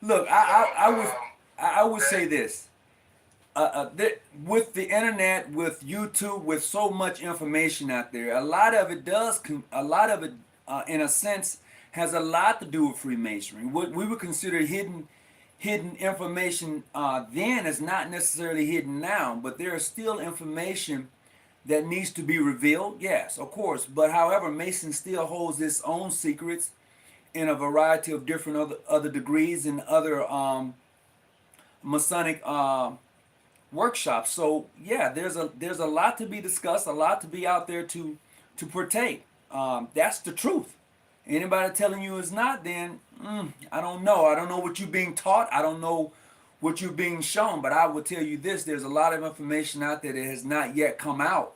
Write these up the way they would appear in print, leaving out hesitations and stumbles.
look, So, I would that, say this. With the internet, with YouTube, with so much information out there, a lot of it a lot of it, in a sense, has a lot to do with Freemasonry. What we would consider hidden information then is not necessarily hidden now, but there is still information that needs to be revealed. Yes, of course. But however, Mason still holds its own secrets in a variety of different other degrees and other Masonic workshops. So yeah, there's a lot to be discussed, a lot to be out there to partake. That's the truth. Anybody telling you it's not, then I don't know. I don't know what you're being taught. I don't know what you're being shown. But I will tell you this: there's a lot of information out there that has not yet come out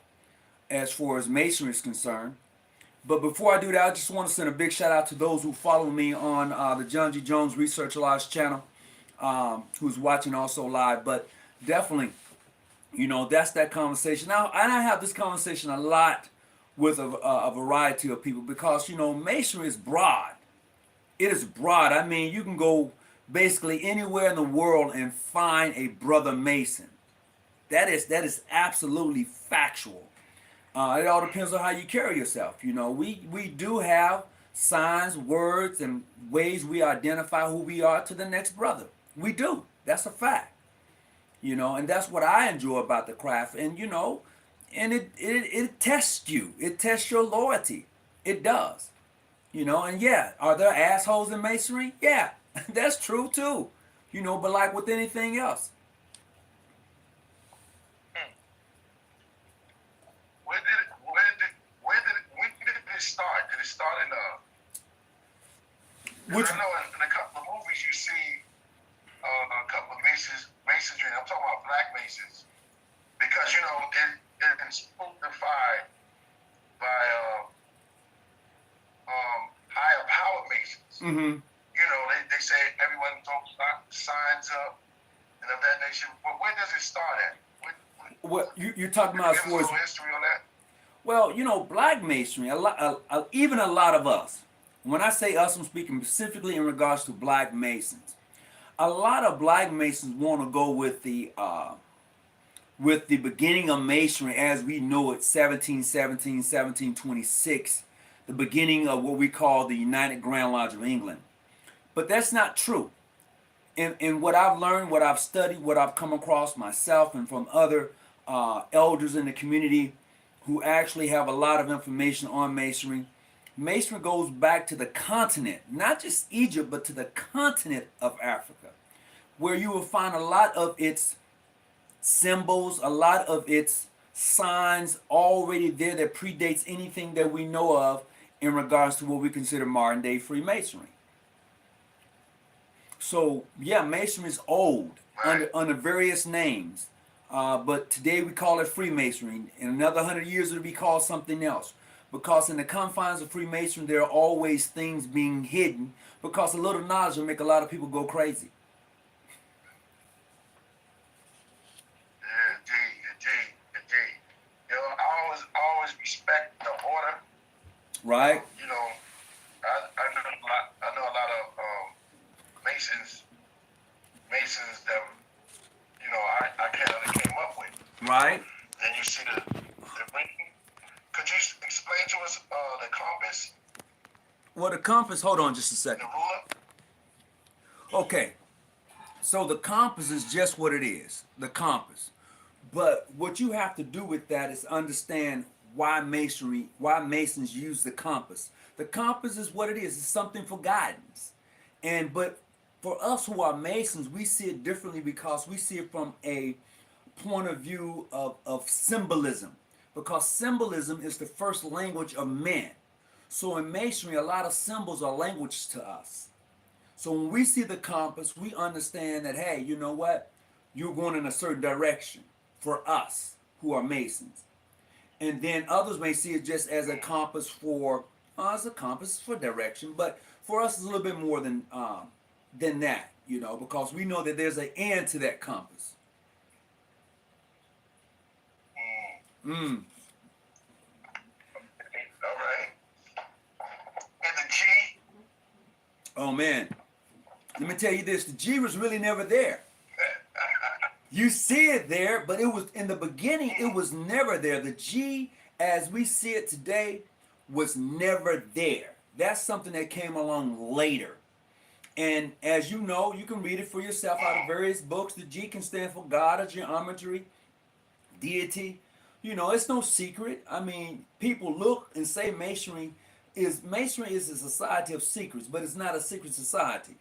as far as Masonry is concerned. But before I do that, I just want to send a big shout out to those who follow me on the John G. Jones Research Lodge channel, who's watching also live. But definitely, that's that conversation. Now, and I have this conversation a lot with a variety of people because, Masonry is broad. It is broad. I mean, you can go basically anywhere in the world and find a brother Mason. That is absolutely factual. It all depends on how you carry yourself. We do have signs, words, and ways we identify who we are to the next brother. We do. That's a fact. And that's what I enjoy about the craft. And it tests you. It tests your loyalty. It does. And yeah, are there assholes in masonry? Yeah, that's true too. But like with anything else. hmm, when did it start? Did it start in because Which I know in a couple of movies you see a couple of masonry. I'm talking about black masons because it's spooked by higher power masons. mm-hmm. They say everyone don't lock signs up and of that nation. But where does it start at? What you're talking Could you about as give us a far as little history on that? well, black masonry, even a lot of us. When I say us, I'm speaking specifically in regards to black masons. A lot of black masons want to go with the beginning of masonry as we know it, 1717, 1726, the beginning of what we call the United Grand Lodge of England. But that's not true. In what I've learned, what I've studied, what I've come across myself and from other elders in the community who actually have a lot of information on masonry, masonry goes back to the continent, not just Egypt, but to the continent of Africa, where you will find a lot of its symbols, a lot of its signs already there that predates anything that we know of in regards to what we consider modern day Freemasonry. So yeah, Masonry is old Right. under various names, but today we call it Freemasonry. In another 100 years, it'll be called something else. Because in the confines of Freemasonry, there are always things being hidden. Because a little knowledge will make a lot of people go crazy. Yeah, indeed. I always respect the order. Right? I know a lot. I know a lot of masons, masons that I kind of came up with. Right? And you see the ranking. Could you explain to us the compass, Well, the compass. Hold on, just a the second. ruler? Okay. So the compass is just what it is. The compass. But what you have to do with that is understand why Masons use the compass. The compass is what it is. It's something for guidance. But for us who are Masons, we see it differently because we see it from a point of view of symbolism. Because symbolism is the first language of men. So in Masonry, a lot of symbols are language to us. So when we see the compass, we understand that, hey, you know what? You're going in a certain direction for us who are Masons. And then others may see it just as a compass for direction. But for us, it's a little bit more than that, because we know that there's an end to that compass. Mm, Mm. all right. And the G. Oh man. Let me tell you this: the G was really never there. You see it there, but it was in the beginning. It was never there. The G, as we see it today, was never there. That's something that came along later. And as you know, you can read it for yourself out of various books. The G can stand for God or geometry, deity. You know, it's no secret. I mean, people look and say masonry is a society of secrets, but it's not a secret society.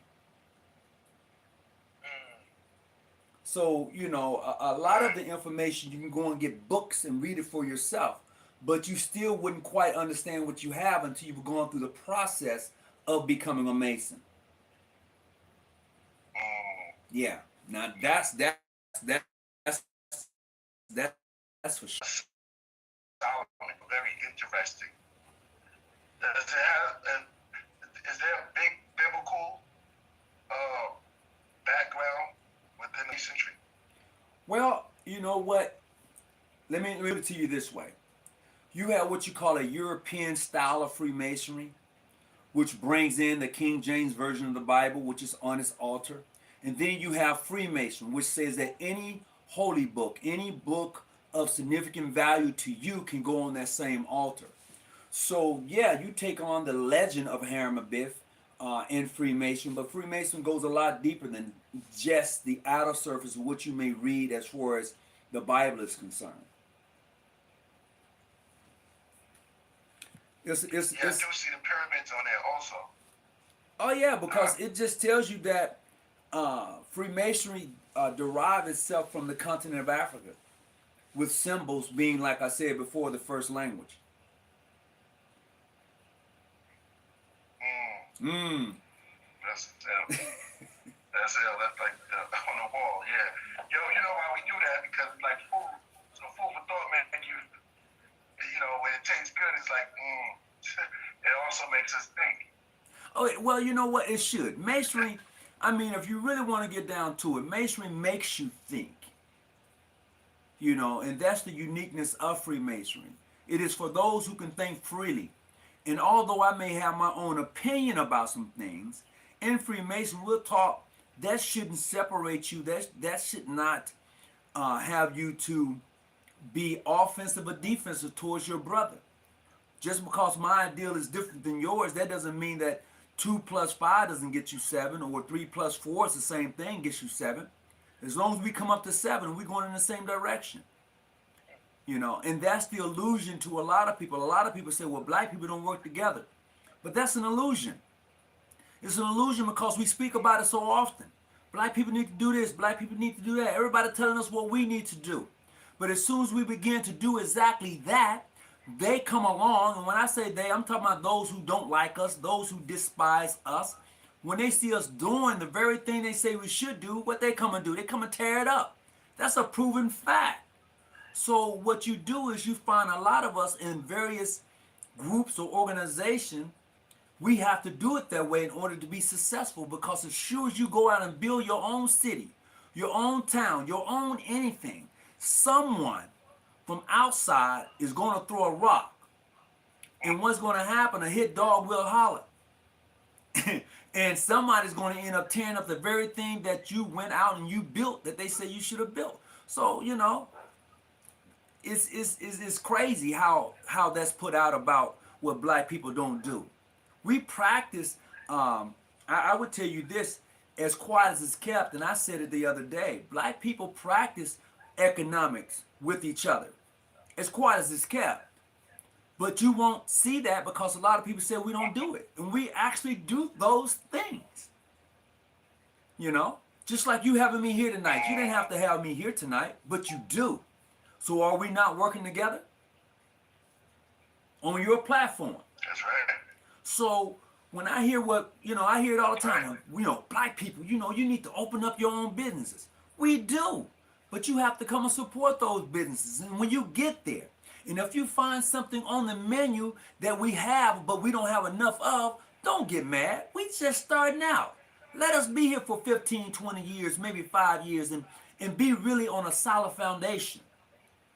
So, you know, a lot of the information you can go and get books and read it for yourself, but you still wouldn't quite understand what you have until you've gone through the process of becoming a mason. Yeah. Now that's for sure. Solomon, very interesting. Does it have, is there a big biblical uh, background within masonry? Well, you know what? Let me put it to you this way. You have what you call a European style of Freemasonry, which brings in the King James Version of the Bible, which is on its altar. And then you have Freemason, which says that any holy book, any book of significant value to you can go on that same altar. So, yeah, you take on the legend of Haramabiff in Freemason, but Freemason goes a lot deeper than just the outer surface of what you may read as far as the Bible is concerned. Yeah, I do see the pyramids on there also. Oh yeah, because it just tells you that Freemasonry derived itself from the continent of Africa, with symbols being, like I said before, the first language. Mm. That's that's it. That's like on the wall. Yeah. Yo, you know why we do that? Because like food, so food for thought, man. You know, when it tastes good, it's like, it also makes us think. Oh well, you know what? It should. Masonry. I mean, if you really want to get down to it, masonry makes you think. You know, and that's the uniqueness of Freemasonry. It is for those who can think freely. And although I may have my own opinion about some things, in Freemason we'll talk. That shouldn't separate you. That should not have you to be offensive or defensive towards your brother. Just because my ideal is different than yours, that doesn't mean that 2 plus 5 doesn't get you 7, or 3 plus 4 is the same thing, gets you 7. As long as we come up to 7, we're going in the same direction. You know, and that's the illusion to a lot of people. A lot of people say, well, black people don't work together. But that's an illusion. It's an illusion because we speak about it so often. Black people need to do this. Black people need to do that. Everybody telling us what we need to do. But as soon as we begin to do exactly that, they come along. And when I say they, I'm talking about those who don't like us, those who despise us. When they see us doing the very thing they say we should do, what they come and do? They come and tear it up. That's a proven fact. So what you do is you find a lot of us in various groups or organizations, we have to do it that way in order to be successful, because as sure as you go out and build your own city, your own town, your own anything, someone from outside is going to throw a rock. And what's going to happen? A hit dog will holler. And somebody's going to end up tearing up the very thing that you went out and you built that they say you should have built. So, you know, it's crazy how that's put out about what black people don't do. We practice, I would tell you this, as quiet as it's kept, and I said it the other day, black people practice economics with each other, as quiet as it's kept. But you won't see that because a lot of people say we don't do it. And we actually do those things. You know? Just like you having me here tonight. You didn't have to have me here tonight, but you do. So are we not working together? On your platform. That's right. So when I hear what, you know, I hear it all the time. You know, black people, you know, you need to open up your own businesses. We do. But you have to come and support those businesses. And when you get there, and if you find something on the menu that we have but we don't have enough of, don't get mad. We just starting out. Let us be here for 15, 20 years, maybe 5 years, and be really on a solid foundation.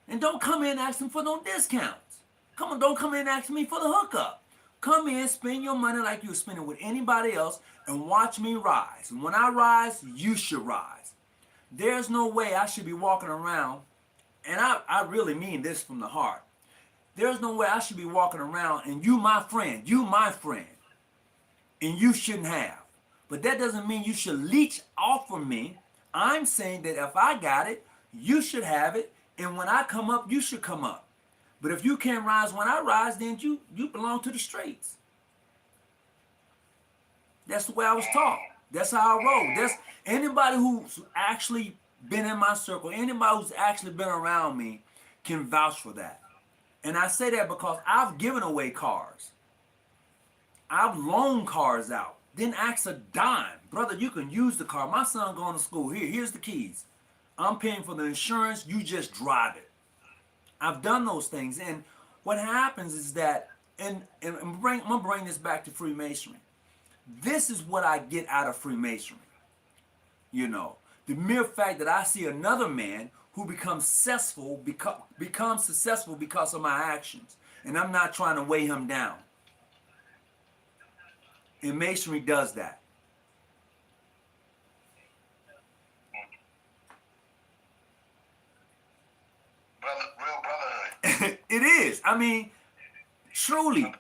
And don't come in asking for no discounts. Don't come in asking me for the hookup. Come in, spend your money like you were spending with anybody else, and watch me rise. And when I rise, you should rise. There's no way I should be walking around, and I really mean this from the heart. There's no way I should be walking around and you my friend, and you shouldn't have. But that doesn't mean you should leech off of me. I'm saying that if I got it, you should have it, and when I come up, you should come up. But if you can't rise when I rise, then you belong to the streets. That's the way I was taught. That's how I roll. That's anybody who's actually been in my circle, anybody who's actually been around me can vouch for that. And I say that because I've given away cars. I've loaned cars out. Didn't ask a dime. Brother, you can use the car. My son going to school. Here's the keys. I'm paying for the insurance. You just drive it. I've done those things. And what happens is that, and I'm going to bring this back to Freemasonry. This is what I get out of Freemasonry. You know, the mere fact that I see another man who becomes successful because of my actions. And I'm not trying to weigh him down. And Masonry does that. Real brotherhood. It is. I mean, truly,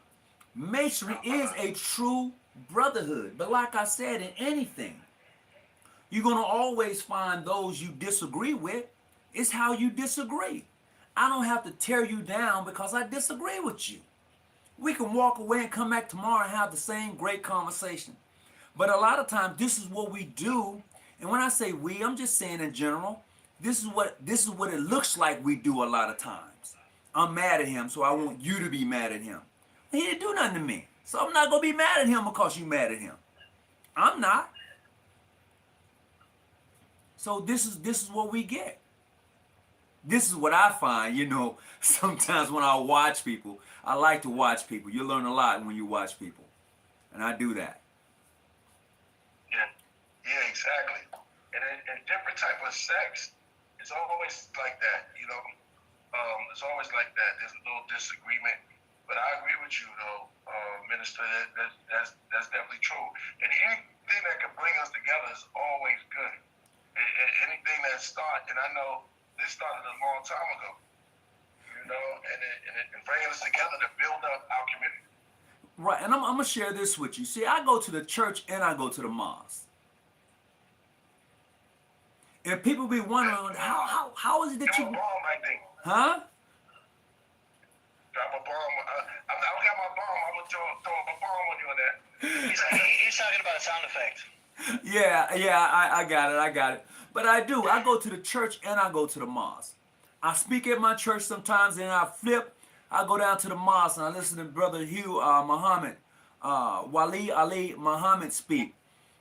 Masonry is a true brotherhood. But like I said, in anything, you're going to always find those you disagree with. It's how you disagree. I don't have to tear you down because I disagree with you. We can walk away and come back tomorrow and have the same great conversation. But a lot of times, this is what we do. And when I say we, I'm just saying in general, this is what it looks like we do a lot of times. I'm mad at him, so I want you to be mad at him. He didn't do nothing to me. So I'm not going to be mad at him because you mad at him. I'm not. So this is what we get. This is what I find, sometimes when I watch people. I like to watch people. You learn a lot when you watch people. And I do that. Yeah, exactly. And in different type of sex, it's always like that, it's always like that. There's a little disagreement. But I agree with you, though, Minister. That's definitely true. And anything that can bring us together is always good. And anything that starts, and I know this started a long time ago, and bringing us together to build up our community. Right, and I'm going to share this with you. See, I go to the church and I go to the mosque. And people be wondering, how is it that you... Drop a bomb, I think. Huh? Drop a bomb. I got my bomb. I'm going to throw a bomb on you on that. He's talking about a sound effect. Yeah, I got it. But I do. I go to the church and I go to the mosque. I speak at my church sometimes and I flip. I go down to the mosque and I listen to Brother Hugh Muhammad, Wali Ali Muhammad speak.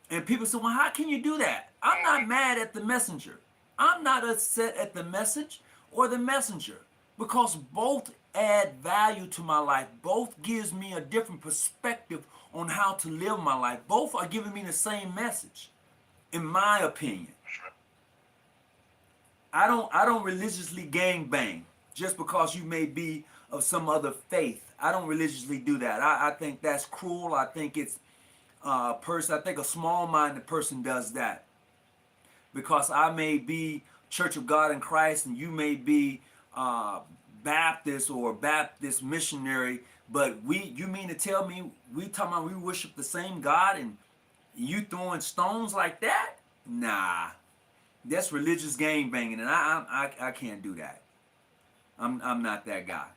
And people say, well, how can you do that? I'm not mad at the messenger. I'm not upset at the message or the messenger because both add value to my life. Both gives me a different perspective on how to live my life. Both are giving me the same message, in my opinion. I don't religiously gang bang just because you may be of some other faith. I don't religiously do that. I think that's cruel. I think it's I think a small-minded person does that. Because I may be Church of God in Christ and you may be Baptist or Baptist missionary, but you mean to tell me we talking about we worship the same God and you throwing stones like that? Nah. That's religious gang banging, and I can't do that. I'm not that guy.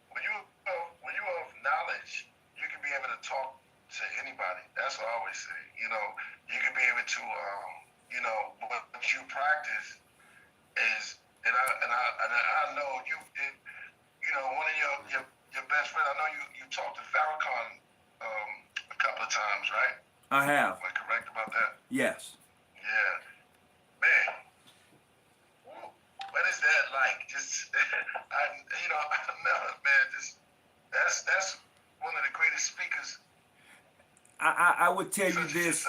When you have knowledge, you can be able to talk to anybody. That's what I always say. You can be able to, what you practice is, and I know one of your best friends. I know you talked to Farrakhan a couple of times, right? I have. Am I correct about that? Yes. Yeah. Man, what is that like? Just, I know, man. That's one of the greatest speakers. I would tell you this.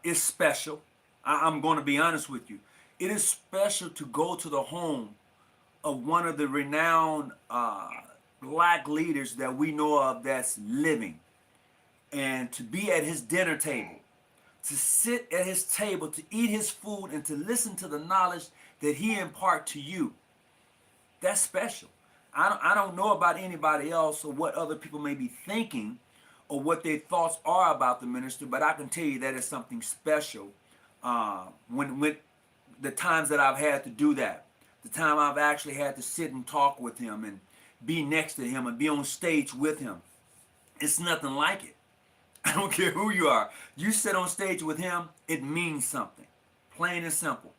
It's special. I'm going to be honest with you. It is special to go to the home of one of the renowned black leaders that we know of that's living, and to be at his dinner table, to sit at his table, to eat his food, and to listen to the knowledge that he impart to you, that's special. I don't know about anybody else or what other people may be thinking or what their thoughts are about the minister, but I can tell you that is something special. When the times that I've had to do that, the time I've actually had to sit and talk with him and be next to him and be on stage with him, it's nothing like it. I don't care who you are. You sit on stage with him, it means something. Plain and simple.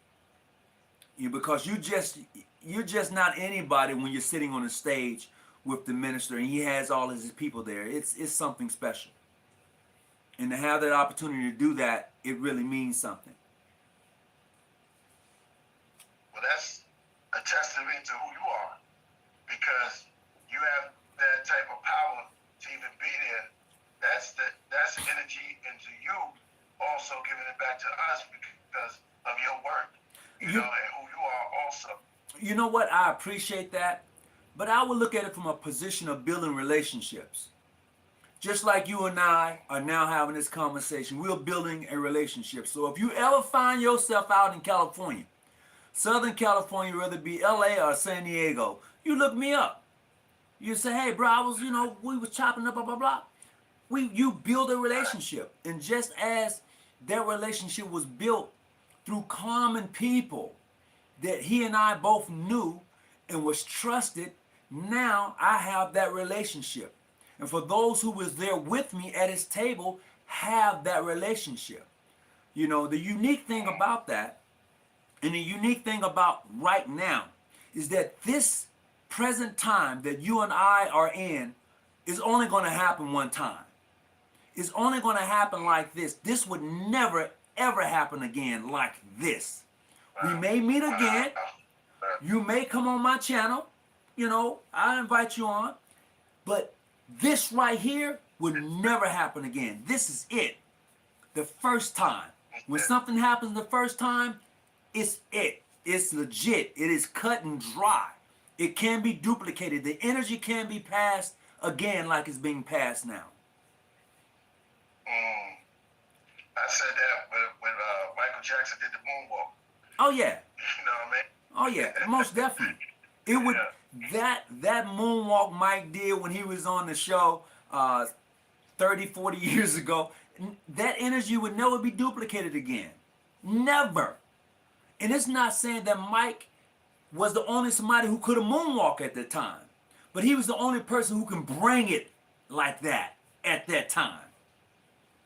Because you're just not anybody when you're sitting on a stage with the minister and he has all of his people there. It's something special. And to have that opportunity to do that, it really means something. Well, that's a testament to who you are, because you have that type of power to even be there. That's energy into you, also giving it back to us because of your work, and who you are also. You know what? I appreciate that, but I would look at it from a position of building relationships. Just like you and I are now having this conversation, we're building a relationship. So if you ever find yourself out in California, Southern California, whether it be LA or San Diego, you look me up. You say, hey, bro, I was, we was chopping up, blah, blah, blah. You build a relationship. And just as that relationship was built through common people that he and I both knew and was trusted, now I have that relationship. And for those who was there with me at his table, have that relationship. The unique thing about that, and the unique thing about right now, is that this present time that you and I are in is only going to happen one time. It's only going to happen like this. This would never, ever happen again like this. We may meet again. You may come on my channel. I invite you on. But this right here would never happen again. This is it. The first time. When something happens the first time, it's it. It's legit. It is cut and dry. It can be duplicated. The energy can be passed again like it's being passed now. I said that when Michael Jackson did the moonwalk. Oh yeah. You know what I mean? Oh yeah, most definitely. It would that moonwalk Mike did when he was on the show 30, 40 years ago, that energy would never be duplicated again. Never. And it's not saying that Mike was the only somebody who could have moonwalk at the time, but he was the only person who can bring it like that at that time.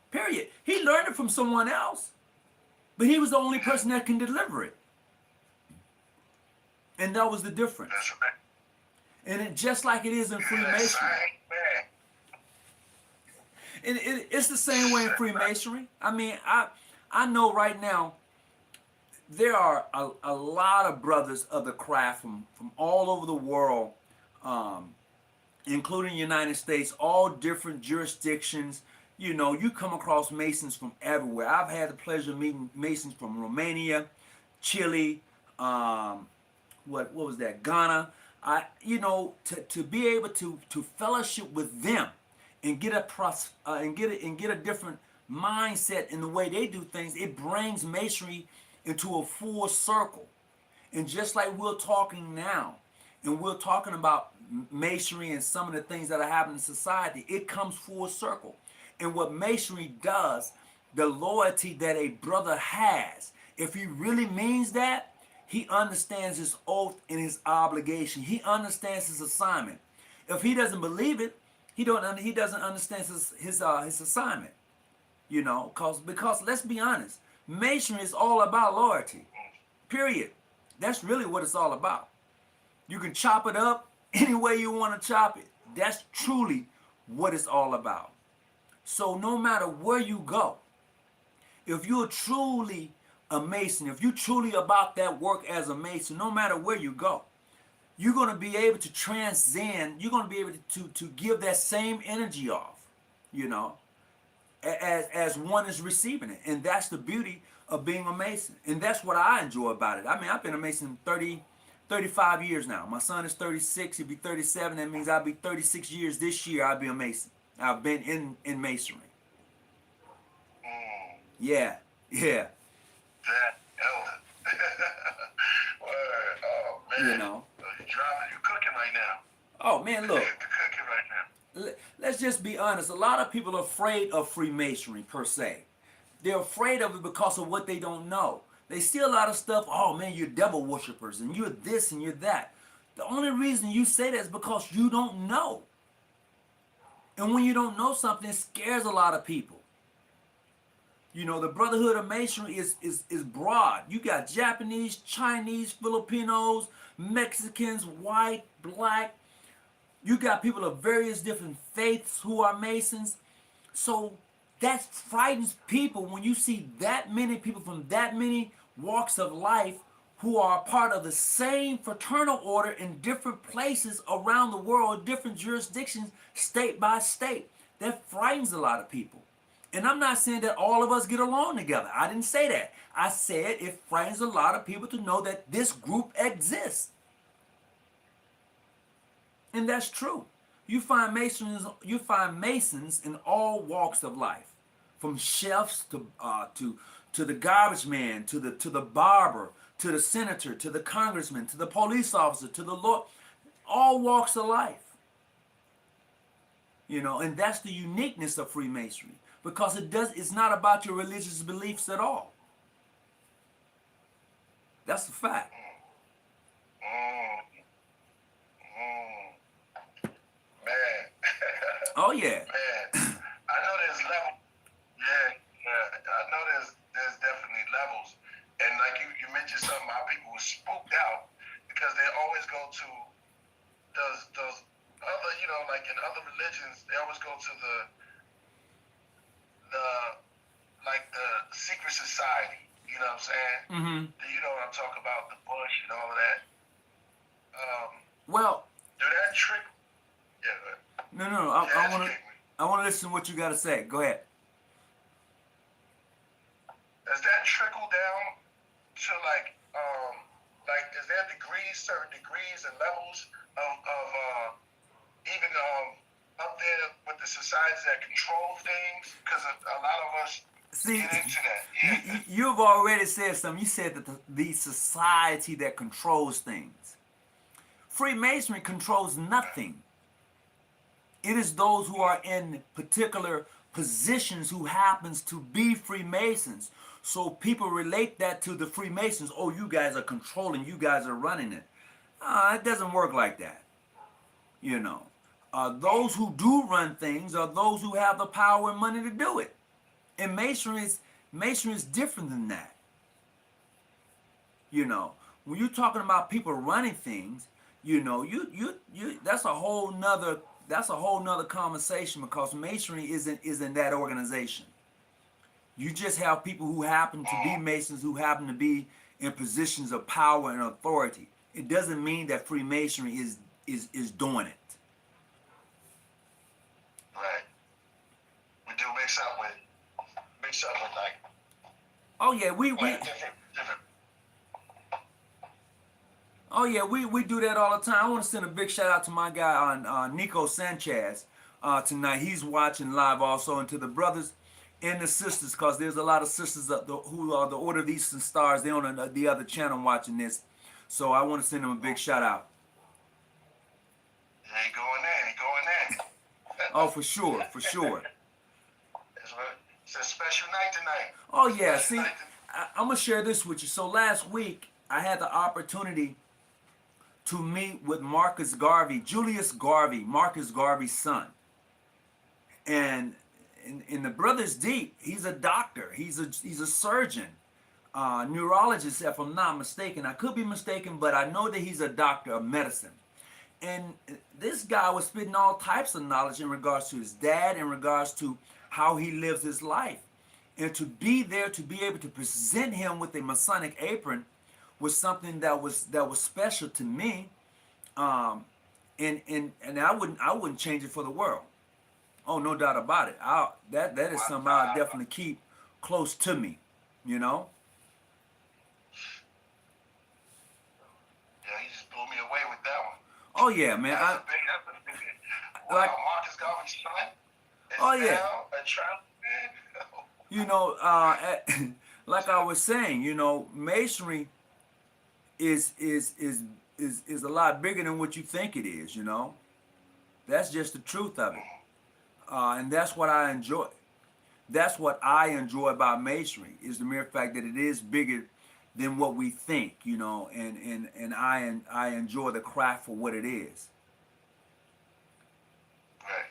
Period. He learned it from someone else, but he was the only person that can deliver it. And that was the difference. That's right. And it just like it is in Freemasonry. And it's the same way in Freemasonry. I mean, I know right now there are a lot of brothers of the craft from all over the world, including the United States, all different jurisdictions. You come across Masons from everywhere. I've had the pleasure of meeting Masons from Romania, Chile, what was that, Ghana. To be able to fellowship with them and get a different mindset in the way they do things, it brings Masonry into a full circle. And just like we're talking now, and we're talking about Masonry and some of the things that are happening in society, it comes full circle. And what Masonry does, the loyalty that a brother has, if he really means that, he understands his oath and his obligation. He understands his assignment. If he doesn't believe it, he doesn't understand his assignment. Because let's be honest, Masonry is all about loyalty. Period. That's really what it's all about. You can chop it up any way you want to chop it. That's truly what it's all about. So no matter where you go, if you're truly a Mason, if you're truly about that work as a Mason, no matter where you go, you're going to be able to transcend, you're going to be able to give that same energy off, as one is receiving it. And that's the beauty of being a Mason. And that's what I enjoy about it. I mean, I've been a Mason 35 years now. My son is 36. He'll be 37. That means I'll be 36 years this year. I'll be a Mason. I've been in masonry. Mm. Yeah, yeah. That elder. Word. Oh man. You know. You dropping? You cooking right now? Oh man, look. You cooking right now? Let's just be honest. A lot of people are afraid of Freemasonry per se. They're afraid of it because of what they don't know. They see a lot of stuff. Oh man, you're devil worshippers and you're this and you're that. The only reason you say that is because you don't know. And when you don't know something, it scares a lot of people. You know, the Brotherhood of Masonry is broad. You got Japanese, Chinese, Filipinos, Mexicans, white, black. You got people of various different faiths who are Masons. So that frightens people when you see that many people from that many walks of life who are a part of the same fraternal order in different places around the world, different jurisdictions, state by state. That frightens a lot of people. And I'm not saying that all of us get along together. I didn't say that. I said it frightens a lot of people to know that this group exists. And that's true. You find masons in all walks of life, from chefs to the garbage man, to the barber, to the senator, to the congressman, to the police officer, to the law, all walks of life. You know, and that's the uniqueness of Freemasonry, because it's not about your religious beliefs at all. That's a fact. Mm. Mm. Man. Oh yeah. Man. I know there's levels. Yeah, yeah. I know there's definitely levels. And like you mentioned something how people were spooked out because they always go to those other, you know, like in other religions, they always go to the secret society. You know what I'm saying? Mm-hmm. You know what I'm talking about, the bush and all of that. Well, Do that trick? Yeah. no. I want to listen to what you got to say. Go ahead. Does that trickle down to like is there certain degrees and levels of even up there with the societies that control things? Because a lot of us See, get into that. Yeah. you've already said something. You said that the society that controls things. Freemasonry controls nothing. It is those who are in particular positions who happens to be Freemasons. So people relate that to the Freemasons. Oh, you guys are controlling. You guys are running it. It doesn't work like that. You know, those who do run things are those who have the power and money to do it. And masonry is different than that. You know, when you're talking about people running things, you know, you that's a whole nother conversation, because masonry isn't that organization. You just have people who happen to be Masons, who happen to be in positions of power and authority. It doesn't mean that Freemasonry is doing it. Right. We do mix up with like Oh yeah, we different. oh yeah, we do that all the time. I want to send a big shout out to my guy on Nico Sanchez tonight. He's watching live also, and to the brothers and the sisters, because there's a lot of sisters who are the Order of Eastern Stars. They're on the other channel watching this, so I want to send them a big shout out. He going in. Oh, for sure. It's a special night tonight. Oh yeah, see, I'm gonna share this with you. So last week I had the opportunity to meet with Julius Garvey, Marcus Garvey's son. And in the brother's deep, he's a doctor, he's a surgeon, neurologist, if I'm not mistaken. I could be mistaken, but I know that he's a doctor of medicine. And this guy was spitting all types of knowledge in regards to his dad, in regards to how he lives his life. And to be there, to be able to present him with a Masonic apron was something that was special to me. And I wouldn't change it for the world. Oh, no doubt about it. That is something I'll definitely keep close to me, you know? Yeah, he's Oh yeah, man. That's a big. Wow, Like, Marcus Garvey's son is oh yeah. now a travel man. You know, like I was saying, you know, masonry is is is is a lot bigger than what you think it is. You know, that's just the truth of it, and that's what I enjoy. That's what I enjoy about masonry is the mere fact that it is bigger than what we think. You know, and I enjoy the craft for what it is. Right.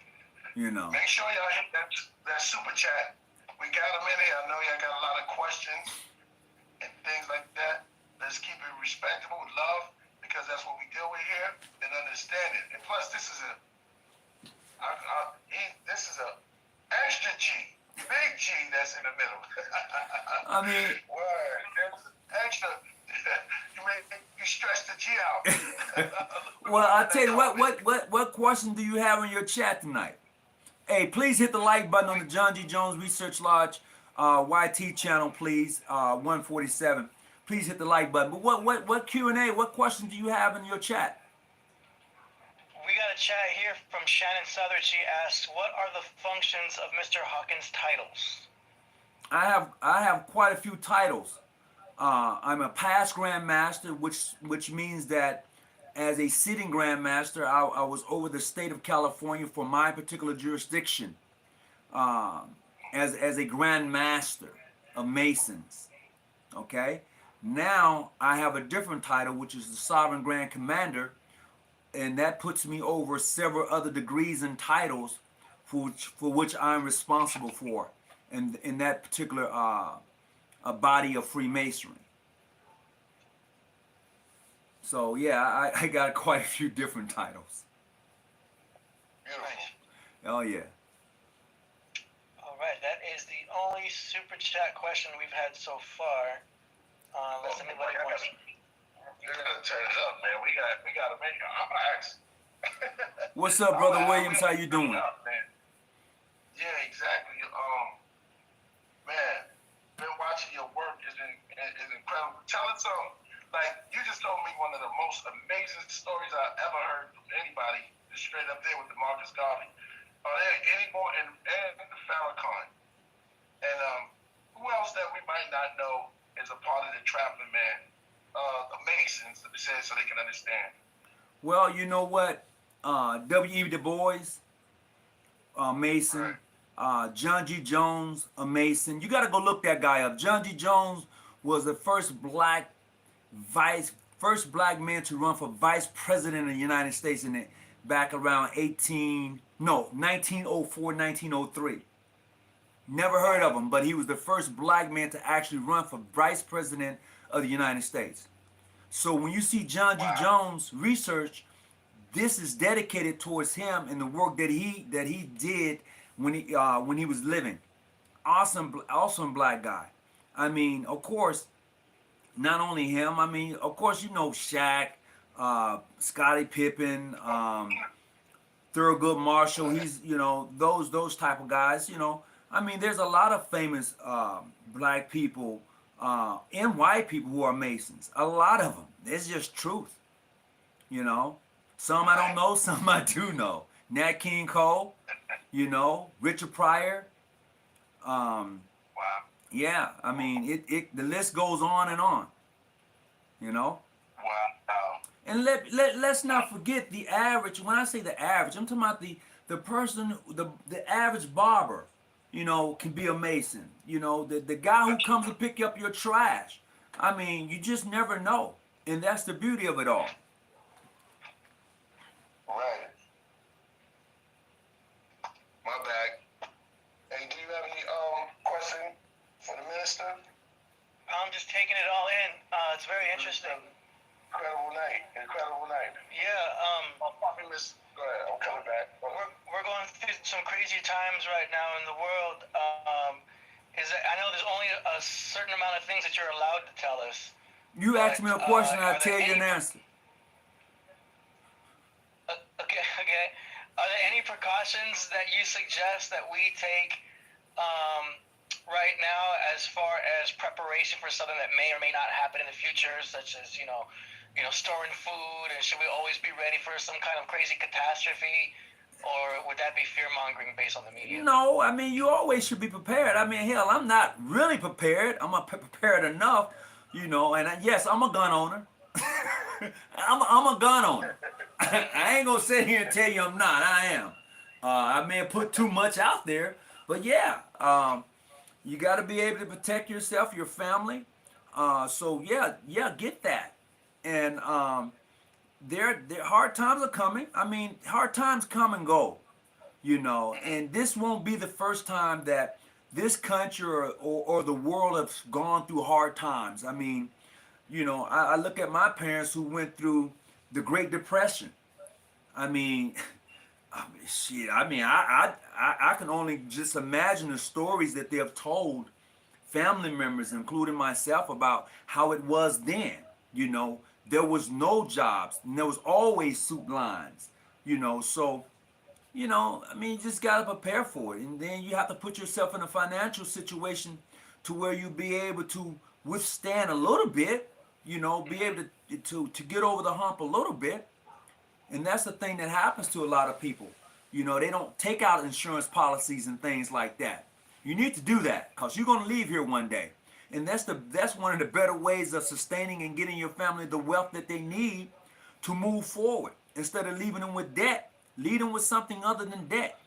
You know. Make sure y'all hit that super chat. We got them in here. I know y'all got a lot of questions and things like that. Let's keep it respectable, love, because that's what we deal with here, and understand it. And plus, this is this is a extra G, big G that's in the middle. I mean, Word, extra. You stretch the G out. well, I tell you what question do you have in your chat tonight? Hey, please hit the like button on the John G. Jones Research Lodge YT channel, please. 147. Please hit the like button. But what Q&A? What questions do you have in your chat? We got a chat here from Shannon Southard. She asks, "What are the functions of Mr. Hawkins' titles?" I have quite a few titles. I'm a past grandmaster, which means that as a sitting grandmaster, I was over the state of California for my particular jurisdiction as a grandmaster of Masons. Okay. Now I have a different title, which is the Sovereign Grand Commander, and that puts me over several other degrees and titles for which I'm responsible for in that particular a body of Freemasonry. So yeah, I got quite a few different titles. Beautiful. Oh yeah. All right, that is the only super chat question we've had so far. Unless anybody wants. You're gonna turn it up, man. We got to make it. I'm gonna ask. What's up, Brother Williams? How you doing? Up, man. Yeah, exactly. Man, been watching your work is incredible. Tell us something. Like you just told me one of the most amazing stories I ever heard from anybody. Just straight up there with the Marcus Garvey. Are there any more and the Farrakhan? And who else that we might not know is a part of the traveling man? The Masons, so they can understand. Well, you know what? W.E. Du Bois, Mason. Right. John G. Jones, a Mason. You got to go look that guy up. John G. Jones was the first black man to run for vice president of the United States back around 1904, 1903. Never heard of him, but he was the first black man to actually run for vice president of the United States. So when you see John G. Jones research, this is dedicated towards him and the work that he did when he was living. Awesome black guy. I mean, of course, not only him. I mean, of course, you know Shaq, Scottie Pippen, Thurgood Marshall. He's those type of guys. I mean, there's a lot of famous black people and white people who are Masons. A lot of them. It's just truth. Some I don't know, some I do know. Nat King Cole, Richard Pryor. Wow. Yeah, I mean, the list goes on and on. Wow. And let's not forget the average. When I say the average, I'm talking about the person, the average barber, can be a Mason. The guy who comes to pick up your trash. I mean, you just never know. And that's the beauty of it all. Right. My bad. Hey, do you have any question for the minister? I'm just taking it all in. It's very interesting. Incredible night. Yeah. Go ahead. I'm coming back. We're going through some crazy times right now in the world. I know there's only a certain amount of things that you're allowed to tell us. You ask me a question, I'll tell you an answer. Okay. Are there any precautions that you suggest that we take right now as far as preparation for something that may or may not happen in the future, such as, storing food, and should we always be ready for some kind of crazy catastrophe, or would that be fear mongering based on the media? No, I mean, you always should be prepared. I mean, hell, I'm not really prepared. I'm not prepared enough, and yes, I'm a gun owner. I'm a gun owner. I ain't gonna sit here and tell you I'm not. I am. I may have put too much out there, but yeah, you got to be able to protect yourself, your family. So yeah, get that. And there hard times are coming. I mean, hard times come and go, and this won't be the first time that this country or the world has gone through hard times. I mean, I look at my parents who went through the Great Depression. I mean, shit. I mean, I can only just imagine the stories that they have told family members, including myself, about how it was then. There was no jobs, and there was always soup lines. So I mean, you just gotta prepare for it, and then you have to put yourself in a financial situation to where you be able to withstand a little bit. Be able to get over the hump a little bit. And that's the thing that happens to a lot of people. They don't take out insurance policies and things like that. You need to do that because you're going to leave here one day. And that's one of the better ways of sustaining and getting your family the wealth that they need to move forward. Instead of leaving them with debt, lead them with something other than debt.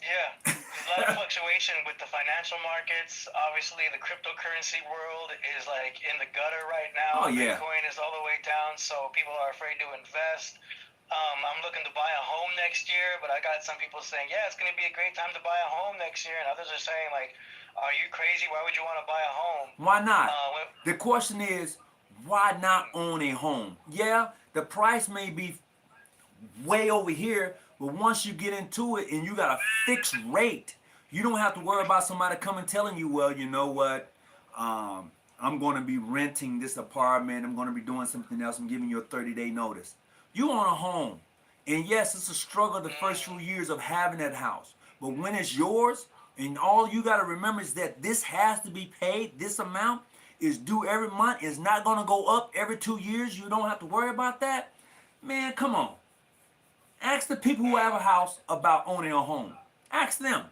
Yeah, there's a lot of fluctuation with the financial markets. Obviously, the cryptocurrency world is like in the gutter right now. Oh, yeah. Bitcoin is all the way down, so people are afraid to invest. I'm looking to buy a home next year, but I got some people saying, yeah, it's going to be a great time to buy a home next year, and others are saying, like, are you crazy? Why would you want to buy a home? Why not? The question is, why not own a home? Yeah, the price may be way over here, but once you get into it and you got a fixed rate, you don't have to worry about somebody coming telling you, well, you know what, I'm going to be renting this apartment, I'm going to be doing something else, I'm giving you a 30-day notice. You own a home, and yes, it's a struggle the first few years of having that house, but when it's yours, and all you got to remember is that this has to be paid, this amount is due every month, it's not going to go up every 2 years, you don't have to worry about that. Man, come on. Ask the people who have a house about owning a home. Ask them.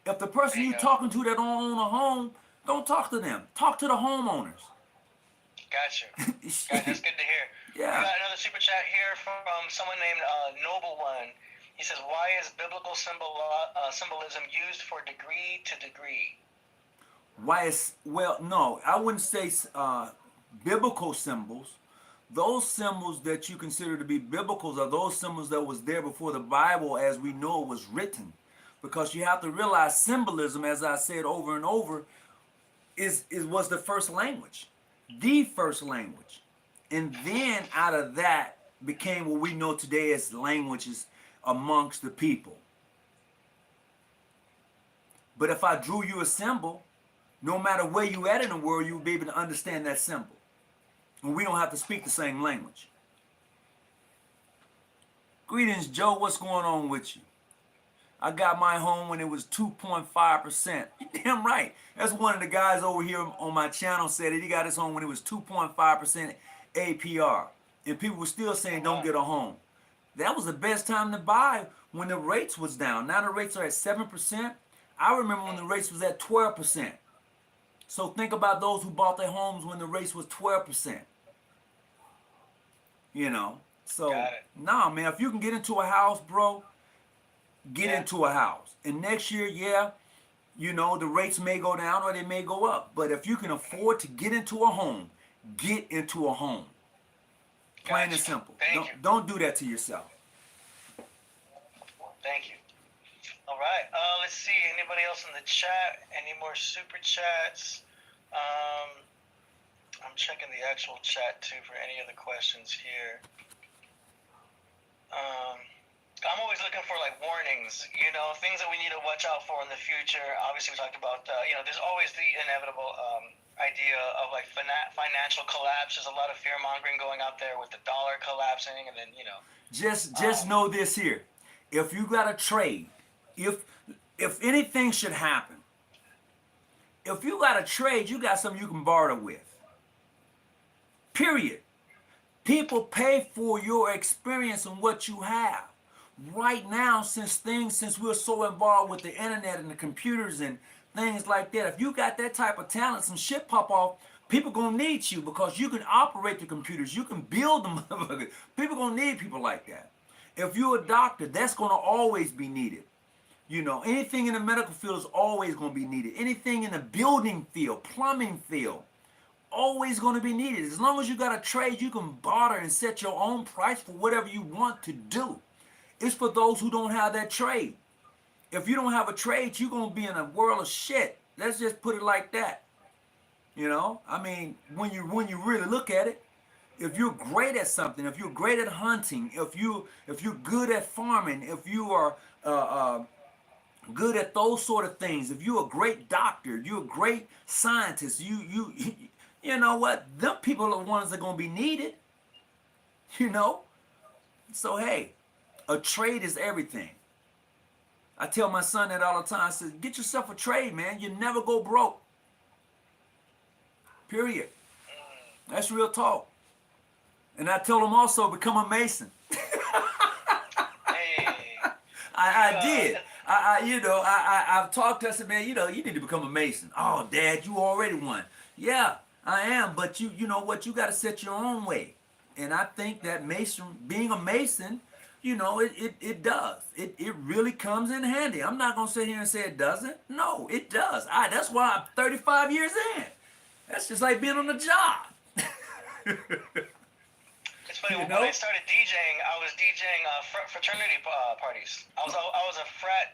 If the person you're talking to that don't own a home, don't talk to them. Talk to the homeowners. Gotcha. That's good to hear. Yeah. We got another super chat here from someone named Noble One. He says, why is biblical symbolism used for degree to degree? No, I wouldn't say biblical symbols. Those symbols that you consider to be biblical are those symbols that was there before the Bible as we know it was written. Because you have to realize symbolism, as I said over and over, was the first language. The first language. And then out of that became what we know today as languages amongst the people. But if I drew you a symbol, no matter where you at in the world, you'll be able to understand that symbol. And we don't have to speak the same language. Greetings, Joe. What's going on with you? I got my home when it was 2.5%. You're damn right. That's one of the guys over here on my channel said that he got his home when it was 2.5% APR. And people were still saying don't get a home. That was the best time to buy when the rates was down. Now the rates are at 7%. I remember when the rates was at 12%. So think about those who bought their homes when the rates was 12%. So nah, man, if you can get into a house, bro, get into a house. And next year, the rates may go down or they may go up. But if you can afford to get into a home, get into a home. Plain and simple. Don't do that to yourself. Thank you. All right. Let's see. Anybody else in the chat? Any more super chats? I'm checking the actual chat too for any other questions here. I'm always looking for like warnings, things that we need to watch out for in the future. Obviously, we talked about, there's always the inevitable idea of like financial collapse. There's a lot of fear mongering going out there with the dollar collapsing, and then Just know this here: if you got a trade, if anything should happen, if you got a trade, you got something you can barter with. Period. People pay for your experience and what you have. Right now, since we're so involved with the internet and the computers and things like that, if you got that type of talent, some shit pop off, people gonna need you because you can operate the computers, you can build them. People gonna need people like that. If you're a doctor, that's gonna always be needed. You know, anything in the medical field is always going to be needed. Anything in the building field, plumbing field, always going to be needed. As long as you got a trade, you can barter and set your own price for whatever you want to do. It's for those who don't have that trade. If you don't have a trade, you're going to be in a world of shit. Let's just put it like that. You know, I mean, when you really look at it, if you're great at something, if you're great at hunting, if you're good at farming, if you are good at those sort of things, if you're a great doctor, you're a great scientist, you know what? Them people are the ones that are gonna be needed. You know? So hey, a trade is everything. I tell my son that all the time. I said, get yourself a trade, man. You never go broke. Period. That's real talk. And I tell him also become a mason. Hey. I did. I've talked to her. I said, man, you need to become a mason. Oh, Dad, you already won. Yeah, I am, but you know what? You got to set your own way. And I think that being a mason, it does. It really comes in handy. I'm not gonna sit here and say it doesn't. No, it does. That's why I'm 35 years in. That's just like being on the job. It's funny, You when know? I started DJing, I was DJing fraternity parties. I was a frat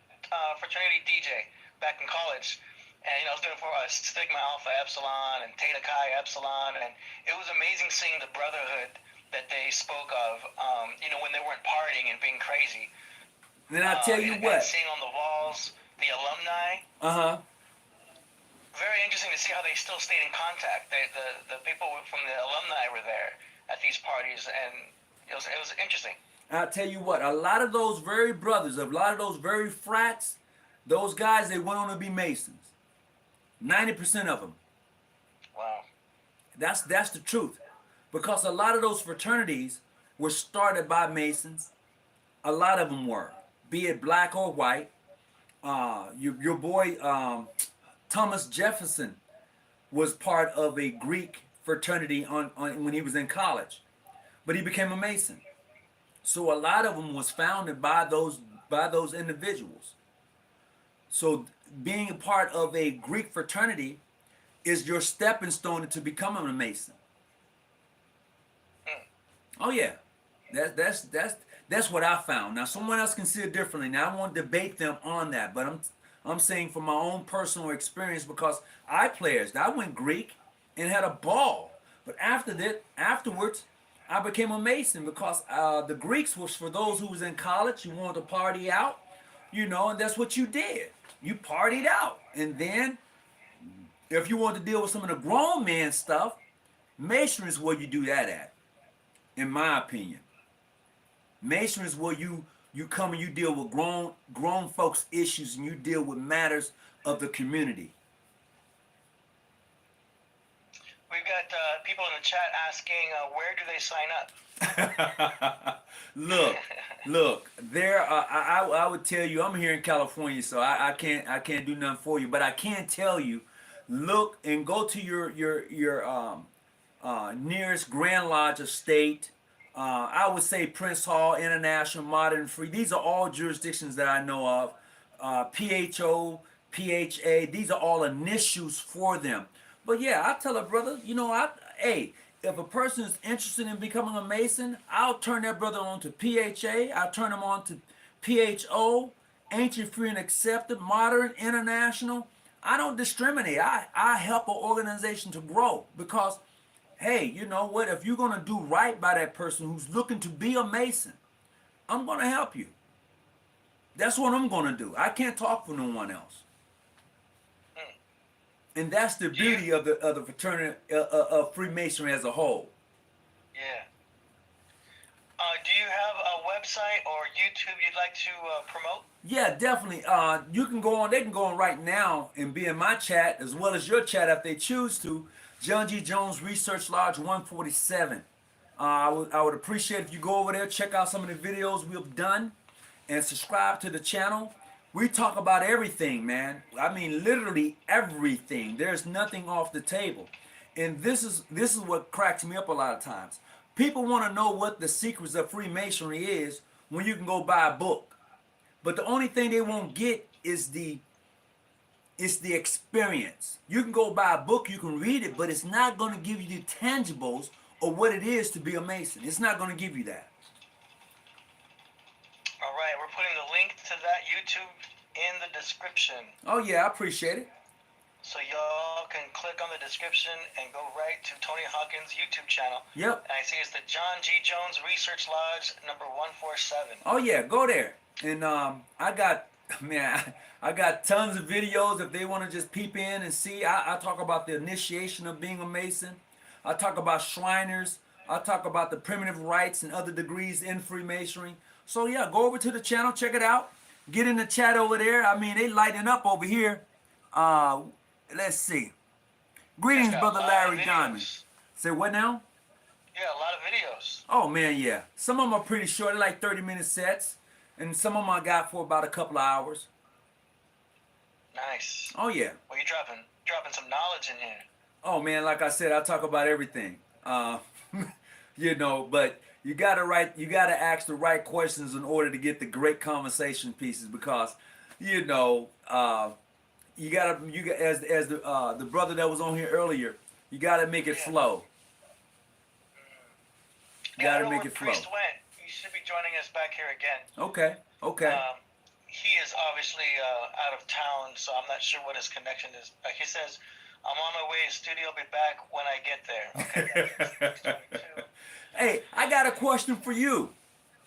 fraternity DJ back in college, and I was doing for Sigma Alpha Epsilon and Theta Chi Epsilon, and it was amazing seeing the brotherhood that they spoke of. When they weren't partying and being crazy. Then I tell you and what. seeing on the walls the alumni. Very interesting to see how they still stayed in contact. The people from the alumni were there at these parties, and it was interesting. I'll tell you what, a lot of those very brothers, a lot of those very frats, those guys, they went on to be Masons. 90% of them. Wow. That's the truth. Because a lot of those fraternities were started by Masons. A lot of them were, be it black or white. Your boy Thomas Jefferson was part of a Greek fraternity on when he was in college, but he became a Mason. So a lot of them was founded by those individuals. So being a part of a Greek fraternity is your stepping stone into becoming a Mason. Oh yeah, that's what I found. Now someone else can see it differently. Now I won't debate them on that, but I'm saying from my own personal experience because I went Greek and had a ball. But afterwards, I became a Mason because the Greeks was for those who was in college who wanted to party out, and that's what you did. You partied out, and then if you want to deal with some of the grown man stuff, Masonry is where you do that at. In my opinion, Masonry is where you come and you deal with grown folks issues and you deal with matters of the community. We've got people in the chat asking, where do they sign up? look. There. I would tell you, I'm here in California, so I can't do nothing for you. But I can tell you, look and go to your nearest Grand Lodge estate. I would say Prince Hall, International, Modern, Free. These are all jurisdictions that I know of. PHO, PHA. These are all initials for them. But yeah, I tell a brother, hey, if a person is interested in becoming a Mason, I'll turn that brother on to PHA. I'll turn him on to PHO, Ancient, Free, and Accepted, Modern, International. I don't discriminate. I help an organization to grow because, hey, you know what? If you're going to do right by that person who's looking to be a Mason, I'm going to help you. That's what I'm going to do. I can't talk for no one else. And that's the beauty of the fraternity of Freemasonry as a whole. Yeah. Do you have a website or YouTube you'd like to promote? Yeah, definitely. You can go on. They can go on right now and be in my chat as well as your chat if they choose to. John G. Jones Research Lodge 147. I would appreciate if you go over there, check out some of the videos we've done, and subscribe to the channel. We talk about everything, man. I mean, literally everything. There's nothing off the table. And this is what cracks me up a lot of times. People want to know what the secrets of Freemasonry is when you can go buy a book. But the only thing they won't get is the experience. You can go buy a book, you can read it, but it's not going to give you the tangibles of what it is to be a Mason. It's not going to give you that. All right, we're putting the link to that YouTube in the description. Oh yeah, I appreciate it. So y'all can click on the description and go right to Tony Hawkins' YouTube channel. Yep. And I see it's the John G. Jones Research Lodge number 147. Oh yeah, go there. And I got, man, I got tons of videos if they want to just peep in and see. I talk about the initiation of being a Mason. I talk about Shriners. I talk about the primitive rites and other degrees in Freemasonry. So yeah, go over to the channel, check it out. Get in the chat over there. I mean, they lighting up over here. Let's see. Greetings, Brother Larry Diamond. Say what now? Yeah, a lot of videos. Oh man, yeah. Some of them are pretty short, they're like 30-minute sets, and some of them I got for about a couple of hours. Nice. Oh yeah. Well, you're dropping some knowledge in here. Oh man, like I said, I talk about everything. But you gotta ask the right questions in order to get the great conversation pieces, because you got as the brother that was on here earlier, you gotta make it flow. You gotta make it flow. Priest went. He should be joining us back here again. Okay. He is obviously out of town, so I'm not sure what his connection is. Like he says, I'm on my way to the studio. I'll be back when I get there. Okay. Hey, I got a question for you.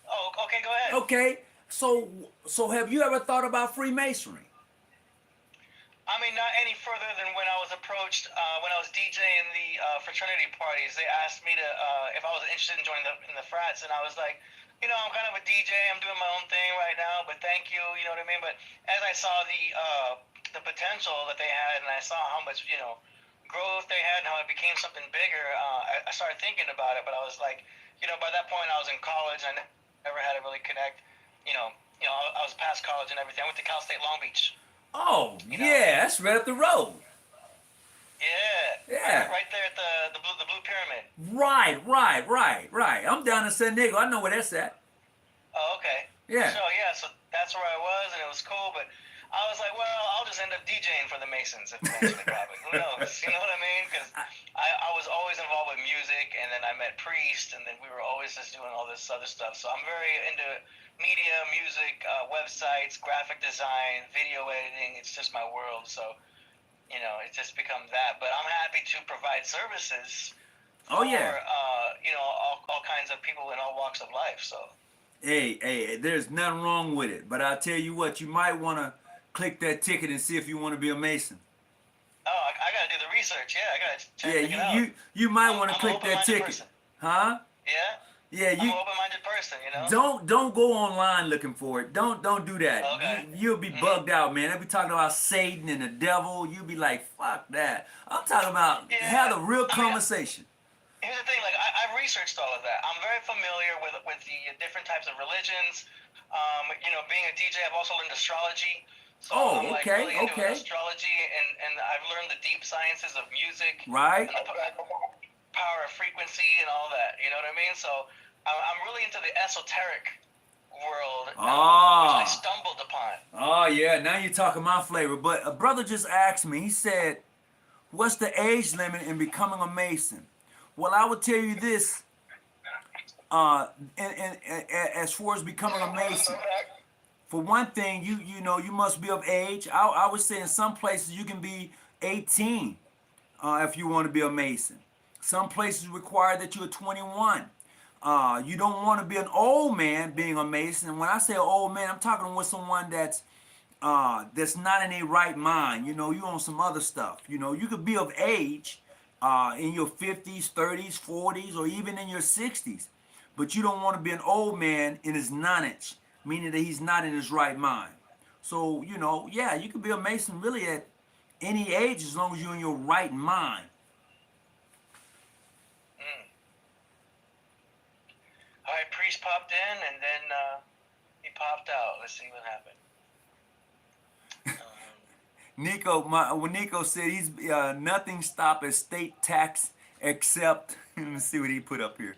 Oh, okay, go ahead. Okay, so have you ever thought about Freemasonry? I mean, not any further than when I was approached when I was DJing the fraternity parties. They asked me to if I was interested in joining in the frats, and I was like, I'm kind of a DJ. I'm doing my own thing right now, but thank you. You know what I mean? But as I saw the potential that they had, and I saw how much growth they had, and how it became something bigger, I started thinking about it. But I was like, by that point I was in college. I never had to really connect. I was past college and everything. I went to Cal State Long Beach. Oh, yeah, that's right up the road. Yeah. Right there at the Blue Pyramid. Right. I'm down in San Diego. I know where that's at. Oh, okay. Yeah. So that's where I was, and it was cool, but I was like, well, I'll just end up DJing for the Masons eventually, probably. Who knows? You know what I mean? Because I was always involved with music, and then I met Priest, and then we were always just doing all this other stuff. So I'm very into media, music, websites, graphic design, video editing. It's just my world. So, it's just become that. But I'm happy to provide services for, all kinds of people in all walks of life. So. Hey, there's nothing wrong with it. But I'll tell you what, you might want to click that ticket and see if you want to be a Mason. Oh, I got to do the research. Yeah, I got to check it out. You might want to click that ticket. Person. Huh? Yeah? Yeah, I'm an open-minded person, Don't go online looking for it. Don't do that. Okay. You'll be bugged out, man. They'll be talking about Satan and the devil. You'll be like, fuck that. I'm talking about have a real conversation. Here's the thing, I've researched all of that. I'm very familiar with the different types of religions. Being a DJ, I've also learned astrology. So I'm really into astrology, and I've learned the deep sciences of music. Right. And the power of frequency and all that. You know what I mean? So I'm really into the esoteric world, which I stumbled upon. Oh, yeah. Now you're talking my flavor. But a brother just asked me, he said, what's the age limit in becoming a Mason? Well, I would tell you this, as far as becoming a Mason, for one thing, you must be of age. I would say in some places you can be 18 if you want to be a Mason. Some places require that you're 21. You don't want to be an old man being a Mason. When I say old man, I'm talking with someone that's not in their right mind. You on some other stuff. You could be of age. In your 50s, 30s, 40s, or even in your 60s. But you don't want to be an old man in his nonage, meaning that he's not in his right mind. So, you could be a Mason really at any age as long as you're in your right mind. Priest popped in, and then he popped out. Let's see what happened. When Nico said he's nothing stop a state tax except, let me see what he put up here.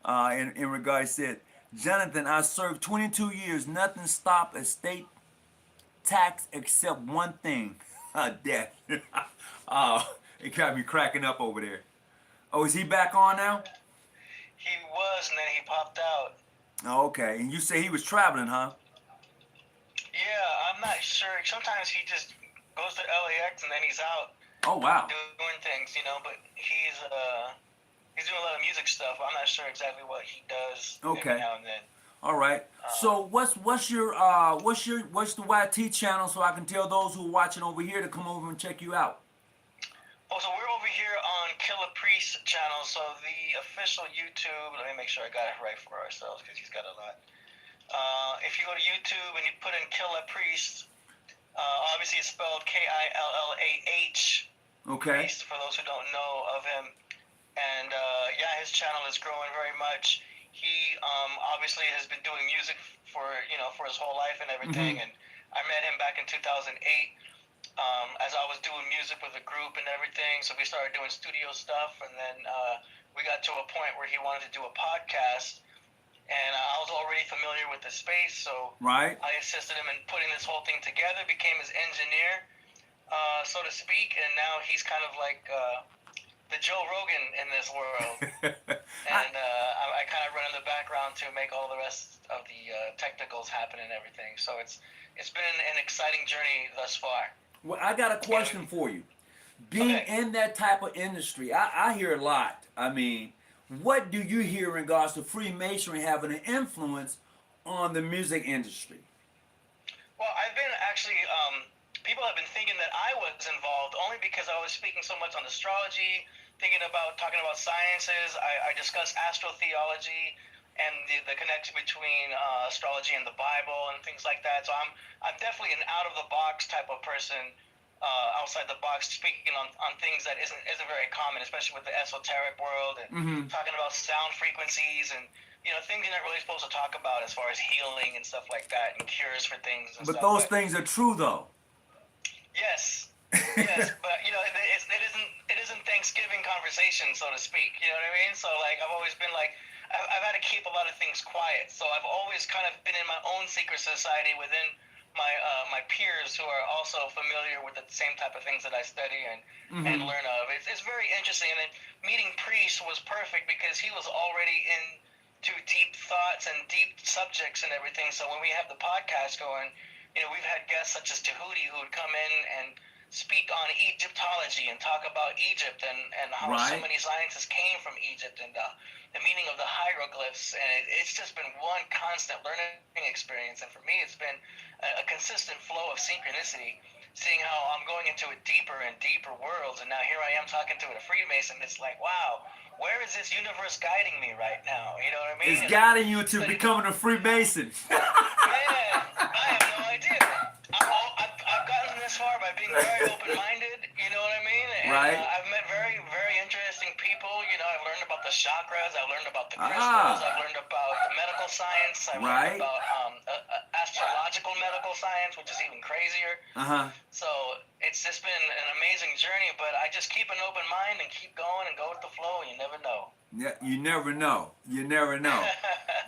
In regard, he said, Jonathan, I served 22 years. Nothing stop a state tax except one thing, death. Oh, it got me cracking up over there. Oh, is he back on now? He was, and then he popped out. Oh, okay. And you say he was traveling, huh? Yeah, I'm not sure. Sometimes he just goes to LAX and then he's out Oh, wow. doing things, but he's doing a lot of music stuff. I'm not sure exactly what he does Okay. every now and then. All right. So what's the YT channel so I can tell those who are watching over here to come over and check you out? Oh, so we're over here on Killah Priest channel. So the official YouTube. Let me make sure I got it right for ourselves because he's got a lot. If you go to YouTube and you put in Killah Priest, obviously it's spelled Killah. Okay. Priest, for those who don't know of him. And his channel is growing very much. He obviously has been doing music for his whole life and everything. Mm-hmm. And I met him back in 2008 as I was doing music with a group and everything. So we started doing studio stuff, and then we got to a point where he wanted to do a podcast. And I was already familiar with the space, so right. I assisted him in putting this whole thing together, became his engineer, so to speak, and now he's kind of like the Joe Rogan in this world. And I kind of run in the background to make all the rest of the technicals happen and everything. So it's been an exciting journey thus far. Well, I got a question for you. Being in that type of industry, I hear a lot. I mean, what do you hear in regards to Freemasonry having an influence on the music industry? Well, I've been actually, people have been thinking that I was involved only because I was speaking so much on astrology, talking about sciences. I discuss astrotheology and the connection between astrology and the Bible and things like that. So I'm definitely an out of the box type of person, outside the box, speaking on things that isn't very common, especially with the esoteric world and talking about sound frequencies and things you're not really supposed to talk about as far as healing and stuff like that and cures for things and but stuff. Those things are true though. Yes. Yes, but it isn't Thanksgiving conversation, so to speak. You know what I mean? So like I've always been like I've had to keep a lot of things quiet. So I've always kind of been in my own secret society within my peers who are also familiar with the same type of things that I study and learn of. It's very interesting. And then meeting Priest was perfect because he was already into deep thoughts and deep subjects and everything. So when we have the podcast going, we've had guests such as Tahuti who would come in and speak on Egyptology and talk about Egypt and how so many sciences came from Egypt and the meaning of the hieroglyphs. And it's just been one constant learning experience. And for me, it's been a consistent flow of synchronicity, seeing how I'm going into a deeper and deeper worlds. And now here I am talking to a Freemason. It's like, wow, where is this universe guiding me right now? You know what I mean? It's guiding you to becoming a Freemason. Man, I have no idea. I've gotten this far by being very open-minded, you know what I mean? And, I've met very, very interesting people. I've learned about the chakras. I've learned about the crystals. I've learned about the medical science. I've learned about astrological medical science, which is even crazier. So it's just been an amazing journey, but I just keep an open mind and keep going and go with the flow, and you never know. Yeah, you never know. You never know.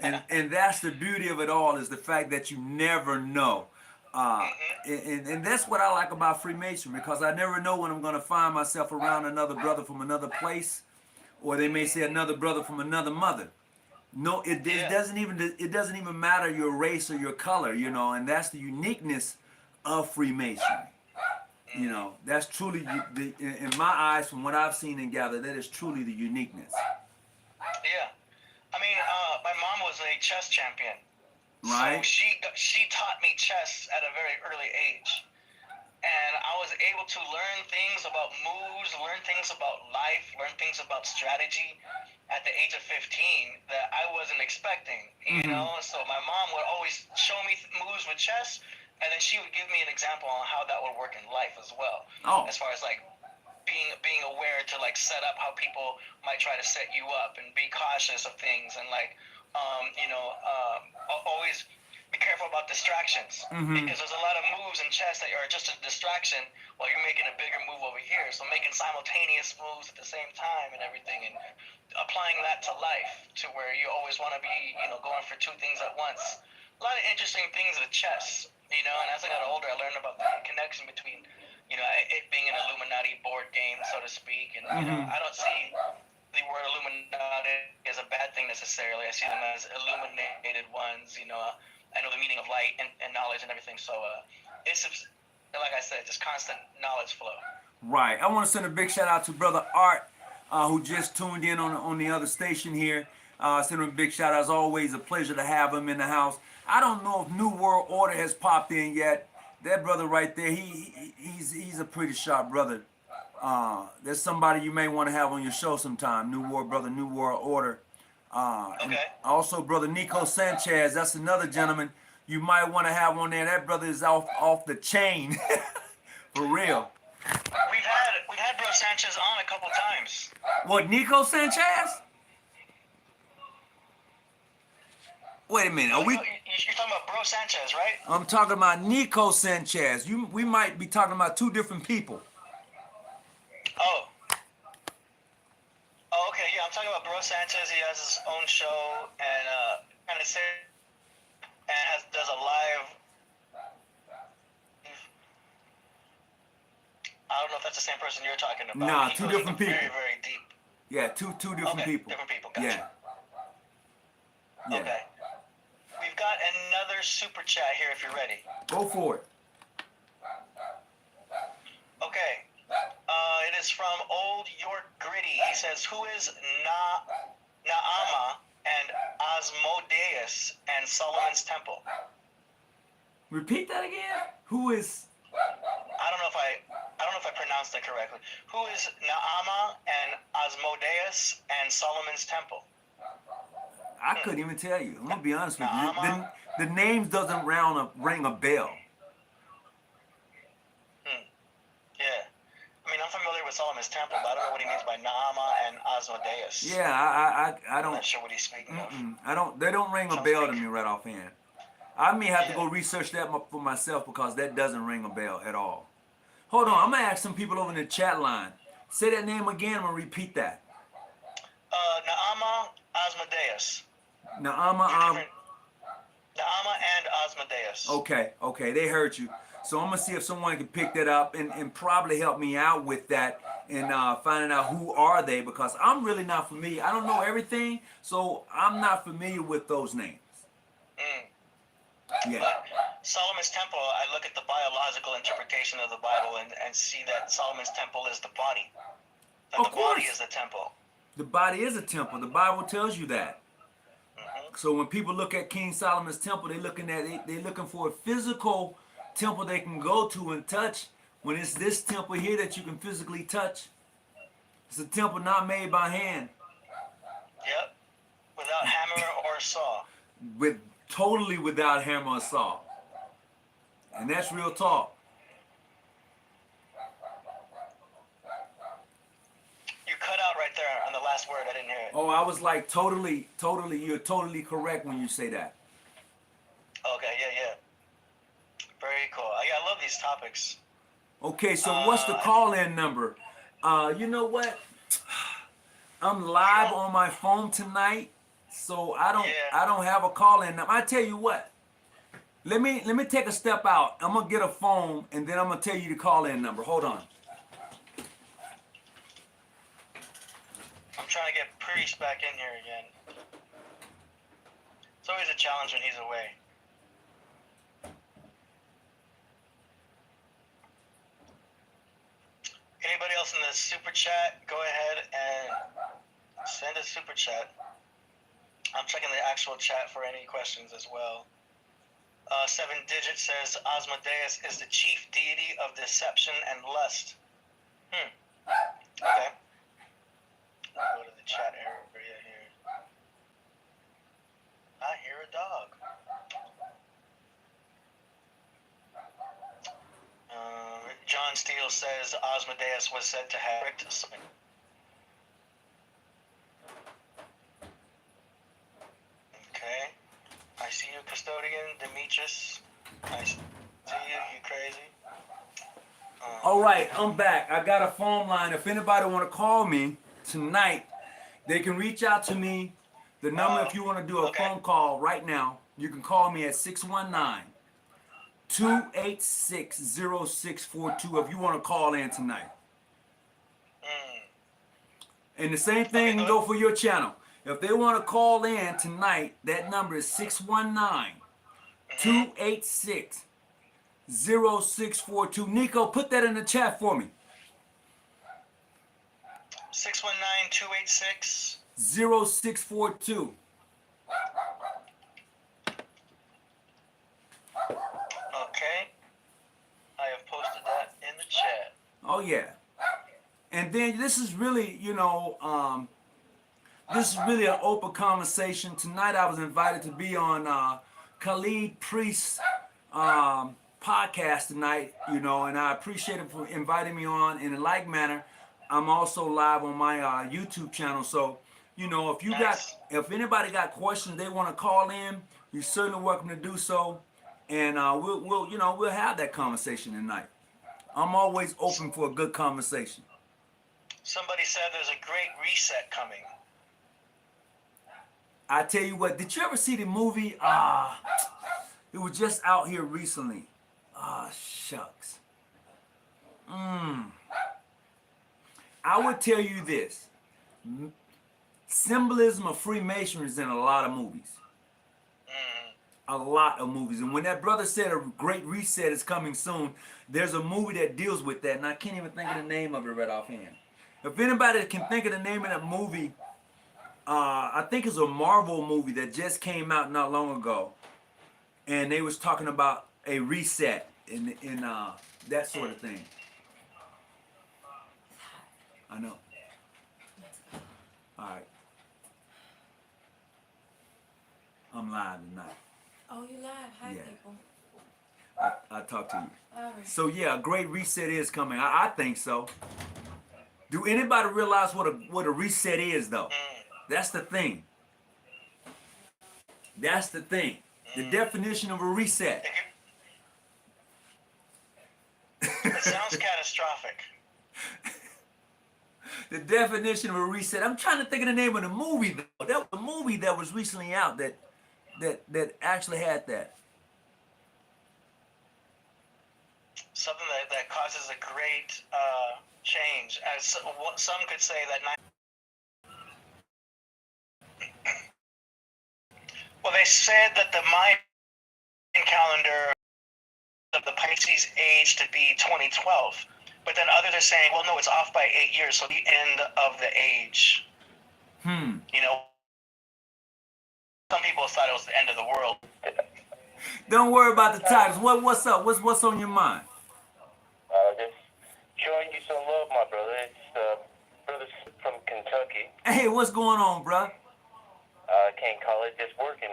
and that's the beauty of it all, is the fact that you never know. And that's what I like about Freemasonry, because I never know when I'm going to find myself around another brother from another place, or they may say another brother from another mother. No, it doesn't even matter your race or your color, and that's the uniqueness of Freemasonry. That's truly, in my eyes, from what I've seen and gathered, that is truly the uniqueness. Yeah. I mean, my mom was a chess champion. Right. So she taught me chess at a very early age. And I was able to learn things about moves, learn things about life, learn things about strategy at the age of 15 that I wasn't expecting, So my mom would always show me moves with chess, and then she would give me an example on how that would work in life as well. As far as like being aware to like set up how people might try to set you up and be cautious of things and like always be careful about distractions, because there's a lot of moves in chess that are just a distraction while you're making a bigger move over here. So making simultaneous moves at the same time and everything, and applying that to life, to where you always want to be, going for two things at once. A lot of interesting things with chess, and as I got older, I learned about the connection between, it being an Illuminati board game, so to speak. And, I don't see the word Illuminati as a bad thing necessarily. I see them as illuminated ones, I know the meaning of light and knowledge and everything. So it's, like I said, just constant knowledge flow. Right. I want to send a big shout out to Brother Art, who just tuned in on the other station here. Send him a big shout out. It's always a pleasure to have him in the house. I don't know if New World Order has popped in yet. That brother right there, he's a pretty sharp brother. There's somebody you may want to have on your show sometime. New World Order. Okay. Also, Brother Nico Sanchez. That's another gentleman you might want to have on there. That brother is off the chain, for real. We've had Bro Sanchez on a couple times. What, Nico Sanchez? Wait a minute. Are we? You're talking about Bro Sanchez, right? I'm talking about Nico Sanchez. We might be talking about two different people. Oh. Oh, okay. Yeah, I'm talking about Bro Sanchez. He has his own show and does a live. I don't know if that's the same person you're talking about. Nah, He two goes different into people. Very, very deep. Yeah, two different Okay, people. different people. Gotcha. Yeah. Okay. We've got another super chat here if you're ready. Go for it. Okay. It is from Old York Gritty. He says, who is Naama and Asmodeus and Solomon's Temple? Repeat that again. Who is? I don't know if I pronounced that correctly. Who is Naama and Asmodeus and Solomon's Temple? I couldn't even tell you. I'm gonna be honest with you. Naama. The name doesn't ring a bell. Yeah. I mean, I'm familiar with Solomon's Temple, but I don't know what he means by Naama and Asmodeus. Yeah, I I'm don't. not sure what he's speaking of. I don't. They don't ring a bell to me right offhand. I may have to go research that for myself because that doesn't ring a bell at all. Hold on, I'm gonna ask some people over in the chat line. Say that name again. I'm gonna repeat that. Naama, Asmodeus. Naama. Naama and Asmodeus. Okay, they heard you. So I'm gonna see if someone can pick that up and probably help me out with that and finding out who are they, because I'm really not familiar. I don't know everything, so I'm not familiar with those names. Yeah. But Solomon's Temple, I look at the biological interpretation of the Bible and see that Solomon's Temple is the body. That Of the body course. is the temple. The body is a temple. The Bible tells you that. Mm-hmm. So when people look at King Solomon's temple, they're looking for a physical temple they can go to and touch. When it's this temple here that you can physically touch, it's a temple not made by hand. Yep. Without hammer or saw. Totally without hammer or saw. And that's real talk. You cut out right there on the last word. I didn't hear it. Oh, I was like totally, you're totally correct when you say that. Okay, yeah. Very cool. I love these topics. Okay, so what's the call-in number? You know what? I'm live on my phone tonight, so I don't have a call-in number. I tell you what. Let me take a step out. I'm gonna get a phone and then I'm gonna tell you the call-in number. Hold on. I'm trying to get Priest back in here again. It's always a challenge when he's away. Anybody else in the super chat, go ahead and send a super chat. I'm checking the actual chat for any questions as well. 7 Digit says Asmodeus is the chief deity of deception and lust. Okay. I'll go to the chat area here. I hear a dog. John Steele says Asmodeus was said to have something. custodian, Demetrius. I see you. You crazy? All right, I'm back. I got a phone line. If anybody want to call me tonight, they can reach out to me. The number, if you want to do a okay. phone call right now, you can call me at 619-286-0642 if you want to call in tonight. And the same thing can go for your channel. If they want to call in tonight, that number is 619-286-0642. Nico, put that in the chat for me. 619-286. 0642. Okay. I have posted that in the chat. Oh yeah. And then this is really, this is really an open conversation. Tonight I was invited to be on Killah Priest podcast tonight, and I appreciate him for inviting me on. In a like manner, I'm also live on my YouTube channel. So, if you if anybody got questions they want to call in, you're certainly welcome to do so. And we'll have that conversation tonight. I'm always open for a good conversation. Somebody said there's a great reset coming. I tell you what, did you ever see the movie? It was just out here recently. Shucks. I would tell you this. Symbolism of Freemasonry is in a lot of movies. A lot of movies. And when that brother said a great reset is coming soon, there's a movie that deals with that, and I can't even think of the name of it right offhand. If anybody can think of the name of that movie, I think it's a Marvel movie that just came out not long ago, and they was talking about a reset in that sort of thing. I know. All right. I'm live tonight. Oh, you live? Hi, Yeah. people. I talk to you. All right. So yeah, a great reset is coming. I think so. Do anybody realize what a reset is though? That's the thing. That's the thing. The definition of a reset. It sounds catastrophic. The definition of a reset. I'm trying to think of the name of the movie though. That was a movie that was recently out that actually had that. Something that causes a great change. As some could say that. Well, they said that the Mayan calendar of the Pisces age to be 2012, but then others are saying, well, no, it's off by 8 years, so the end of the age. Some people thought it was the end of the world. Don't worry about the titles. What's up? What's on your mind? Just showing you some love, my brother. It's brother from Kentucky. Hey, what's going on, bruh? Can't call it, just working,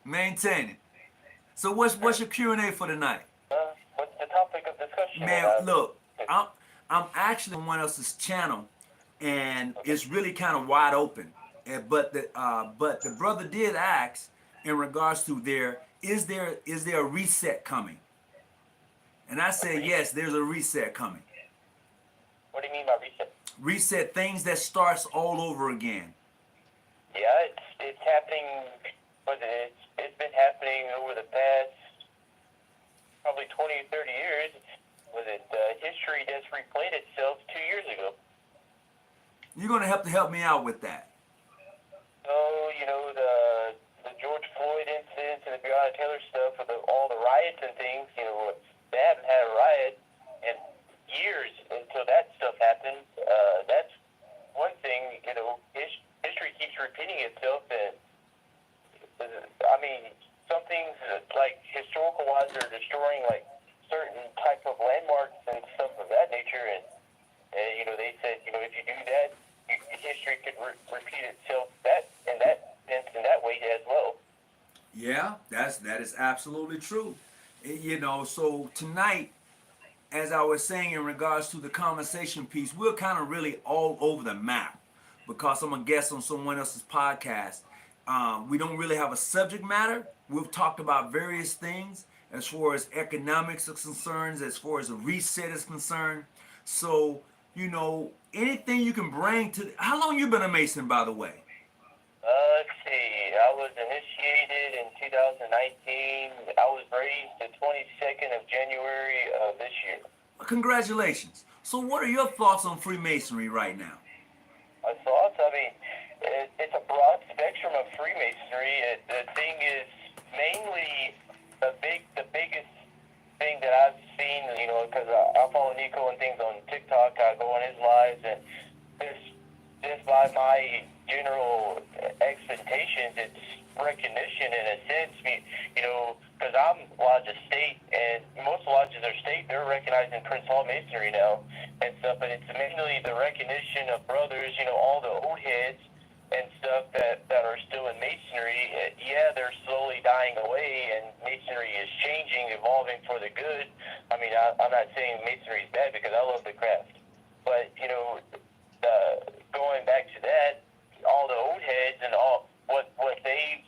Maintaining. So what's your Q&A for tonight? What's the topic of discussion? Man, look, I'm actually on someone else's channel, and it's really kind of wide open. But the brother did ask in regards to is there a reset coming? And I said yes, there's a reset coming. What do you mean by reset? Reset, things that starts all over again. Yeah, it's happening. It's been happening over the past probably 20 or 30 years. History just replayed itself 2 years ago. You're gonna have to help me out with that. So the George Floyd incidents and the Breonna Taylor stuff, with all the riots and things. They haven't had a riot in years until that stuff happened. That's one thing. History keeps repeating itself, and some things like historical-wise are destroying like certain type of landmarks and stuff of that nature, and they said if you do that, history could repeat itself in that way as well. Yeah, that is absolutely true. So tonight, as I was saying in regards to the conversation piece, we're kind of really all over the map because I'm a guest on someone else's podcast. We don't really have a subject matter. We've talked about various things as far as economics is concerned, as far as a reset is concerned. So, anything you can bring to. How long you been a Mason, by the way? Let's see. I was initiated in 2019. I was raised the 22nd of January of this year. Congratulations. So, what are your thoughts on Freemasonry right now? My thoughts? I mean, it's a broad spectrum of Freemasonry. The thing is, mainly the biggest thing that I've seen, because I follow Nico and things on TikTok. I go on his lives, and just by my general expectations, it's recognition in a sense. Because I'm Lodge of State, and most lodges are state. They're recognizing Prince Hall Masonry now and stuff, but it's mainly the recognition of brothers. All the old heads and stuff that are still in Masonry. Yeah, they're slowly dying away, and Masonry is changing, evolving for the good. I mean, I'm not saying Masonry is bad, because I love the craft. But, going back to that, all the old heads and all what they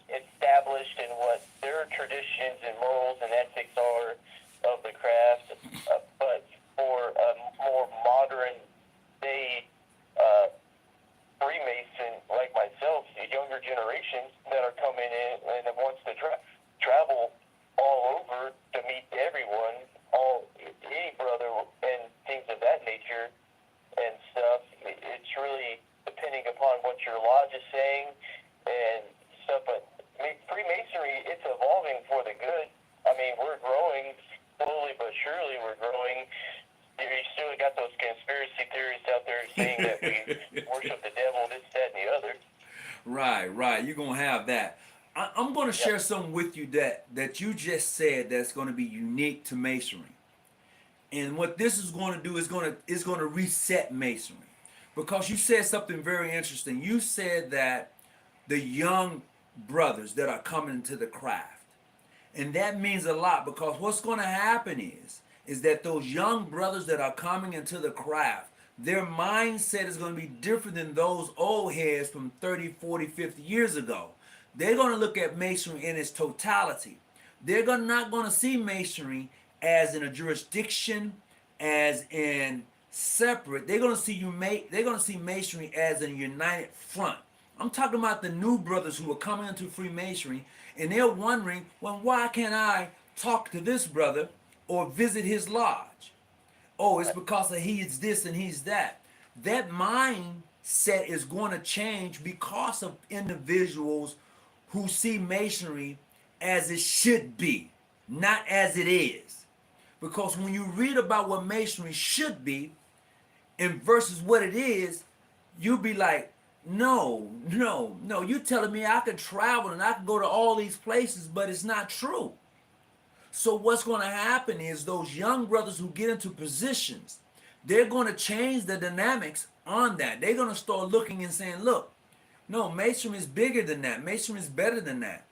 established and what their traditions and morals and ethics are of the craft, but for a more modern day Freemason like myself, the younger generations that are coming in and that wants to travel all over to meet everyone, any brother and things of that nature and stuff. It's really depending upon what your lodge is saying and stuff. But Freemasonry, it's evolving for the good. I mean, we're growing slowly but surely. We're growing. You still got those conspiracy theorists out there saying that we worship the devil, this, that, and the other. Right. You're gonna have that. I'm gonna share something with you that you just said that's gonna be unique to Masonry. And what this is going to do is going to reset Masonry, because you said something very interesting. You said that the young brothers that are coming into the craft, and that means a lot, because what's going to happen is that those young brothers that are coming into the craft, their mindset is going to be different than those old heads from 30, 40, 50 years ago. They're going to look at Masonry in its totality. They're not going to see Masonry as in a jurisdiction, as in separate. They're going to see Masonry as a united front. I'm talking about the new brothers who are coming into Freemasonry, and they're wondering, well, why can't I talk to this brother or visit his lodge? Oh, it's because he's this and he's that. That mindset is going to change because of individuals who see Masonry as it should be, not as it is. Because when you read about what Masonry should be and versus what it is, you'll be like, no, you're telling me I can travel and I can go to all these places, but it's not true. So what's going to happen is those young brothers who get into positions, they're going to change the dynamics on that. They're going to start looking and saying, look, no, Masonry is bigger than that. Masonry is better than that.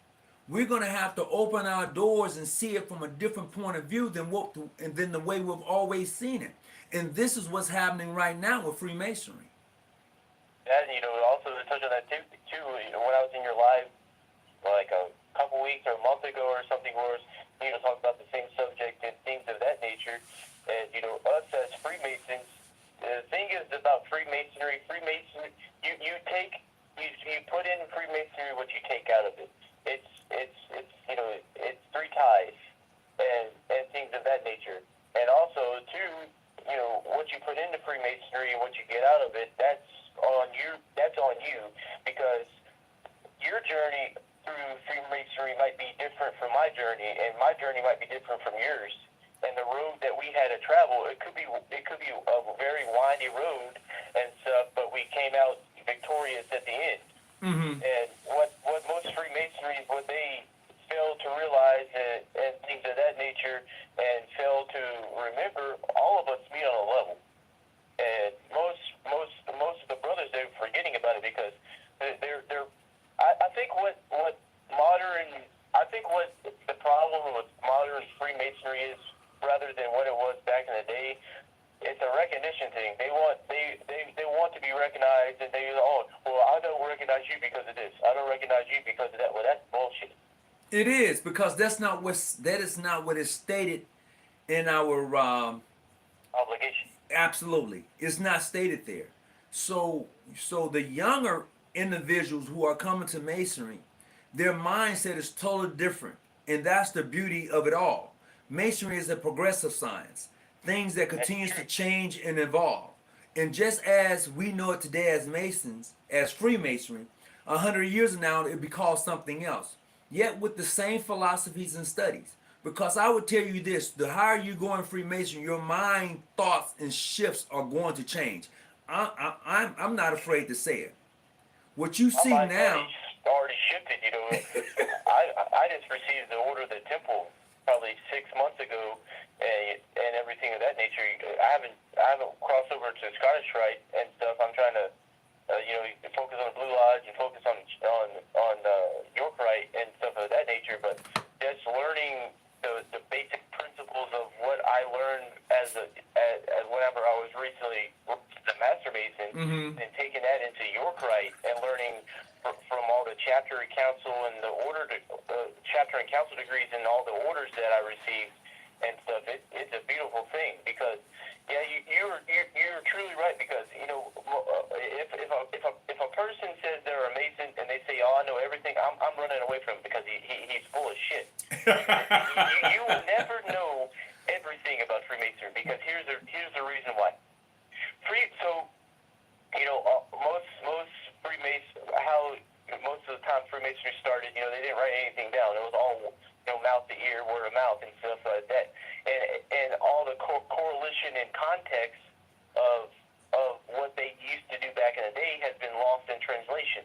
We're going to have to open our doors and see it from a different point of view than the way we've always seen it. And this is what's happening right now with Freemasonry. That, also to touch on that too, when I was in your live, like a couple weeks or a month ago or something, where talk about the same subject and things of that nature, and us as Freemasons, the thing is about Freemasonry, you put in Freemasonry what you take out of it. It's three ties and things of that nature. And also too, what you put into Freemasonry and what you get out of it, that's on you, because your journey through Freemasonry might be different from my journey, and my journey might be different from yours. And the road that we had to travel, it could be a very windy road and stuff, but we came out victorious at the end. Mm-hmm. And what most Freemasonry, what they fail to realize and things of that nature, and fail to remember, all of us meet on a level. And most of the brothers, they're forgetting about it, because I think what the problem with modern Freemasonry is, rather than what it was back in the day, it's a recognition thing. They want to be recognized, and I don't recognize you because of this. I don't recognize It is, because that is not what is stated in our Obligation. absolutely. It's not stated there. So the younger individuals who are coming to masonry, their mindset is totally different. And that's the beauty of it all. Masonry is a progressive science. Things that That's continues to true. change and evolve. And just as we know it today as Masons, as Freemasonry, 100 years from now it'll be called something else. Yet with the same philosophies and studies. Because I would tell you this, the higher you go in Freemasonry, your mind, thoughts, and shifts are going to change. I'm not afraid to say it. What you My see mind's now, already shifted. I just received the order of the temple probably 6 months ago, and everything of that nature. I haven't crossed over to Scottish Rite and stuff. I'm trying to focus on the Blue Lodge and focus on York Rite and stuff of that nature. But just learning the basic principles of what I learned as whenever I was recently the Master Mason, and taking that into York Rite and learning from all the chapter and council and the chapter and council degrees and all the orders that I received and stuff. It's a beautiful thing because you're truly right, because if a person says they're a Mason and they say, oh, I know everything, I'm running away from him because he's full of shit. You will never know everything about Freemasonry, because here's the reason why. Most Freemasons, how most of the time Freemasonry started, they didn't write anything down. It was all mouth to ear, word of mouth, and stuff like that. And all the correlation and context of what they used to do back in the day has been lost in translation.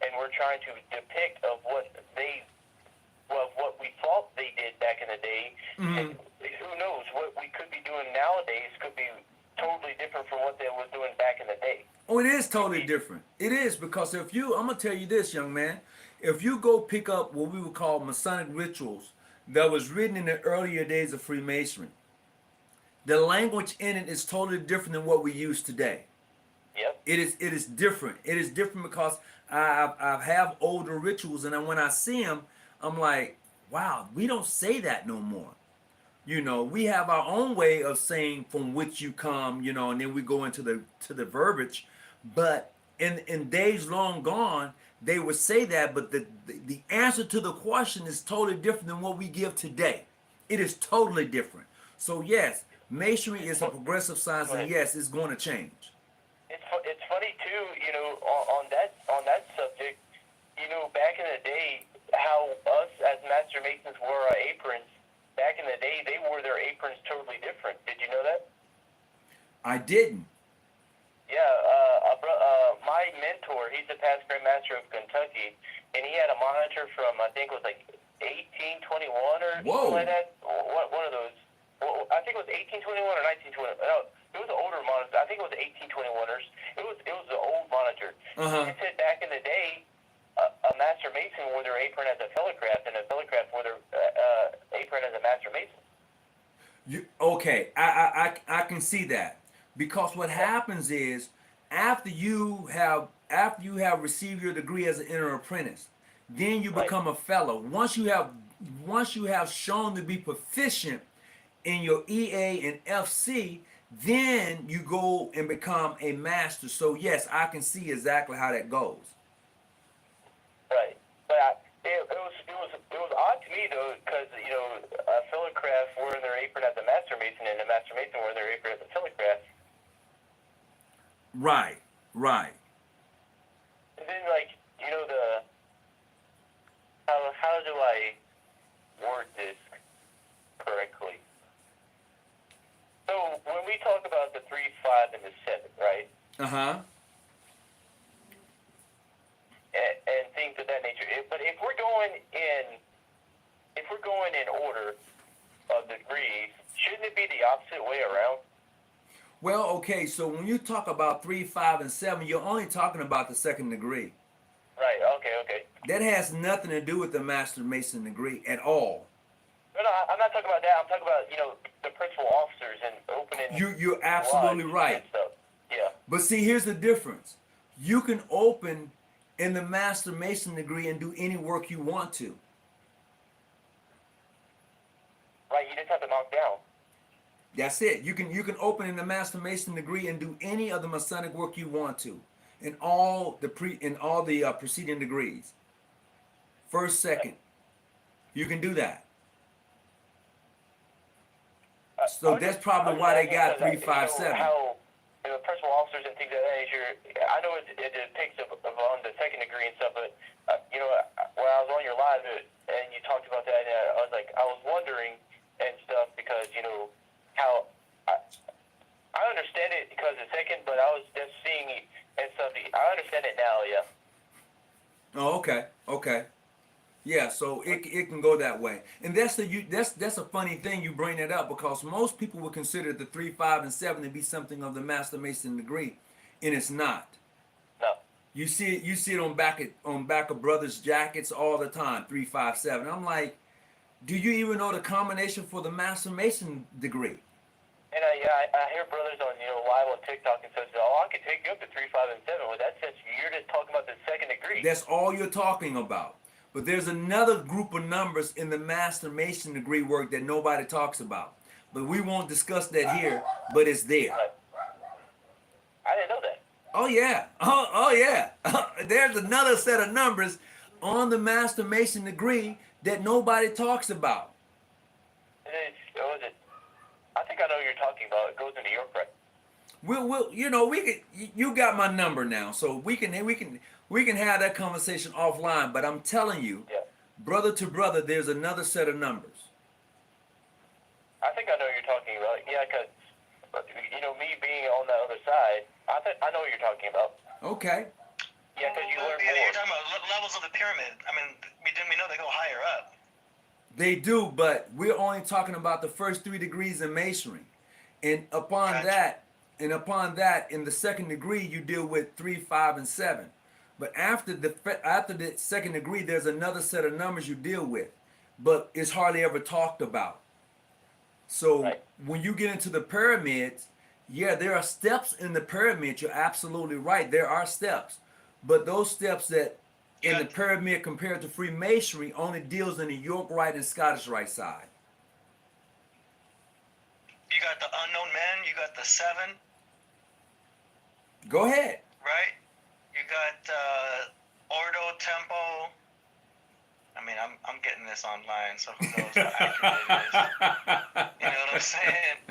And we're trying to depict of what we thought they did back in the day. And who knows, what we could be doing nowadays could be totally different from what they were doing back in the day. oh, it is totally different. It is, because I'm gonna tell you this, young man, if you go pick up what we would call Masonic rituals that was written in the earlier days of Freemasonry, the language in it is totally different than what we use today. Yep. It is different. It is different because I have older rituals, and then when I see them, I'm like, wow, we don't say that no more. We have our own way of saying from which you come, and then we go into the verbiage. But in days long gone, they would say that, but the answer to the question is totally different than what we give today. It is totally different. So yes, masonry is a progressive science, and yes, it's going to change. It's funny too, on that subject, back in the day, how us as Master Masons wore our aprons. Back in the day, they wore their aprons totally different. Did you know that? I didn't. Yeah, my mentor, he's the past Grand Master of Kentucky, and he had a monitor from, I think it was like 1821 or something like that. One of those. Well, I think it was 1821 or 1921. No, it was an older monitor. I think it was 1821ers. It was the old monitor. He said back in the day, a Master Mason wore their apron as a Fellicraft, and a Fellicraft wore their apron as a Master Mason. Okay, I can see that, because what happens is after you have received your degree as an inner apprentice, then you become a fellow. Once you have shown to be proficient in your EA and FC, then you go and become a master. So yes, I can see exactly how that goes. Right, but it was odd to me though, because a Fellicraft wearing their apron as a Master Mason and a Master Mason wearing their apron as a Fellicraft. Right. And then how do I word this correctly? So when we talk about the 3, 5, and the 7, right? And things of that nature. But if we're going in order of degrees, shouldn't it be the opposite way around? Well, okay, so when you talk about 3, 5, and 7, you're only talking about the second degree. Right, okay. That has nothing to do with the Master Mason degree at all. No, I'm not talking about that. I'm talking about, the principal officers and opening. You're absolutely right. Yeah. But see, here's the difference. You can open in the Master Mason degree and do any work you want to. Right, you just have to knock down. That's it. You can open in the Master Mason degree and do any of the Masonic work you want to, in all the preceding degrees. First, second, you can do that. So that's probably why they got 357. How principal officers and things of that nature. I know it depicts on the second degree and stuff, but when I was on your live and you talked about that, I was wondering and stuff because how I understand it because of second, but I was just seeing it and stuff. I understand it now, yeah. Oh, okay. Yeah, so it can go that way, and that's a funny thing you bring that up because most people would consider the 3, 5, and 7 to be something of the Master Mason degree, and it's not. No. You see it on back of brothers' jackets all the time, 3, 5, 7. I'm like, do you even know the combination for the Master Mason degree? And I hear brothers on live on TikTok and says, "Oh, I can take you up to 3, 5, and 7." Well, that's just you're just talking about the second degree. That's all you're talking about. But there's another group of numbers in the Master Mason degree work that nobody talks about. But we won't discuss that here, but it's there. Right. I didn't know that. Oh yeah. Oh yeah. There's another set of numbers on the Master Mason degree that nobody talks about. I think I know what you're talking about. It goes into York, right? You got my number now, so we can have that conversation offline. But I'm telling you, brother to brother, there's another set of numbers. I think I know what you're talking about. Yeah, because me being on the other side, I know what you're talking about. Okay. Yeah, because you learn more. You're talking about levels of the pyramid. I mean, we know they go higher up. They do, but we're only talking about the first 3 degrees in masonry, and upon that, in the second degree, you deal with 3, 5, and 7. But after the second degree, there's another set of numbers you deal with, but it's hardly ever talked about. So when you get into the pyramids, yeah, there are steps in the pyramid. You're absolutely right. There are steps, but those steps that in the pyramid compared to Freemasonry only deals in the York Rite and Scottish Rite side. You got the unknown men. You got the 7. Go ahead. Right. You got Ordo, Tempo. I mean, I'm getting this online, so who knows how accurate it is. You know what I'm saying?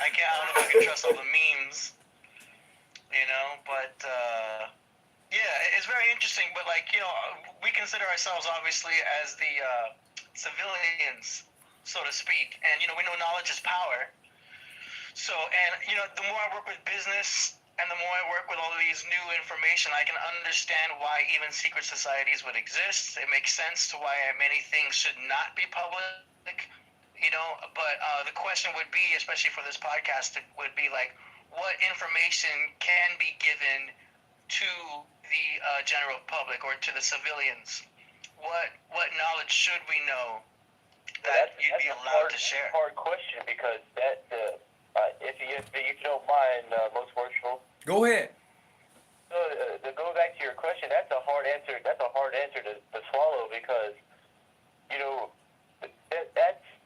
I don't know if I can trust all the memes. But yeah, it's very interesting. But we consider ourselves obviously as the civilians, so to speak, and we know knowledge is power. So, and the more I work with business and the more I work with all of these new information, I can understand why even secret societies would exist. It makes sense to why many things should not be public, but the question would be, especially for this podcast, would be like, what information can be given to the general public or to the civilians? What knowledge should we know that you'd be allowed to share? That's a hard question because if you don't mind, most worshipful. Go ahead. So to go back to your question, that's a hard answer. That's a hard answer to swallow because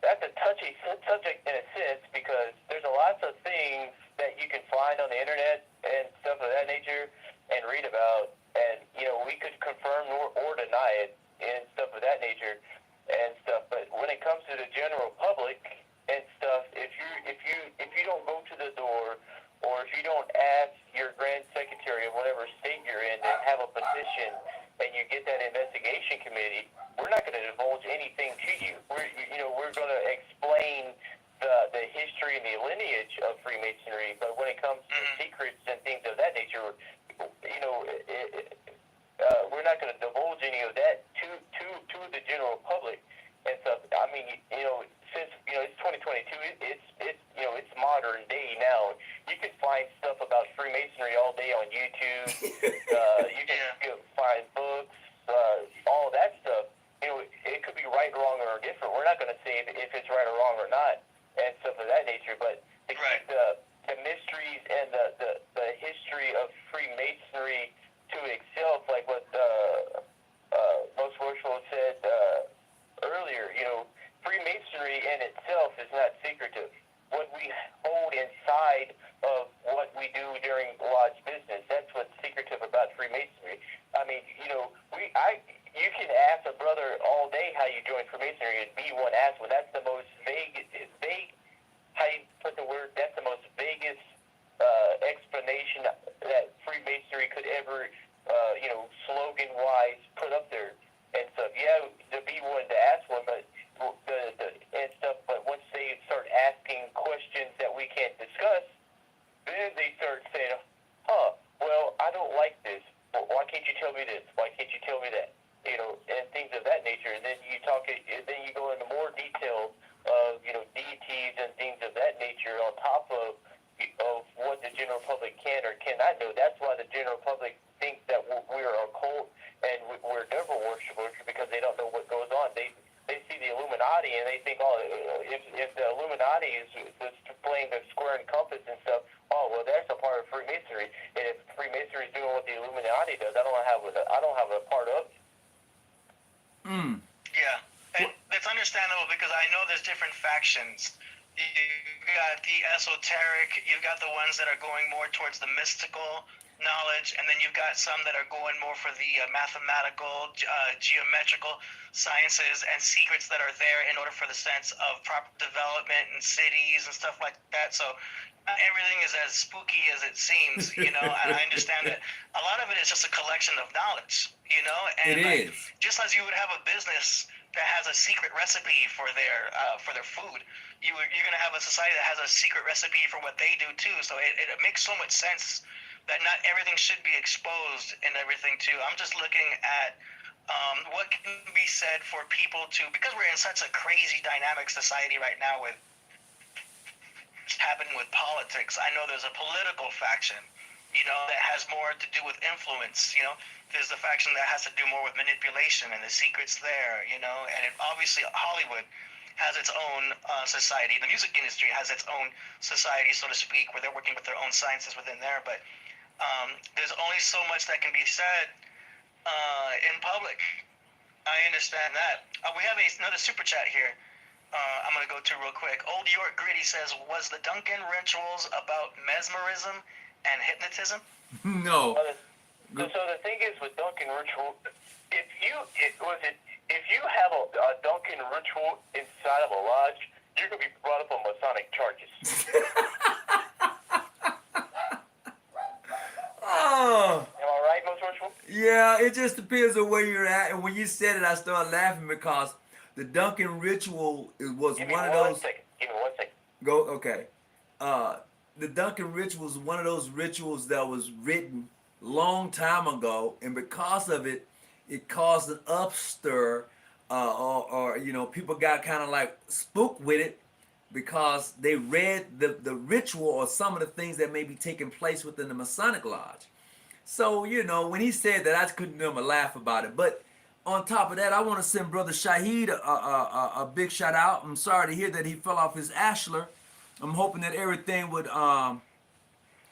that's a touchy subject in a sense because there's a lots of things that you can find on the internet and stuff of that nature and read about, and we could confirm or deny it and stuff of that nature and stuff. But when it comes to the general public and stuff, if you don't go to the door or if you don't ask your grand secretary of whatever state you're in to have a petition and you get that investigation committee, we're not going to divulge anything to you. We're going to explain the history and the lineage of Freemasonry, but when it comes to secrets and things of that nature, we're not going to divulge any of that to the general public and stuff. I mean, since it's 2022, it's modern day now. You can find stuff about Freemasonry all day on YouTube. You can find books, all that stuff. It could be right, wrong, or different. We're not going to say if it's right or wrong or not and stuff of that nature, but to keep the mysteries and the history of Freemasonry to itself, like what most worshipful said earlier, Freemasonry in itself say how you join Freemasonry, and B1 asked one. That's the most vague. How you put the word? That's the most vaguest explanation that Freemasonry could ever, slogan-wise, put up there. And so, yeah, the B1 to ask one, but and stuff. But once they start asking questions that we can't discuss, then they start saying, well, I don't like this. Well, why can't you tell me this? Why can't you tell me that? And things of that nature. And then then you go into more detail of, deities and things of that nature on top of what the general public can or cannot know. That's why the general public thinks that we're a cult and we're devil worshippers, because they don't know what goes on. They see the Illuminati and they think, if the Illuminati is playing the square and compass and stuff, well, that's a part of Freemasonry. And if Freemasonry is doing what the Illuminati does, I don't have a part of it. Yeah, and it's understandable because I know there's different factions. You've got the esoteric, you've got the ones that are going more towards the mystical knowledge, and then you've got some that are going more for the mathematical, geometrical sciences and secrets that are there in order for the sense of proper development in cities and stuff like that. So not everything is as spooky as it seems, and I understand that a lot of it is just a collection of knowledge, and It is. just as you would have a business that has a secret recipe for their food, you're going to have a society that has a secret recipe for what they do too. So it makes so much sense that not everything should be exposed and everything too. I'm just looking at what can be said for people to, because we're in such a crazy dynamic society right now with what's happening with politics. I know there's a political faction, that has more to do with influence. There's the faction that has to do more with manipulation and the secrets there, and obviously Hollywood has its own society. The music industry has its own society, so to speak, where they're working with their own sciences within there. But there's only so much that can be said in public. I understand that. We have another super chat here. I'm going to go to real quick. Old York Gritty says, was the Duncan rituals about mesmerism and hypnotism? No. So the thing is with Duncan ritual, if you have a Duncan ritual inside of a lodge, you're going to be brought up on Masonic charges. Oh. Am I right, Most Ritual? Yeah, it just depends on where you're at. And when you said it, I started laughing because the Duncan ritual was Give me one of one those. second. Give me 1 second. Go, okay. The Duncan ritual was one of those rituals that was written long time ago, and because of it, it caused an upstir, or people got kind of like spooked with it because they read the ritual or some of the things that may be taking place within the Masonic Lodge. So, when he said that, I just couldn't do him a laugh about it. But on top of that, I want to send Brother Shahid a big shout out. I'm sorry to hear that he fell off his ashlar. I'm hoping that everything would, that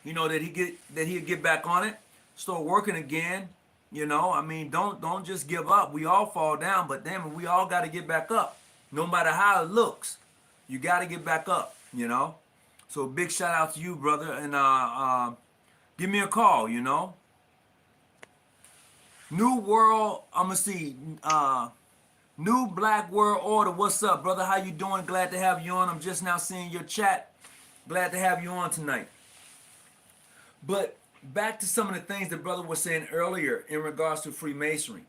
he'd get back on it, start working again. Don't just give up. We all fall down, but damn, we all got to get back up. No matter how it looks, you got to get back up. So big shout out to you, brother, and give me a call. New World, I'm gonna see. New Black World Order, what's up, brother? How you doing? Glad to have you on. I'm just now seeing your chat. Glad to have you on tonight. But back to some of the things that brother was saying earlier in regards to Freemasonry.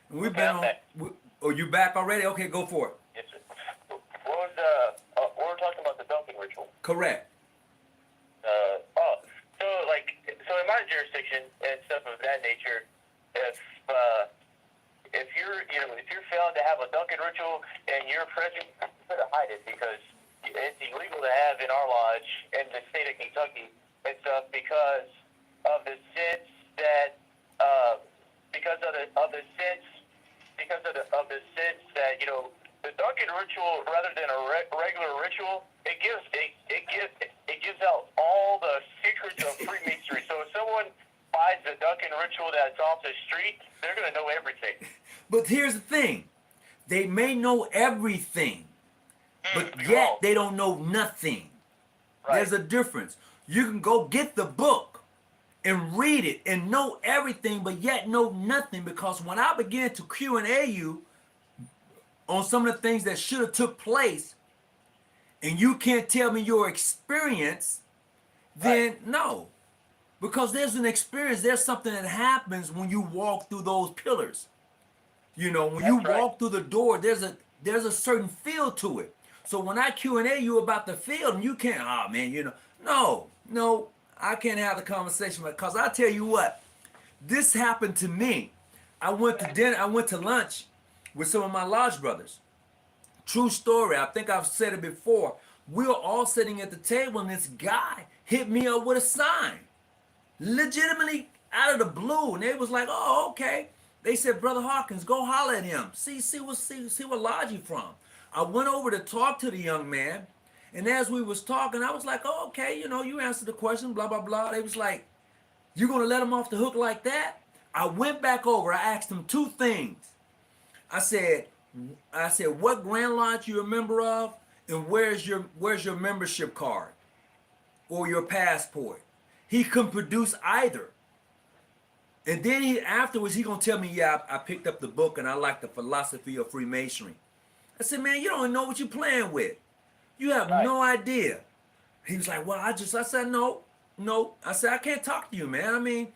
And we've been on. Oh, you back already? Okay, go for it. Yes, sir. What was we were talking about the Duncan ritual. Correct. So in my jurisdiction and stuff of that nature, if you're found to have a Duncan ritual and you're present, you better hide it because it's illegal to have in our lodge in the state of Kentucky and stuff because of the sense that the Duncan ritual rather than a regular ritual, it gives out all the secrets of Freemasonry. So if someone buys the Duncan ritual that's off the street, they're going to know everything. But here's the thing. They may know everything, but yet they don't know nothing. Right. There's a difference. You can go get the book and read it and know everything, but yet know nothing, because when I began to Q&A you, on some of the things that should have took place, and you can't tell me your experience, then no. Because there's an experience, there's something that happens when you walk through those pillars. You know, when you That's right. walk through the door, there's a certain feel to it. So when I Q&A you about the field and you can't, oh man, you know, no, I can't have the conversation because I tell you what, this happened to me. I went to dinner, I went to lunch with some of my lodge brothers. True story. I think I've said it before. We were all sitting at the table and this guy hit me up with a sign. Legitimately out of the blue. And they was like, oh, okay. They said, Brother Hawkins, go holler at him. See what lodge you from. I went over to talk to the young man. And as we was talking, I was like, oh, okay, you know, you answered the question, blah, blah, blah. They was like, you gonna let him off the hook like that? I went back over, I asked him two things. I said, what Grand Lodge you a member of, and where's your membership card or your passport? He couldn't produce either. And then afterwards he gonna tell me, yeah, I picked up the book and I like the philosophy of Freemasonry. I said, man, you don't know what you're playing with. You have no idea. He was like, well, I said, no. I said, I can't talk to you, man. I mean,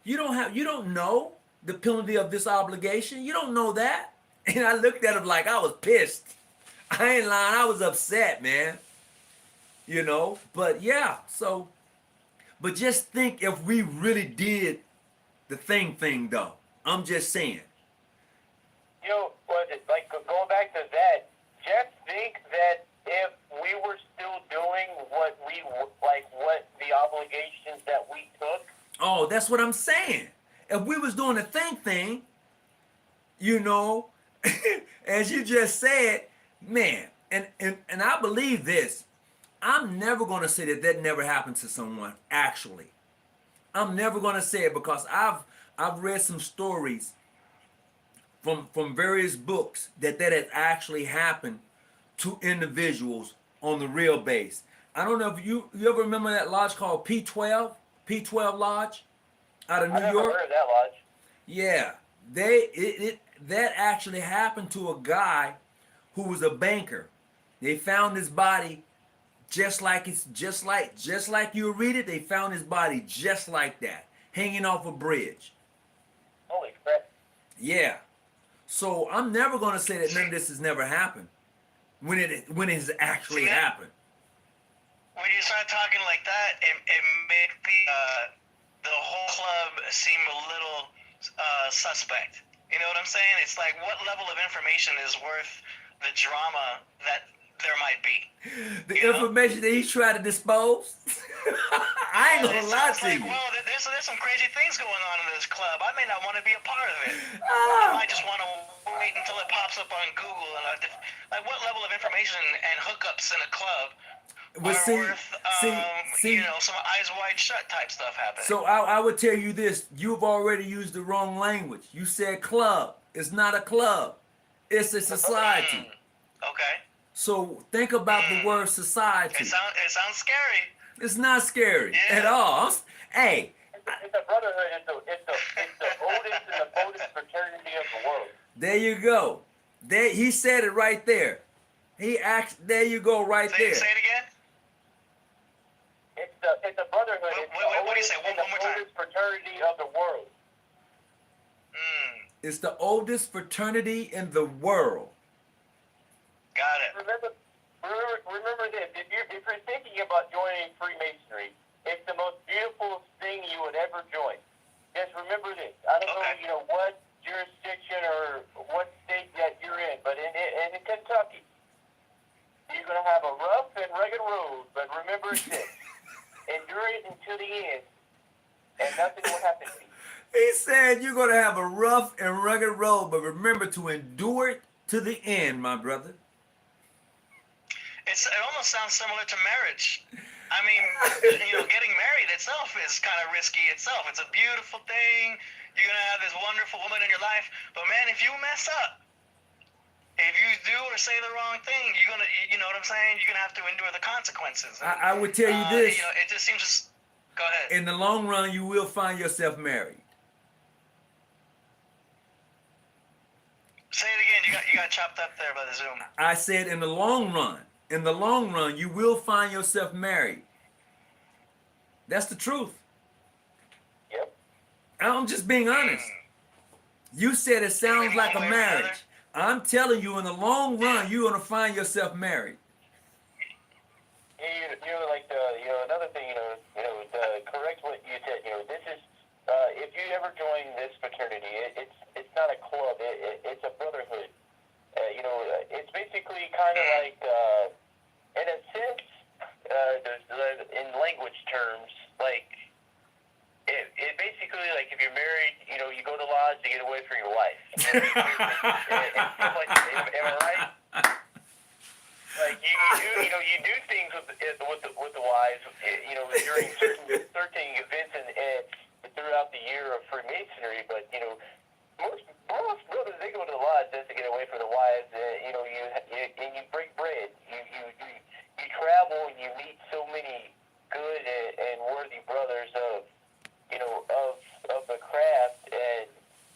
you don't know the penalty of this obligation. You don't know that. And I looked at him like I was pissed. I ain't lying. I was upset, man. You know, but yeah, but just think if we really did the thing though. I'm just saying. You know, like going back to that, just think that if we were still doing what the obligations that we took. Oh, that's what I'm saying. If we was doing the thing, you know, as you just said, man, and I believe this. I'm never going to say that never happened to someone, actually. I'm never going to say it because I've read some stories from various books that has actually happened to individuals on the real base. I don't know if you ever remember that lodge called P12 Lodge out of New I never York. heard of that lodge. Yeah, that actually happened to a guy who was a banker. They found his body just like you read it. They found his body just like that, hanging off a bridge. Holy crap! Yeah. So I'm never gonna say that none of this has never happened when it has actually happened. When you start talking like that, it makes the whole club seem a little suspect. You know what I'm saying? It's like, what level of information is worth the drama that there might be? The information that he's trying to dispose. I ain't gonna lie to you. Well, there's some crazy things going on in this club. I may not want to be a part of it. I might just want to wait until it pops up on Google. And like, what level of information and hookups in a club Well, are see, you know, some eyes wide shut type stuff happening? So I would tell you this: you've already used the wrong language. You said club. It's not a club. It's a society. Okay. So think about the word society. It sounds scary. It's not scary at all. Hey. It's a brotherhood. It's the oldest and the boldest fraternity of the world. There you go. He said it right there. There you go, right there. Say it again. It's a brotherhood. What do you say? One more time. It's the oldest fraternity of the world. It's the oldest fraternity in the world. Got it. Remember this. If you're thinking about joining Freemasonry, it's the most beautiful thing you would ever join. Just remember this. I don't know, what jurisdiction or what state that you're in, but in Kentucky, you're going to have a rough and rugged road. But remember this: endure it until the end, and nothing will happen to you. He said you're going to have a rough and rugged road, but remember to endure it to the end, my brother. It almost sounds similar to marriage. I mean, getting married itself is kind of risky itself. It's a beautiful thing. You're going to have this wonderful woman in your life. But, man, if you mess up, if you do or say the wrong thing, you're going to, you know what I'm saying? You're going to have to endure the consequences. And, I would tell you this. It just seems go ahead. In the long run, you will find yourself married. Say it again. You got chopped up there by the Zoom. I said in the long run, you will find yourself married. That's the truth. Yep. I'm just being honest. You said it sounds like a One way or another. marriage. I'm telling you, in the long run, you're gonna find yourself married. Like another thing, to correct what you said, this is, if you ever join this fraternity, it's not a club, it's a brotherhood. It's basically kind of like, in a sense, in language terms, like, it basically, like, if you're married, you go to lodge to get away from your wife. And stuff like that. Am I right? Like, you do things with the wives, during certain events and throughout the year of Freemasonry, but, most brothers, they go to the lodge just to get away from the wives, and you break bread. You travel and you meet so many good and worthy brothers of the craft, and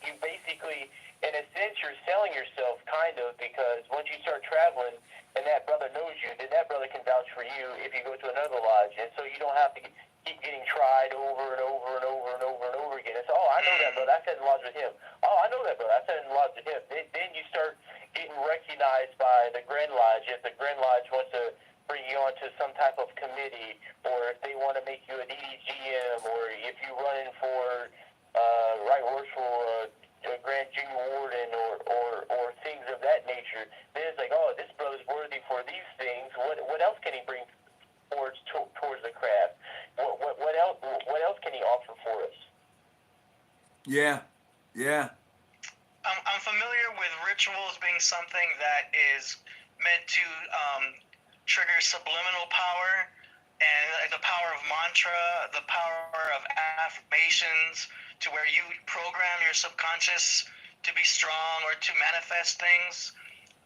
you basically, in a sense, you're selling yourself, kind of, because once you start traveling and that brother knows you, then that brother can vouch for you if you go to another lodge, and so you don't have to keep getting tried over and over and over and over and over again. It's, oh, I know that brother, I sat in lodge with him. Oh, I know that brother, I sat in lodge with him. Then you start getting recognized by the Grand Lodge, if the Grand Lodge wants to bring you onto some type of committee, or if they want to make you an EDGM, or if you run in for right worshipful Grand Junior Warden, or things of that nature. Then it's like, oh, this brother's worthy for these things. What else can he bring towards the craft? What else can he offer for us? Yeah. I'm familiar with rituals being something that is meant to trigger subliminal power, and like the power of mantra, the power of affirmations, to where you program your subconscious to be strong or to manifest things.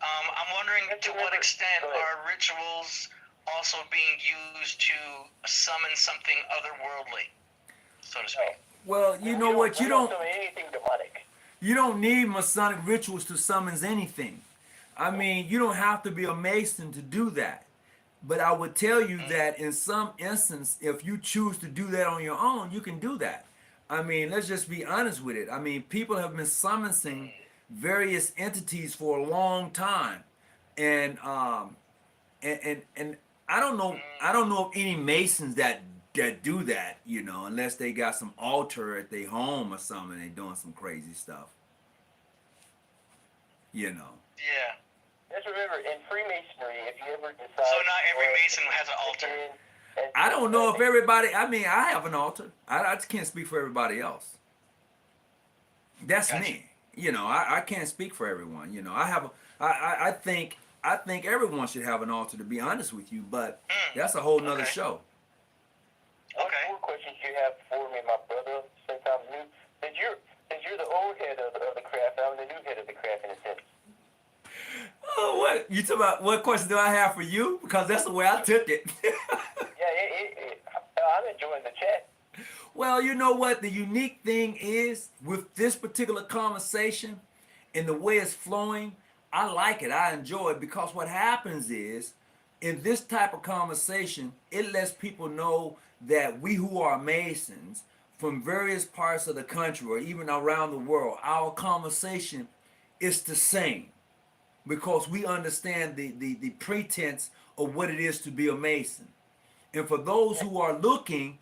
I'm wondering, to what extent are rituals also being used to summon something otherworldly, so to speak? Well, you know what? You don't. summon anything demonic. You don't need Masonic rituals to summon anything. I mean, you don't have to be a Mason to do that. But I would tell you that in some instance, if you choose to do that on your own, you can do that. I mean, let's just be honest with it. I mean, people have been summoning various entities for a long time, and and I don't know of any Masons that do that, unless they got some altar at their home or something. They doing some crazy stuff, Yeah. Just remember, in Freemasonry, if you ever decide... So not every Mason has an altar. I don't know if everybody. I mean, I have an altar. I just can't speak for everybody else. That's Gotcha. me. I can't speak for everyone. I have. I think everyone should have an altar. To be honest with you, but that's a whole nother Okay. show. What more questions you have for me, my brother? Since I'm new, since you're the old head of the craft, I'm the new head of the craft in a sense. Oh, what you talking about? What question do I have for you? Because that's the way I took it. I'm enjoying the chat. Well, you know what? The unique thing is with this particular conversation and the way it's flowing, I like it. I enjoy it because what happens is in this type of conversation, it lets people know that we who are Masons from various parts of the country or even around the world, our conversation is the same because we understand the pretense of what it is to be a Mason. And for those who are looking,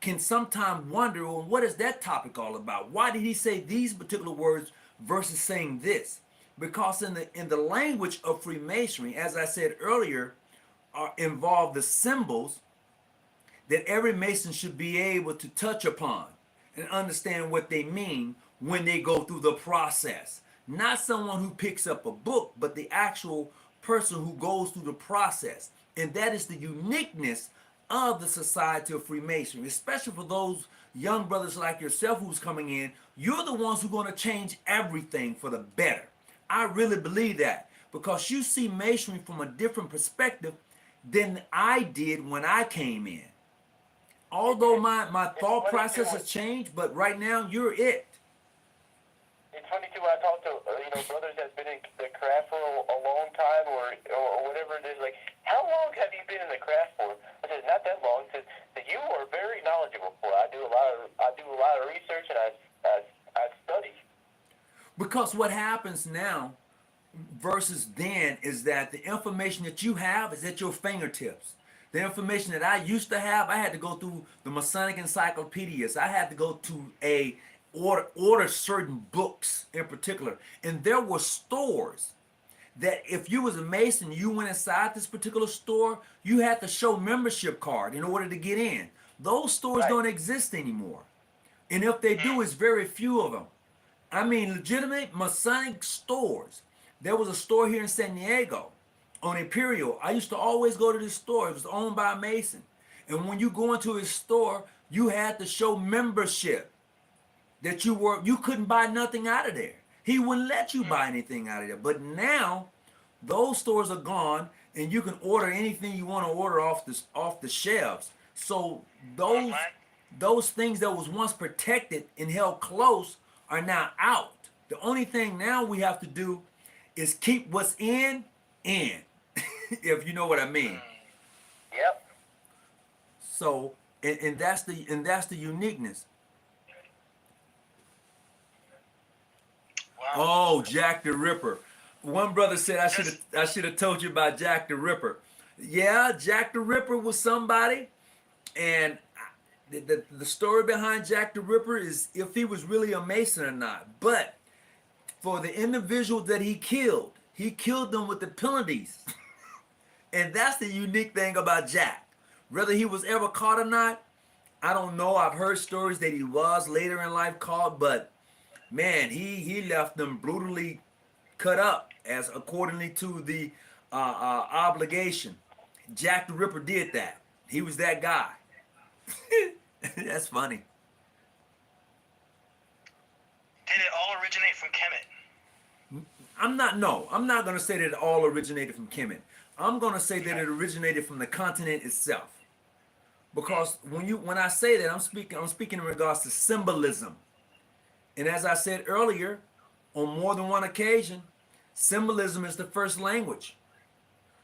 can sometimes wonder, well, what is that topic all about? Why did he say these particular words versus saying this? Because in the language of Freemasonry, as I said earlier, involve the symbols that every Mason should be able to touch upon and understand what they mean when they go through the process. Not someone who picks up a book, but the actual person who goes through the process. And that is the uniqueness of the Society of Freemasonry, especially for those young brothers like yourself who's coming in. You're the ones who are going to change everything for the better. I really believe that because you see Masonry from a different perspective than I did when I came in. Although my thought process has changed, but right now you're it. It's funny too when I talk to brothers that's been in the craft for a long time or whatever it is. Like, how long have you been in the craft for? I said, not that long. I said, you are very knowledgeable. I do a lot of research and I study. Because what happens now versus then is that the information that you have is at your fingertips. The information that I used to have, I had to go through the Masonic encyclopedias. I had to go to order certain books in particular. And there were stores that if you was a Mason, you went inside this particular store, you had to show membership card in order to get in. Those stores don't exist anymore. And if they do, it's very few of them. I mean, legitimate Masonic stores. There was a store here in San Diego on Imperial. I used to always go to this store. It was owned by a Mason. And when you go into his store, you had to show membership that you couldn't buy nothing out of there. He wouldn't let you buy anything out of there. But now those stores are gone and you can order anything you want to order off the shelves. So those things that was once protected and held close are now out. The only thing now we have to do is keep what's in, if you know what I mean. Yep. So, and that's the uniqueness. Wow. Oh, Jack the Ripper. One brother said I should have told you about Jack the Ripper. Yeah, Jack the Ripper was somebody, and the story behind Jack the Ripper is if he was really a Mason or not. But for the individual that he killed them with the penalties. And that's the unique thing about Jack. Whether he was ever caught or not, I don't know. I've heard stories that he was later in life caught, but man, he left them brutally cut up as accordingly to the obligation. Jack the Ripper did that. He was that guy. That's funny. Did it all originate from Kemet? I'm not going to say that it all originated from Kemet. I'm going to say that it originated from the continent itself. Because when I say that, I'm speaking in regards to symbolism. And as I said earlier, on more than one occasion, symbolism is the first language.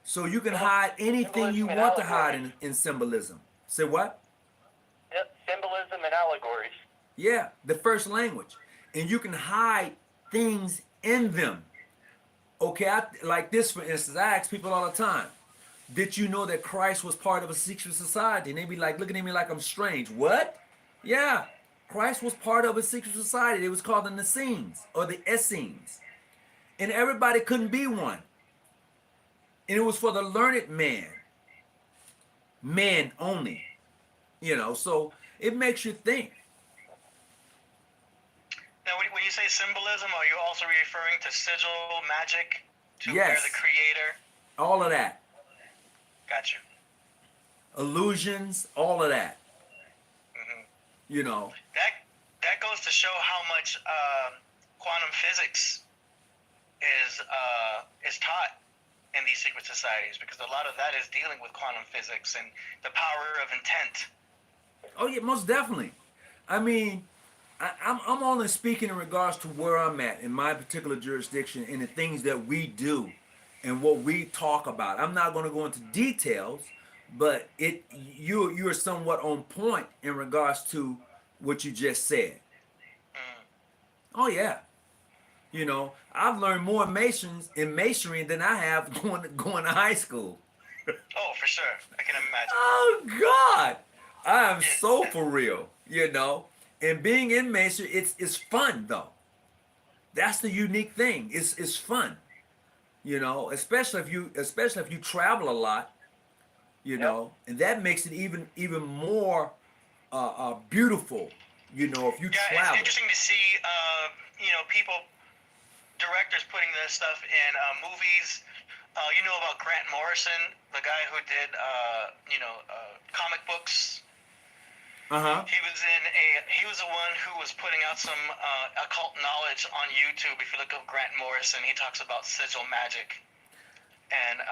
So you can hide anything you want to hide in symbolism. Say what? Yep, symbolism and allegories. Yeah, the first language. And you can hide things in them. Okay, like this for instance, I ask people all the time, did you know that Christ was part of a secret society? And they be like looking at me like I'm strange. What? Yeah, Christ was part of a secret society. It was called the Essenes or the Essenes. And everybody couldn't be one. And it was for the learned man. Men only. So it makes you think. Now, when you say symbolism, are you also referring to sigil magic? To Yes. where the creator? All of that. Got you. Illusions, all of that. Mm-hmm. That goes to show how much quantum physics is taught in these secret societies, because a lot of that is dealing with quantum physics and the power of intent. Oh yeah, most definitely. I mean, I'm only speaking in regards to where I'm at in my particular jurisdiction and the things that we do and what we talk about. I'm not going to go into details, but you're somewhat on point in regards to what you just said. Oh yeah. I've learned more in masonry than I have going to high school. Oh, for sure. I can imagine. Oh God. I am so for real, And being in masonry, it's fun though. That's the unique thing. It's fun, especially if you travel a lot, and that makes it even more beautiful, if you Yeah, travel. it's interesting to see, directors putting this stuff in movies. You know about Grant Morrison, the guy who did, comic books. Uh-huh. He was the one who was putting out some occult knowledge on YouTube. If you look up Grant Morrison, he talks about sigil magic, and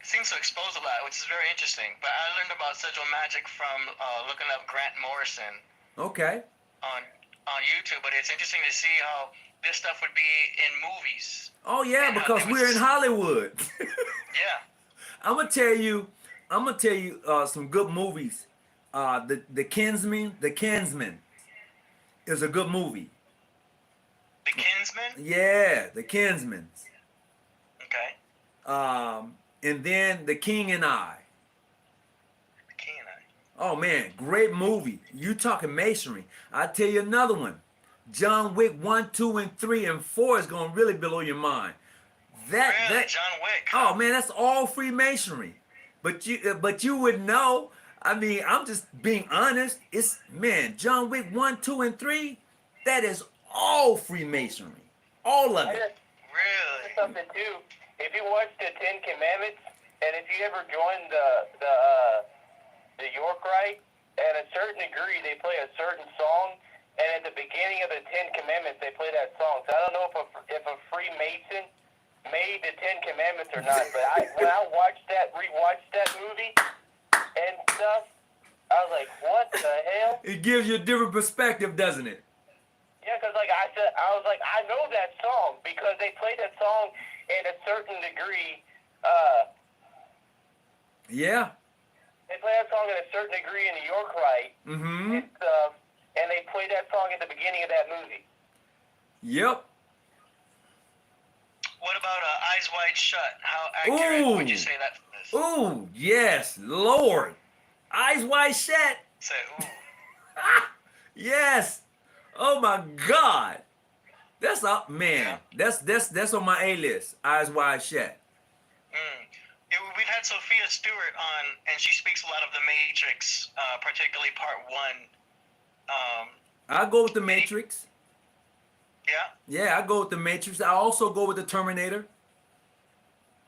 seems to expose a lot, which is very interesting. But I learned about sigil magic from looking up Grant Morrison. Okay. On YouTube. But it's interesting to see how this stuff would be in movies. Oh yeah, And how because they would we're in s- Hollywood. Yeah. I'm gonna tell you some good movies. The Kinsman, The Kinsman is a good movie. The Kinsman. Yeah, The Kinsman. Okay. And then The King and I. The King and I. Oh man, great movie. You talking masonry. I tell you another one. John Wick 1, 2, and 3 and 4 is gonna really blow your mind. Really, John Wick. Oh man, that's all Freemasonry. But you would know. I mean, I'm just being honest. It's man, John Wick 1, 2, and 3. That is all Freemasonry. All of I it. just Really? something too. If you watch the Ten Commandments, and if you ever join the York Rite, at a certain degree they play a certain song, and at the beginning of the Ten Commandments they play that song. So I don't know if a Freemason made the Ten Commandments or not, but when I rewatched that movie and stuff, I was like, what the hell? It gives you a different perspective, doesn't it? Yeah, because like I said, I was like, I know that song because they played that song in a certain degree. Yeah. They play that song in a certain degree in the York Rite Mm-hmm. and stuff, and they played that song at the beginning of that movie. Yep. What about Eyes Wide Shut? How accurate would you Ooh. say that is? Ooh, yes, Lord. Eyes wide shut. Say, ooh. Yes. Oh my God. That's up, man. That's on my A list. Eyes wide shut. We've had Sophia Stewart on, and she speaks a lot of The Matrix, particularly Part 1. I go with the Matrix. Yeah? Yeah, I go with the Matrix. I also go with the Terminator.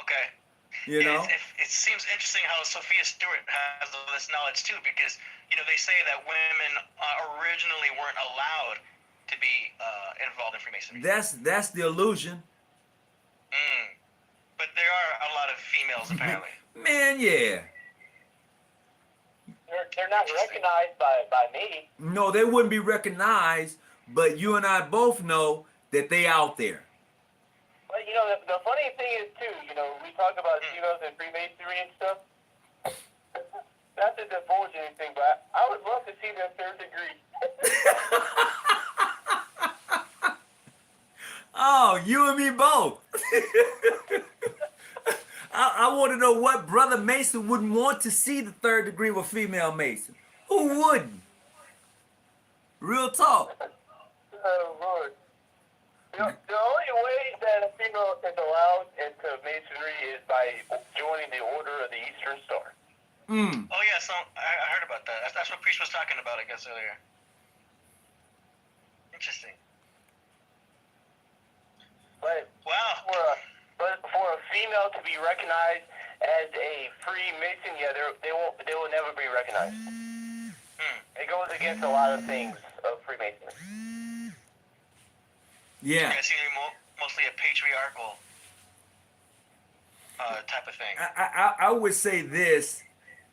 Okay. You know. It seems interesting how Sophia Stewart has all this knowledge, too, because, they say that women originally weren't allowed to be involved in Freemasonry. That's the illusion. But there are a lot of females, apparently. Man, yeah. They're not recognized by me. No, they wouldn't be recognized, but you and I both know that they out there. But the funny thing is too, we talk about females and Freemasonry and stuff. Not to divulge anything, but I would love to see their third degree. Oh, you and me both. I want to know what brother Mason wouldn't want to see the third degree with female Mason. Who wouldn't? Real talk. Oh Lord. The only way that a female is allowed into Masonry is by joining the Order of the Eastern Star. Oh, yeah, so I heard about that. That's what Priest was talking about, I guess, earlier. Interesting. But Wow. for a female to be recognized as a Freemason, yeah, they will never be recognized. It goes against a lot of things of Freemasonry. Yeah. It seems to be mostly a patriarchal type of thing. I would say this,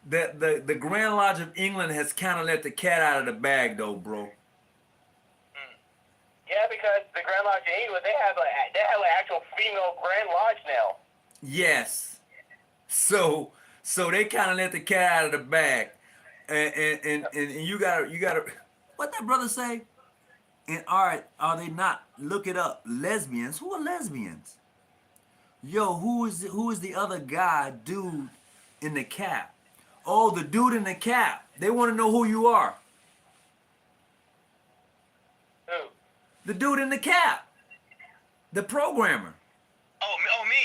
that the Grand Lodge of England has kind of let the cat out of the bag, though, bro. Yeah, because the Grand Lodge of England, they have an actual female Grand Lodge now. Yes. So they kind of let the cat out of the bag, and you gotta what that brother say? And are they not? Look it up. Lesbians. Who are lesbians? Yo, who is the other dude in the cap? Oh, the dude in the cap. They want to know who you are. Who? The dude in the cap. The programmer. Oh, me.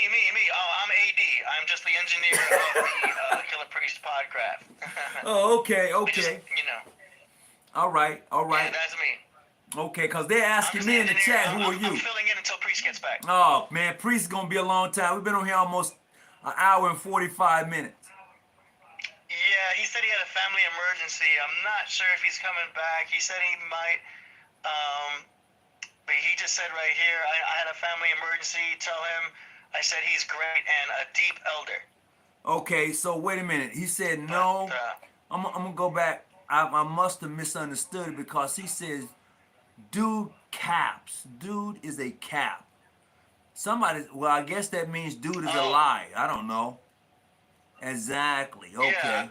Oh, I'm AD. I'm just the engineer of the Killah Priest podcast. Oh, okay. Just, All right. Yeah, that's me. Okay, because they're asking me in the chat, who are you? I'm filling in until Priest gets back. Oh, man, Priest is going to be a long time. We've been on here almost an hour and 45 minutes. Yeah, he said he had a family emergency. I'm not sure if he's coming back. He said he might, but he just said right here, I had a family emergency. Tell him I said he's great and a deep elder. Okay, so wait a minute. He said no. I'm going to go back. I must have misunderstood it because he says, dude caps. Dude is a cap. Somebody, well, I guess that means dude is a Oh. lie. I don't know. Exactly. Okay. Yeah.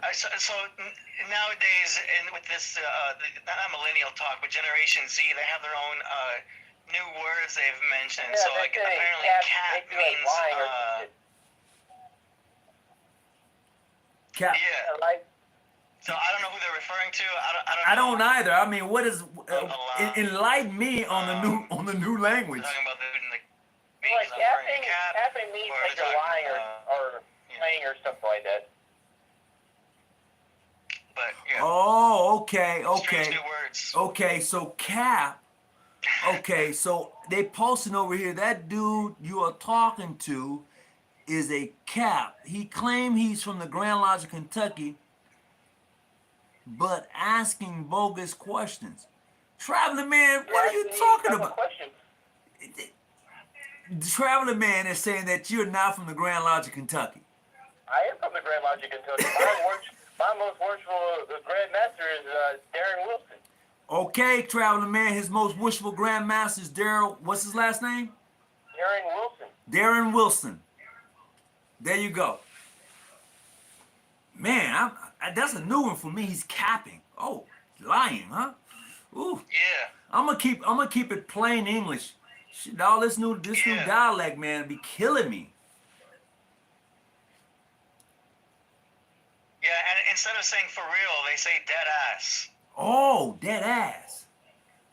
Nowadays, and with this, not millennial talk, but Generation Z, they have their own new words they've mentioned. Yeah, So they like say apparently cat cat makes you like means lying or something. Cap. yeah. Like, So I don't know who they're referring to. I know. don't either. I mean, what is lie. enlighten me on the new language? We're talking about the like bees, I'm wearing a cap. capping means or like they're you're talking, lying or playing or something like that. But yeah. Oh, okay, Strange okay, new words. okay. So cap. Okay, so they posting over here. That dude you are talking to is a cap. He claimed he's from the Grand Lodge of Kentucky, but asking bogus questions. Traveling man, what are you talking about? Questions. The Traveling man is saying that you're not from the Grand Lodge of Kentucky. I am from the Grand Lodge of Kentucky. My most worshipful Grand Master is Darren Wilson. Okay, Traveling man, his most wishful Grand Master is Daryl. What's his last name? Darren Wilson. Darren Wilson. There you go. Man, that's a new one for me. He's capping. Oh, lying, huh? Ooh. Yeah. I'm gonna keep it plain English. Shit, all this new dialect, man, be killing me. Yeah, and instead of saying for real, they say dead ass. Oh, dead ass.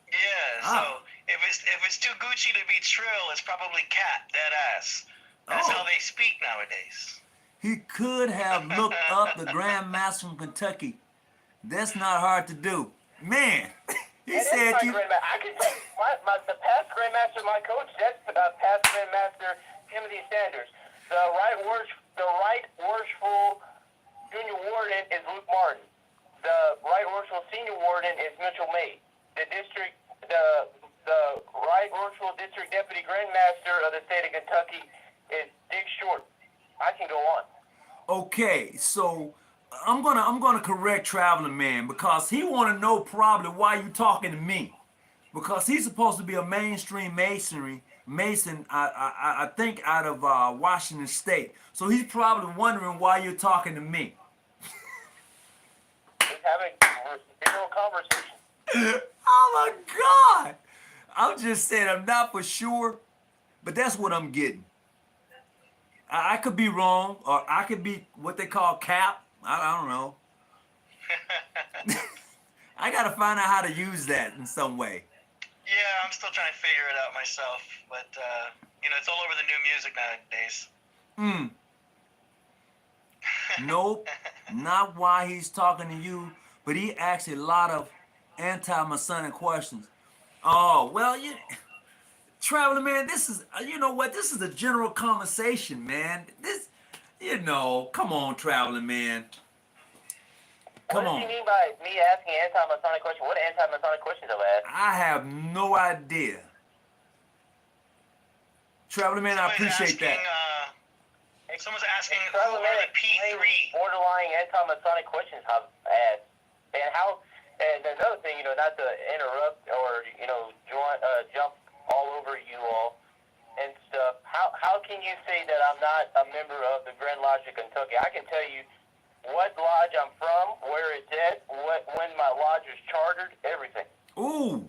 Yeah. So if it's too Gucci to be trill, it's probably cat dead ass. That's how they speak nowadays. He could have looked up the Grand Master from Kentucky. That's not hard to do. Man, he said you. I can tell the past Grandmaster, my coach, that's past Grandmaster Timothy Sanders. The right worshipful junior warden is Luke Martin. The right worshipful senior warden is Mitchell May. The right worshipful district deputy grandmaster of the state of Kentucky is Dick Short. I can go on. Okay, so I'm gonna correct Traveling Man because he want to know probably why you talking to me, because he's supposed to be a mainstream mason. I think out of Washington State. So he's probably wondering why you're talking to me. Just having a general conversation. Oh my God! I'm just saying I'm not for sure, but that's what I'm getting. I could be wrong, or I could be what they call cap. I don't know. I gotta find out how to use that in some way. Yeah, I'm still trying to figure it out myself, but it's all over the new music nowadays. Nope, not why he's talking to you, but he asks a lot of anti-Masonic questions. Oh, well, Traveling man, this is, you know what, this is a general conversation, man. This, come on, Traveling man. Come on. What does he mean by me asking anti-Masonic questions? What anti-Masonic questions have I asked? I have no idea. Traveling man, I appreciate that. Someone's asking who are the P3. Borderline anti-Masonic questions I've asked. And how, and another thing, not to interrupt or, jump all over you all and stuff. How can you say that I'm not a member of the Grand Lodge of Kentucky? I can tell you what lodge I'm from, where it's at, when my lodge was chartered, everything. Ooh,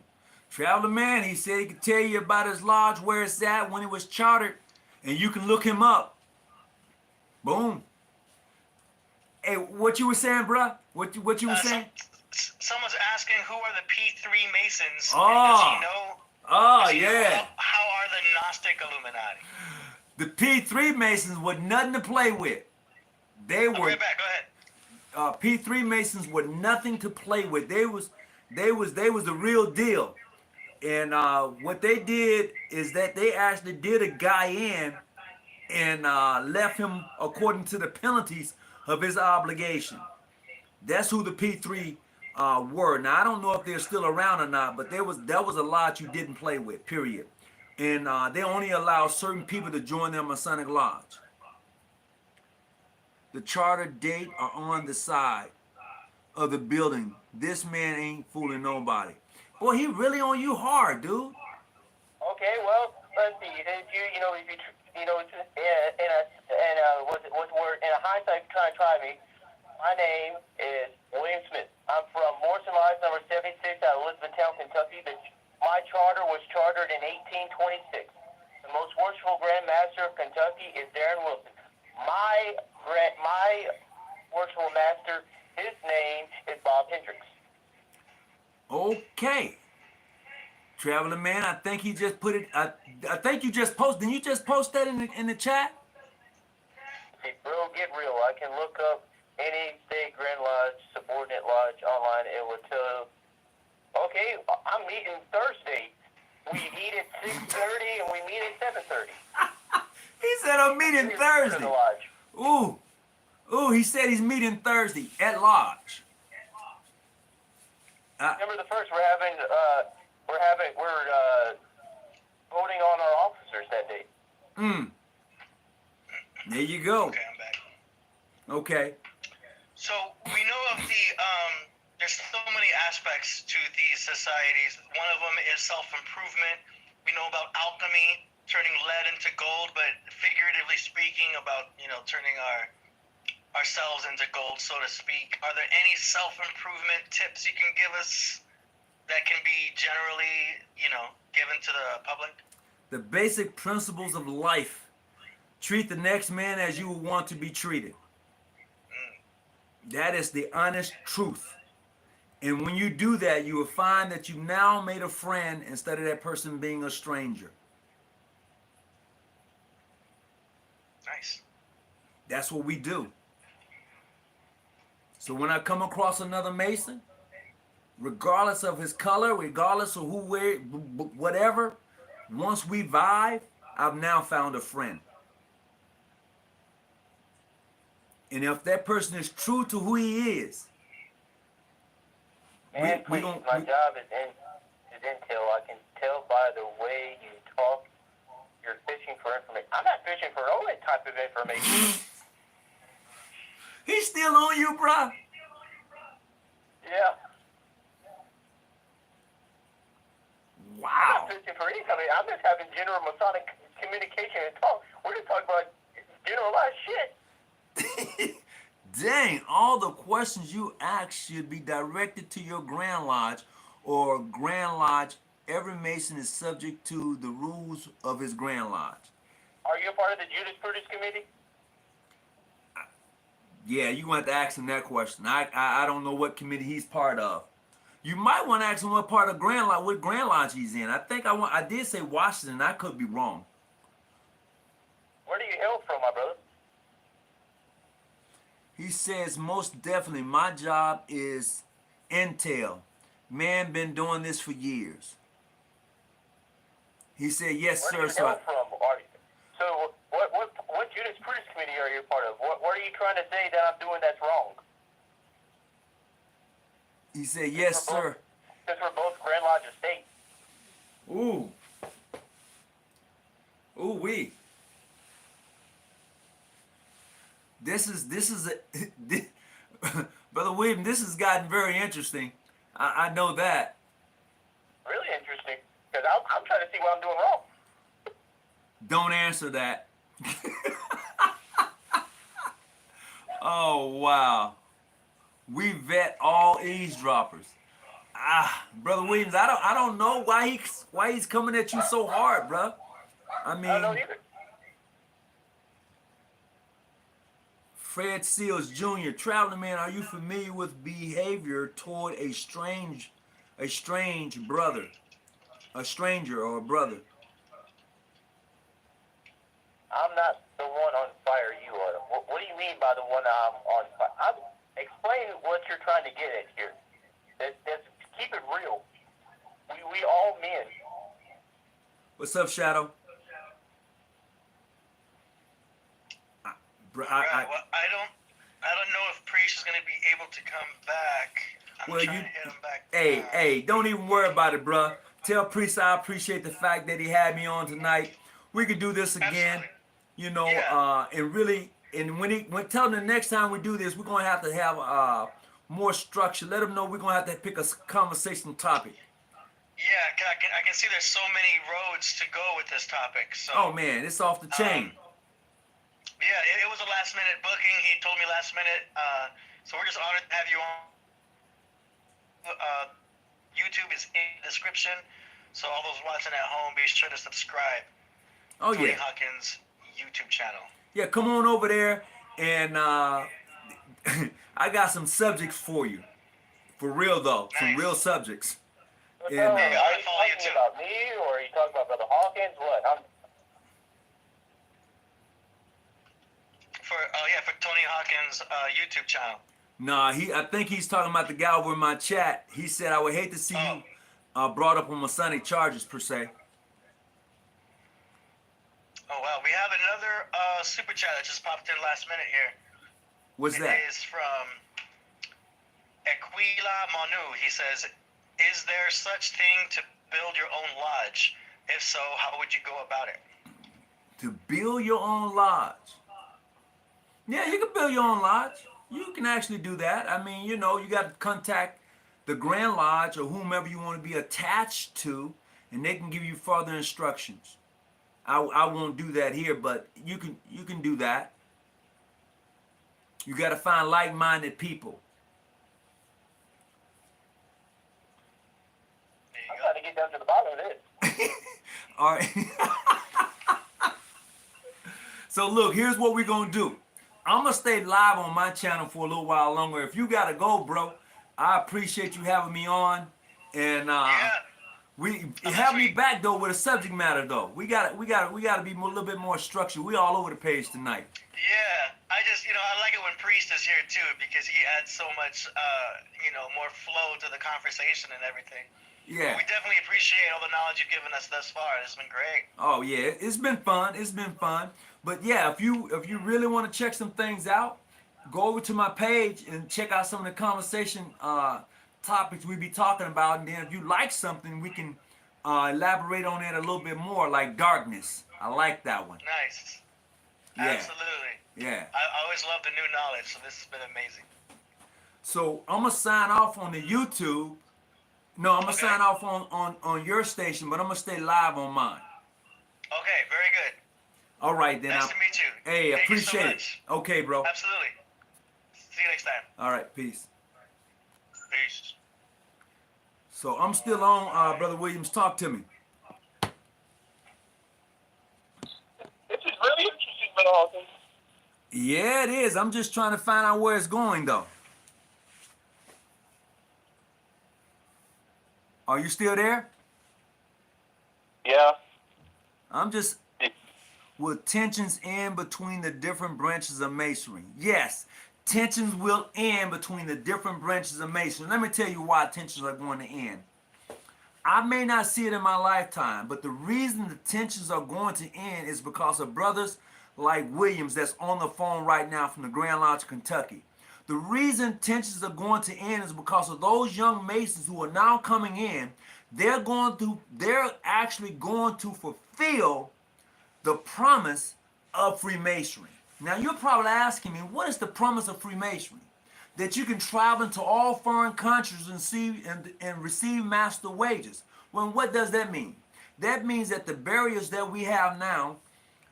Traveling man, he said he could tell you about his lodge, where it's at, when it was chartered, and you can look him up. Boom. Hey, what you were saying, bruh? What you were saying? Someone's asking who are the P3 Masons. Oh. Does he know? Oh, does he know yeah. how are the Gnostic Illuminati? The P3 Masons were nothing to play with. They were. Right back. Go ahead. P3 Masons were nothing to play with. They was the real deal. And what they did is that they actually did a guy in and left him according to the penalties of his obligation. That's who the P3 were. Now I don't know if they're still around or not, but that was a lodge you didn't play with. Period. And they only allow certain people to join their Masonic lodge. The charter date are on the side of the building. This man ain't fooling nobody. Boy, he really on you hard, dude. Okay, well, let's see. If in a hindsight trying to try me, my name is William Smith. I'm from Morrison Lodge number 76 out of Elizabethtown, Kentucky. My charter was chartered in 1826. The most worshipful Grand Master of Kentucky is Darren Wilson. My worshipful master, his name is Bob Hendricks. Okay. Traveling man, I think he just put it. I think you just posted. Didn't you just post that in the chat? See, bro, get real. I can look up any state Grand Lodge, subordinate lodge online. It will tell. Okay, I'm meeting Thursday. We eat at 6:30 and we meet at 7:30. He said I'm meeting Thursday. The lodge. Ooh, he said he's meeting Thursday at lodge. December the 1st, we're voting on our officers that day. There you go. Okay, I'm back. Okay. So we know of there's so many aspects to these societies. One of them is self-improvement. We know about alchemy, turning lead into gold, but figuratively speaking about, turning ourselves into gold, so to speak. Are there any self-improvement tips you can give us that can be generally, given to the public? The basic principles of life. Treat the next man as you would want to be treated. That is the honest truth. And when you do that, you will find that you now made a friend instead of that person being a stranger. Nice. That's what we do. So when I come across another Mason, regardless of his color, regardless of who, where, whatever, once we vibe, I've now found a friend. And if that person is true to who he is, My job is intel. I can tell by the way you talk. You're fishing for information. I'm not fishing for no type of information. He's still on you, bro. Yeah. Wow. I'm not fishing for anything. I'm just having general Masonic communication and talk. We're just talking about generalized shit. Dang, all the questions you ask should be directed to your Grand Lodge or Grand Lodge. Every Mason is subject to the rules of his Grand Lodge. Are you a part of the Jurisprudence Committee? Yeah, you want to ask him that question. I don't know what committee he's part of. You might want to ask him what part of Grand Lodge, what Grand Lodge he's in. I did say Washington. I could be wrong. Where do you hail from, my brother? He says, most definitely, my job is intel. Man, been doing this for years. He said, yes, sir. Where do you hail from? So what Jurisprudence Committee are you a part of? What are you trying to say that I'm doing that's wrong? He said, yes, sir. Since we're both Grand Lodge Estate. Ooh, wee. This is Brother William, this has gotten very interesting. I know that. Really interesting. Because I'm trying to see what I'm doing wrong. Don't answer that. Oh, wow. We vet all eavesdroppers. Brother Williams, I don't know why he's coming at you so hard, bro. I mean, I don't either. Fred Seals Jr., traveling man, are you familiar with behavior toward a strange brother, a stranger or a brother? I'm not the one on fire. You are. What do you mean by the one I'm on fire? Explain what you're trying to get at here. Let's keep it real. We all men. What's up, Shadow? I don't know if Priest is going to be able to come back. I'm trying to hit him back. Hey, don't even worry about it, bruh. Tell Priest I appreciate the fact that he had me on tonight. We could do this again, Absolutely. and when tell him the next time we do this, we're gonna have to have more structure. Let him know we're gonna have to pick a conversation topic. Yeah, I can see there's so many roads to go with this topic. So, Oh man, it's off the chain. yeah, it was a last minute booking. He told me last minute. So we're just honored to have you on. YouTube is in the description. So all those watching at home, be sure to subscribe. Oh Tony yeah, Hawkins YouTube channel. yeah. Come on over there, and I got some subjects for you, for real though, some Nice. real subjects. But, And are I you follow you talking too. about me, or are you talking about Brother Hawkins? What? For Tony Hawkins YouTube channel. nah, I think he's talking about the guy over in my chat. He said I would hate to see you brought up on Masonic charges per se. Oh wow, we have another super chat that just popped in last minute here. What's that? It is from Aquila Manu. He says, "Is there such thing to build your own lodge? If so, how would you go about it?" To build your own lodge. Yeah, you can build your own lodge. You can actually do that. I mean, you know, you got to contact the Grand Lodge or whomever you want to be attached to, and they can give you further instructions. I won't do that here, but you can do that. You got to find like-minded people. There I'm you trying to get down to the bottom of this. All right. So look, here's what we're gonna do. I'm gonna stay live on my channel for a little while longer. If you gotta go, bro, I appreciate you having me on, and Yeah. have me back though with a subject matter though. We gotta be a little bit more structured. We all over the page tonight. Yeah, I like it when Priest is here too because he adds so much, more flow to the conversation and everything. Yeah. We definitely appreciate all the knowledge you've given us thus far. It's been great. Oh yeah, it's been fun. It's been fun. But yeah, if you really want to check some things out, go over to my page and check out some of the conversation topics we be talking about. And then if you like something, we can elaborate on it a little bit more, like darkness. I like that one. Nice. Yeah. Absolutely. Yeah. I always love the new knowledge, so this has been amazing. So I'm gonna sign off on the YouTube. No, I'm gonna Okay. sign off on your station, but I'm gonna stay live on mine. Okay, very good. All right then. Nice to meet you. Hey, Thank you so appreciate it. much. Okay, bro. Absolutely. See you next time. All right, peace. Peace. So I'm still on, Brother Williams. Talk to me. This is really interesting, Brother Hawkins. Yeah, it is. I'm just trying to find out where it's going, though. Are you still there? Yeah. I'm just... Will tensions end between the different branches of masonry? Yes, tensions will end between the different branches of masonry. Let me tell you why tensions are going to end. I may not see it in my lifetime, but the reason the tensions are going to end is because of brothers like Williams that's on the phone right now from the Grand Lodge of Kentucky. The reason tensions are going to end is because of those young Masons who are now coming in. They're actually going to fulfill the promise of Freemasonry. Now you're probably asking me, what is the promise of Freemasonry? That you can travel into all foreign countries and receive master wages. Well, what does that mean? That means that the barriers that we have now,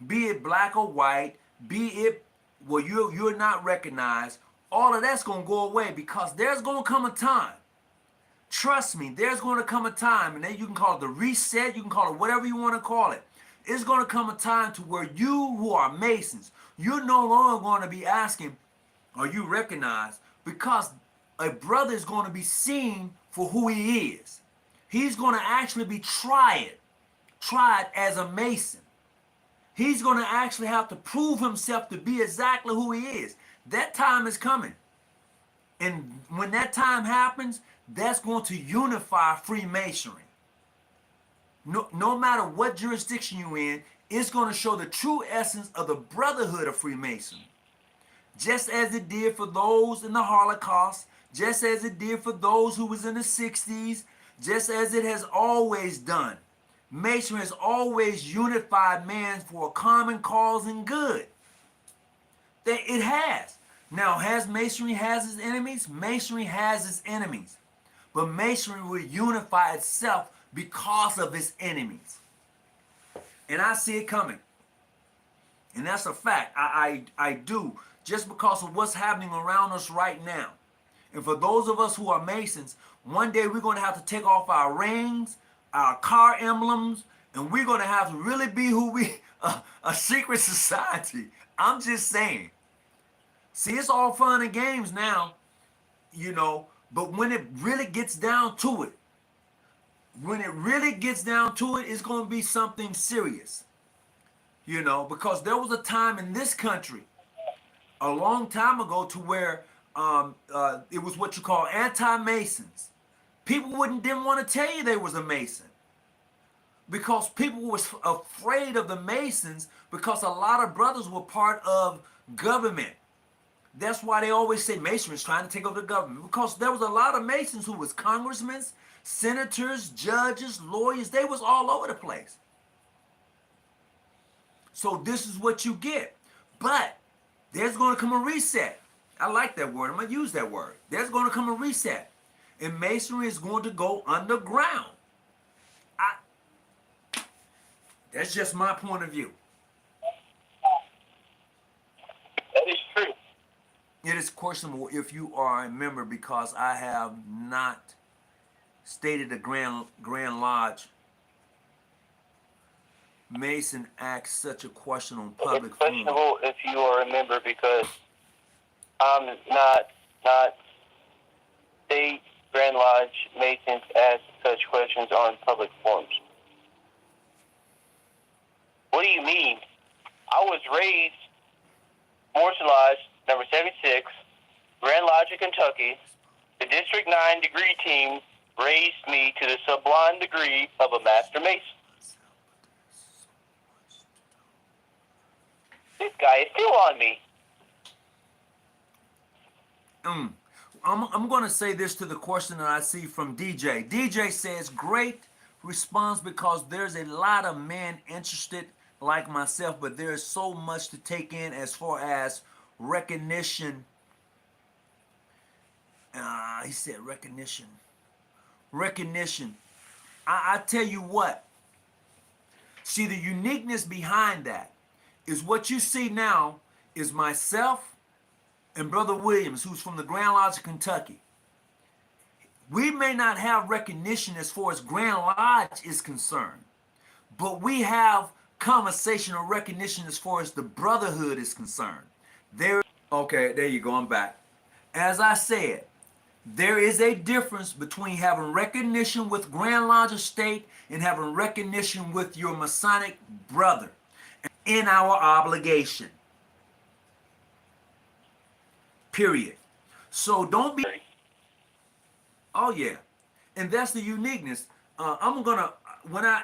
be it black or white, be it well you're not recognized, all of that's going to go away because there's going to come a time. Trust me, there's going to come a time, and then you can call it the reset, you can call it whatever you want to call it. It's going to come a time to where you who are Masons, you're no longer going to be asking, are you recognized? Because a brother is going to be seen for who he is. He's going to actually be tried as a Mason. He's going to actually have to prove himself to be exactly who he is. That time is coming. And when that time happens, that's going to unify Freemasonry. No matter what jurisdiction you're in, it's going to show the true essence of the brotherhood of Freemasonry. Just as it did for those in the Holocaust, just as it did for those who was in the 60s, just as it has always done. Masonry has always unified man for a common cause and good. It has. Now, has Masonry has its enemies? Masonry has its enemies. But Masonry will unify itself because of its enemies. And I see it coming. And that's a fact. I do. Just because of what's happening around us right now. And for those of us who are Masons, one day we're going to have to take off our rings, our car emblems, and we're going to have to really be who we, a secret society. I'm just saying. See, it's all fun and games now, you know, but when it really gets down to it, it's going to be something serious, you know, because there was a time in this country a long time ago to where it was what you call anti-Masons. People didn't want to tell you they was a Mason because people was afraid of the Masons because a lot of brothers were part of government. That's why they always say Masonry is trying to take over the government, because there was a lot of Masons who was congressmen, senators, judges, lawyers. They was all over the place. So this is what you get. But there's going to come a reset. I like that word. I'm going to use that word. There's going to come a reset. And Masonry is going to go underground. That's just my point of view. That is true. It is questionable if you are a member, because I have not stated a Grand Lodge Mason asks such a question on public It's questionable if you are a member, because I'm not state Grand Lodge Masons ask such questions on public forums. What do you mean? I was raised Morrison Lodge, number 76, Grand Lodge of Kentucky. The District 9 degree team raised me to the sublime degree of a Master Mason. This guy is still on me. I'm going to say this to the question that I see from DJ. DJ says, great response, because there's a lot of men interested like myself, but there's so much to take in as far as recognition. He said recognition. I tell you what. See, the uniqueness behind that is what you see now is myself and Brother Williams, who's from the Grand Lodge of Kentucky. We may not have recognition as far as Grand Lodge is concerned, but we have conversation or recognition as far as the brotherhood is concerned. Okay, there you go, I'm back. As I said, there is a difference between having recognition with Grand Lodge Estate and having recognition with your Masonic brother in our obligation. Period. So don't be. Oh yeah, and that's the uniqueness. I'm gonna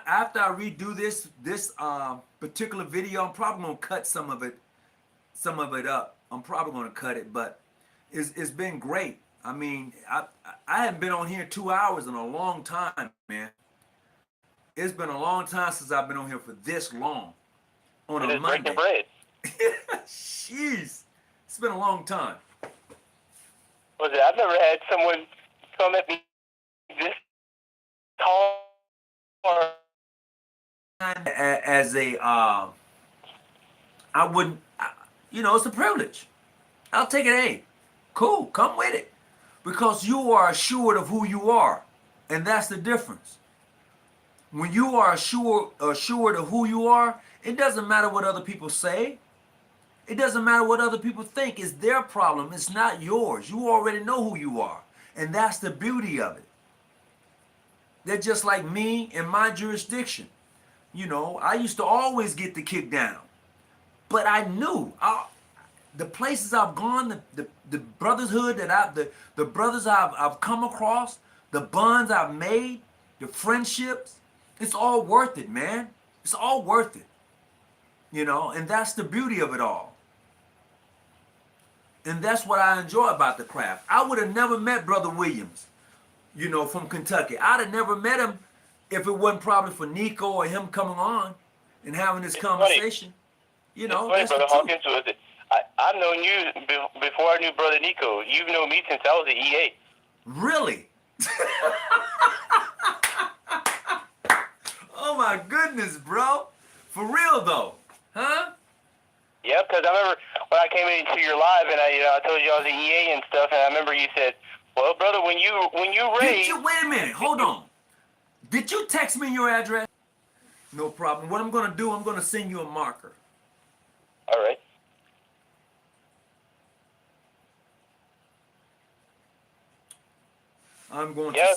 after I redo this particular video, I'm probably gonna cut some of it up. I'm probably gonna cut it, but it's been great. I mean, I haven't been on here 2 hours in a long time, man. It's been a long time since I've been on here for this long on a Monday. Bread. Jeez, it's been a long time. Was it? I've never had someone come at me this tall. As I wouldn't, it's a privilege. I'll take it. Hey, cool, come with it, because you are assured of who you are, and that's the difference. When you are assured of who you are, it doesn't matter what other people say. It doesn't matter what other people think. It's their problem. It's not yours. You already know who you are, and that's the beauty of it. They're just like me in my jurisdiction. I used to always get the kick down, but I knew the places I've gone, the brotherhood that the brothers I've come across, the bonds I've made, the friendships, it's all worth it, man. It's all worth it, and that's the beauty of it all. And that's what I enjoy about the craft. I would have never met Brother Williams, from Kentucky. I'd have never met him if it wasn't probably for Nico or him coming on and having this conversation. Funny, Brother Hawkins. I've known you before I knew Brother Nico. You've known me since I was at EA. Really? my goodness, bro. For real though, huh? Yeah, because I remember when I came into your live and I told you I was an EA and stuff, and I remember you said, "Well, brother, when you raise." Did you wait a minute? Hold on. Did you text me your address? No problem. What I'm gonna do, I'm gonna send you a marker. All right. I'm going Yeah. to.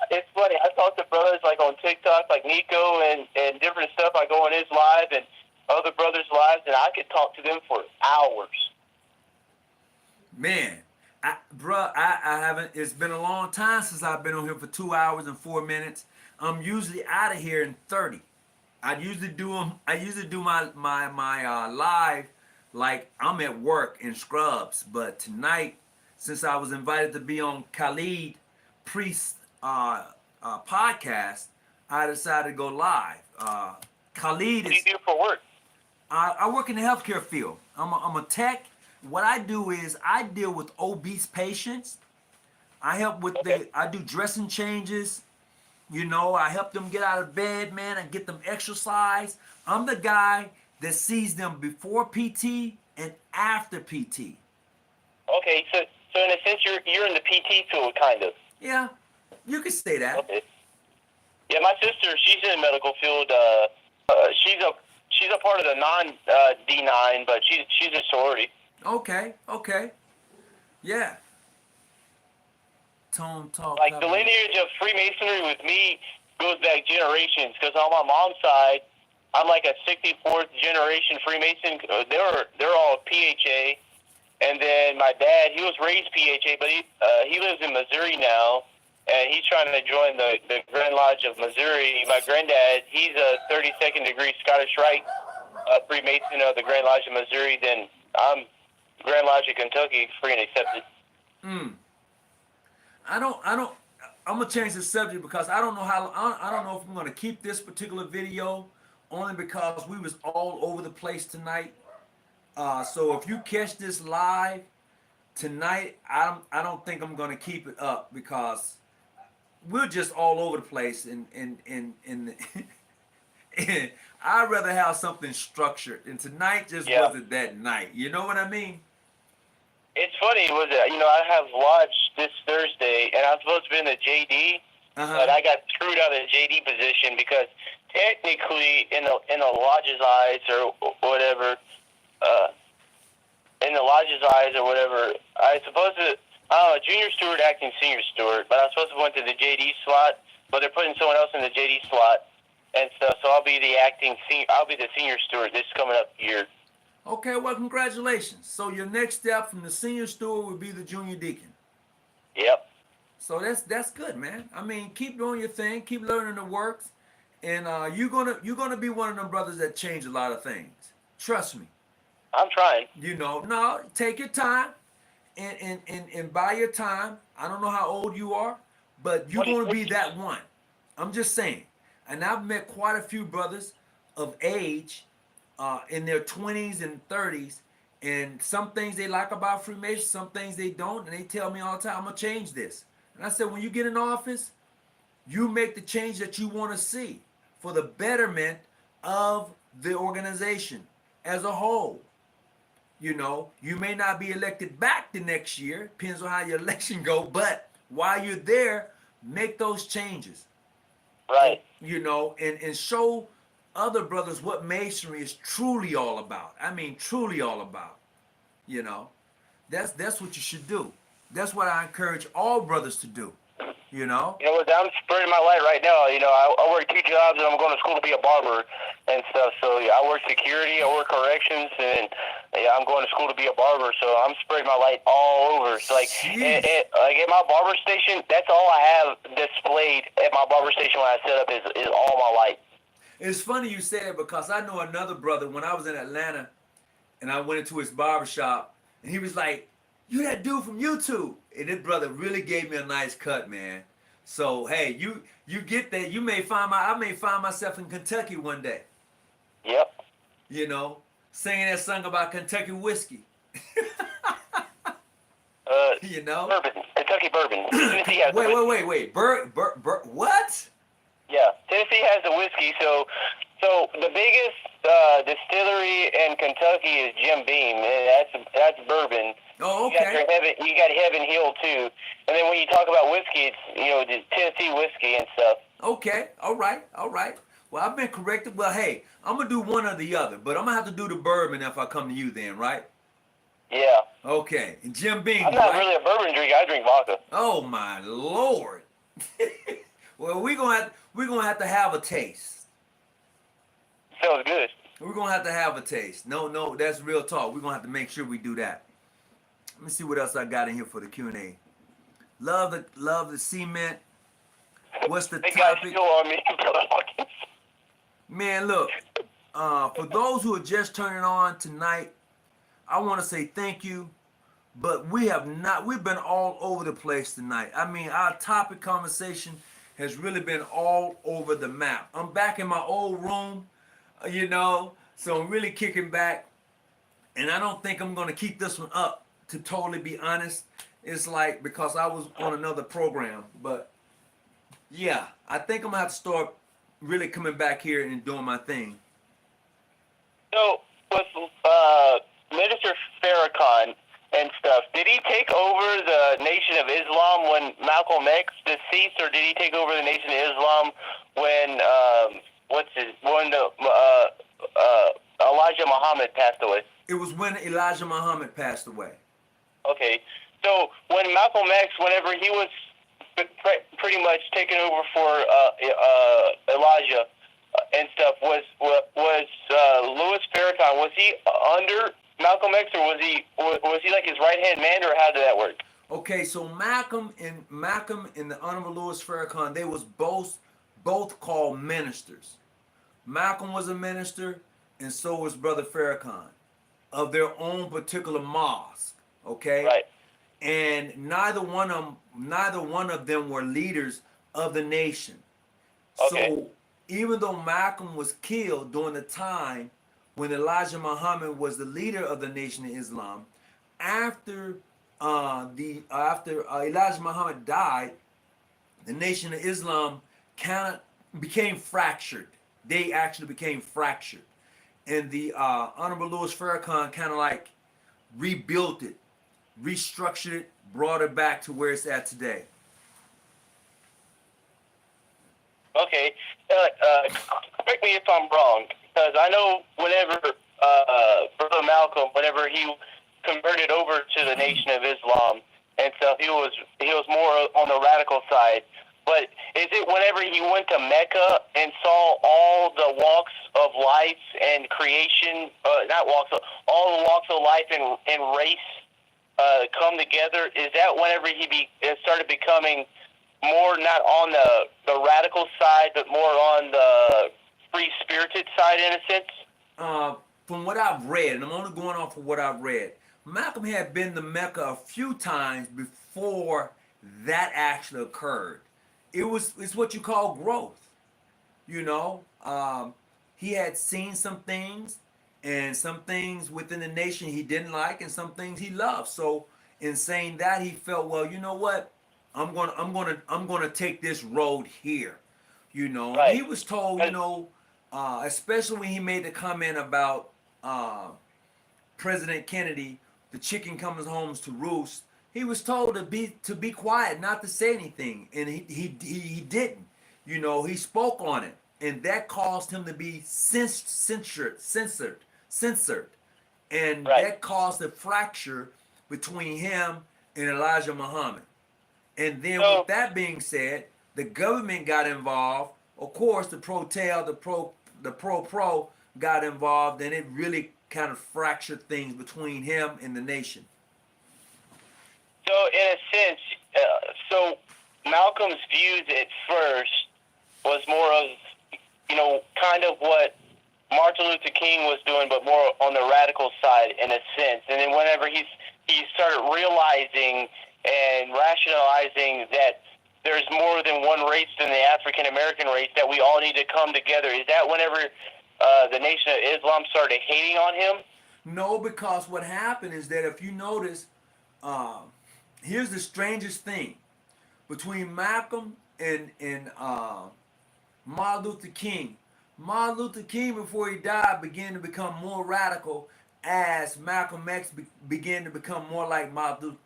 It's funny. I talk to brothers like on TikTok, like Nico and different stuff. I go on his live and other brothers' lives, and I could talk to them for hours. Man, I haven't. It's been a long time since I've been on here for 2 hours and 4 minutes. I'm usually out of here in 30. I usually do them. I usually do my live like I'm at work in scrubs. But tonight, since I was invited to be on Killah Priest podcast, I decided to go live. Khalid What do you is. do for work? I work in the healthcare field. I'm a tech. What I do is I deal with obese patients. I help with I do dressing changes. You know, I help them get out of bed, man, and get them exercise. I'm the guy that sees them before PT and after PT. Okay, so in a sense, you're in the PT field, kind of. Yeah, you could say that. Okay. Yeah, my sister, she's in the medical field. She's a part of the non D9, but she's a sorority. Okay. Yeah. Tone talk. Like the lineage of Freemasonry with me goes back generations. Because on my mom's side, I'm like a 64th generation Freemason. They're all PHA, and then my dad, he was raised PHA, but he lives in Missouri now, and he's trying to join the Grand Lodge of Missouri. My granddad, he's a 32nd degree Scottish Rite Freemason of the Grand Lodge of Missouri. Then I'm Grand Lodge of Kentucky, free and accepted. I'm gonna change the subject because I don't know if I'm gonna keep this particular video, only because we was all over the place tonight. So if you catch this live tonight, I don't think I'm gonna keep it up because we're just all over the place and I'd rather have something structured, and tonight just wasn't that night. You know what I mean? It's funny, I have lodge this Thursday, and I was supposed to be in the JD, but I got screwed out of the JD position because technically, in the lodge's eyes or whatever, I was supposed to, junior steward acting senior steward, but I was supposed to go into the JD slot, but they're putting someone else in the JD slot and stuff, so I'll be the senior steward this coming up year. Okay, well, congratulations. So your next step from the senior steward would be the junior deacon. Yep. So that's good, man. I mean, keep doing your thing, keep learning the works, and you're gonna be one of them brothers that change a lot of things. Trust me. I'm trying. No, take your time, and by your time. I don't know how old you are, but you're gonna be that one. I'm just saying. And I've met quite a few brothers of age. In their 20s and 30s, and some things they like about Freemasons, some things they don't, and they tell me all the time, I'm going to change this. And I said, when you get in office, you make the change that you want to see for the betterment of the organization as a whole. You know, you may not be elected back the next year, depends on how your election go, but while you're there, make those changes. Right. You know, and show other brothers what masonry is truly all about. I mean, truly all about. You know, that's what you should do. That's what I encourage all brothers to do. You know. I'm spreading my light right now. I work 2 jobs and I'm going to school to be a barber and stuff. So I work security, I work corrections, and I'm going to school to be a barber. So I'm spreading my light all over. So like at my barber station, that's all I have displayed at my barber station when I set up is all my light. It's funny you say that because I know another brother when I was in Atlanta and I went into his barbershop and he was like, "You that dude from YouTube." And this brother really gave me a nice cut, man. So hey, you get that. I may find myself in Kentucky one day. Yep. You know, singing that song about Kentucky whiskey. You know? Bourbon. Kentucky bourbon. Wait. What? Yeah, Tennessee has the whiskey. So the biggest distillery in Kentucky is Jim Beam, and that's bourbon. Oh, You got okay. you got Heaven Hill too, and then when you talk about whiskey, it's the Tennessee whiskey and stuff. Okay. All right. All right. Well, I've been corrected. Well, hey, I'm gonna do one or the other, but I'm gonna have to do the bourbon if I come to you then, right? Yeah, Okay. And Jim I'm Beam, not right? really a bourbon drinker. I drink vodka. Oh my Lord. Well, we're gonna have to have a taste. Sounds good. We're gonna have to have a taste. No, that's real talk. We're gonna have to make sure we do that. Let me see what else I got in here for the Q&A. Love the cement. What's the That guy's topic? still on me, Brother Hawkins. Man, look. For those who are just turning on tonight, I want to say thank you. But we've been all over the place tonight. I mean, our topic conversation has really been all over the map. I'm back in my old room, so I'm really kicking back. And I don't think I'm going to keep this one up, to totally be honest. It's like because I was on another program. But yeah, I think I'm going to have to start really coming back here and doing my thing. So, with Minister Farrakhan and stuff, did he take over the Nation of Islam when Malcolm X deceased, or did he take over the Nation of Islam when Elijah Muhammad passed away? It was when Elijah Muhammad passed away. Okay, so when Malcolm X, whenever he was pretty much taking over for Elijah and stuff, was Louis Farrakhan, was he under Malcolm X, or was he like his right hand man, or how did that work? Okay, so Malcolm and the Honorable Louis Farrakhan, they was both called ministers. Malcolm was a minister, and so was Brother Farrakhan, of their own particular mosque. Okay, Right. and neither one of them were leaders of the nation. Okay. So even though Malcolm was killed during the time when Elijah Muhammad was the leader of the Nation of Islam, after Elijah Muhammad died, the Nation of Islam kind of became fractured. They actually became fractured, and the Honorable Louis Farrakhan kind of like rebuilt it, restructured it, brought it back to where it's at today. Okay, correct me if I'm wrong, because I know whenever Brother Malcolm, whenever he converted over to the Nation of Islam and stuff, he was more on the radical side. But is it whenever he went to Mecca and saw all the walks of life and creation, all the walks of life and race come together? Is that whenever he started becoming more not on the radical side, but more on the free-spirited side, in a sense? From what I've read, and I'm only going off of what I've read, Malcolm had been to Mecca a few times before that actually occurred. It's what you call growth. He had seen some things, and some things within the nation he didn't like, and some things he loved. So in saying that, he felt, well, you know what? I'm gonna take this road here. Right. He was told, especially when he made the comment about President Kennedy, the chicken comes home to roost. He was told to be quiet, not to say anything, and he didn't. He spoke on it, and that caused him to be censored, and Right. that caused a fracture between him and Elijah Muhammad. And then with that being said, the government got involved. Of course, the pro got involved, and it really kind of fractured things between him and the nation. So, in a sense, so Malcolm's views at first was more of, kind of what Martin Luther King was doing, but more on the radical side, in a sense. And then whenever he started realizing and rationalizing that there's more than one race than the African American race, that we all need to come together. Is that whenever the Nation of Islam started hating on him? No, because what happened is that if you notice, here's the strangest thing between Malcolm and Martin Luther King. Martin Luther King, before he died, began to become more radical as Malcolm X began to become more like Martin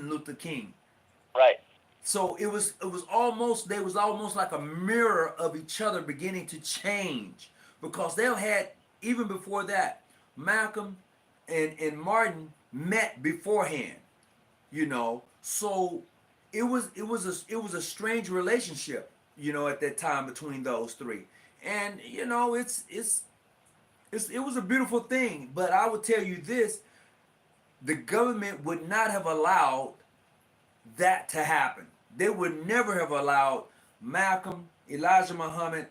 Luther King. Right. So it was almost they was almost like a mirror of each other beginning to change because they had even before that Malcolm and Martin met beforehand, so it was a strange relationship, at that time between those three, and it was a beautiful thing. But I would tell you this: the government would not have allowed that to happen. They would never have allowed Malcolm, Elijah Muhammad,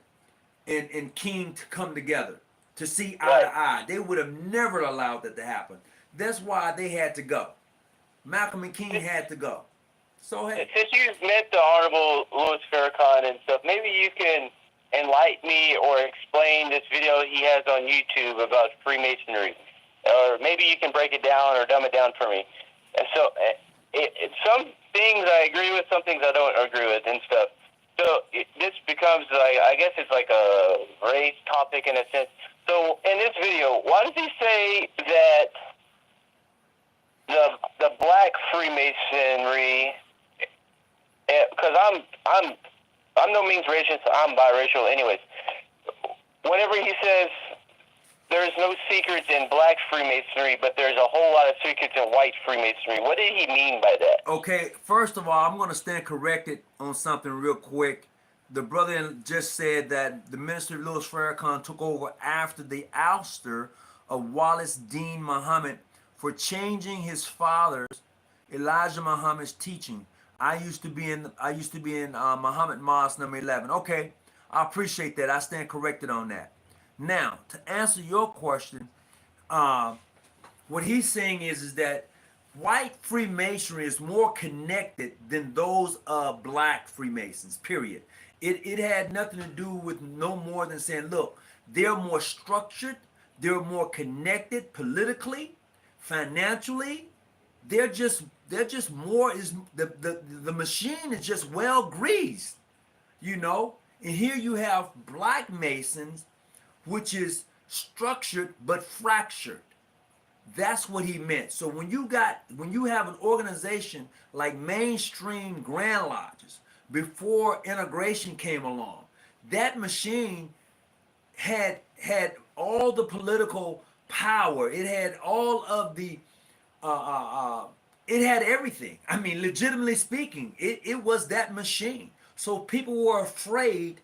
and King to come together to see eye Right. to eye. They would have never allowed that to happen. That's why they had to go. Malcolm and King had to go. So hey, Since you've met the Honorable Louis Farrakhan and stuff, maybe you can enlighten me or explain this video he has on YouTube about Freemasonry. Or maybe you can break it down or dumb it down for me. And so, some things I agree with, some things I don't agree with and stuff. So this becomes like, I guess it's like a race topic in a sense. So in this video, why does he say that the black Freemasonry? Because I'm no means racist. I'm biracial, anyways. Whenever he says there's no secrets in black Freemasonry, but there's a whole lot of secrets in white Freemasonry, what did he mean by that? okay, first of all, I'm going to stand corrected on something real quick. The brother just said that the minister Louis Farrakhan took over after the ouster of Wallace Dean Muhammad for changing his father's Elijah Muhammad's teaching. I used to be in Muhammad Mosque number 11. Okay, I appreciate that. I stand corrected on that. Now, to answer your question, what he's saying is that white Freemasonry is more connected than those of black Freemasons, period. It had nothing to do with no more than saying, look, they're more structured, they're more connected politically, financially. They're just more is the machine is just well greased, And here you have black Masons, which is structured but fractured. That's what he meant. So when you have an organization like mainstream Grand Lodges before integration came along, that machine had all the political power. It had all of the it had everything. I mean, legitimately speaking, it was that machine. So people were afraid.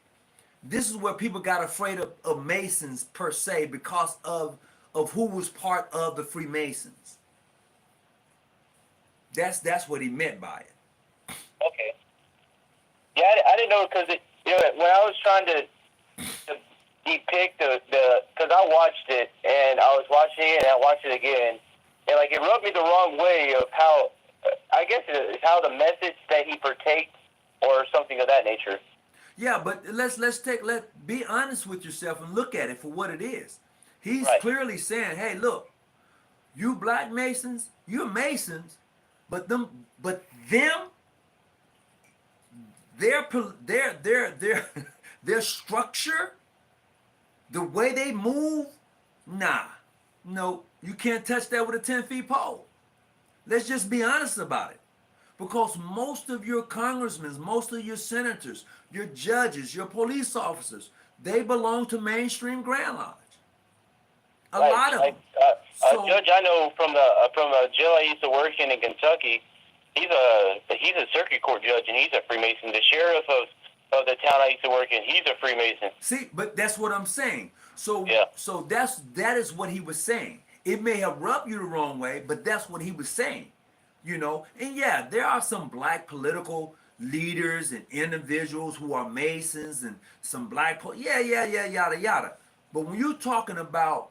This is where people got afraid of Masons per se because of who was part of the Freemasons. That's what he meant by it. Okay. Yeah, I didn't know because when I was trying to depict because I watched it and I was watching it and I watched it again, and like it rubbed me the wrong way of how I guess it's how the message that he partaked or something of that nature. Yeah, but let's be honest with yourself and look at it for what it is. He's Right. clearly saying, "Hey, look, you black Masons, you're Masons, but their structure, the way they move, no, you can't touch that with a 10-foot pole. Let's just be honest about it. Because most of your congressmen, most of your senators, your judges, your police officers, they belong to mainstream Grand Lodge. A lot of them. A judge I know from a jail I used to work in Kentucky, he's a circuit court judge and he's a Freemason. The sheriff of the town I used to work in, he's a Freemason. See, but that's what I'm saying. So yeah. So that is what he was saying. It may have rubbed you the wrong way, but that's what he was saying. And yeah, there are some black political leaders and individuals who are Masons and some black yada yada. But when you're talking about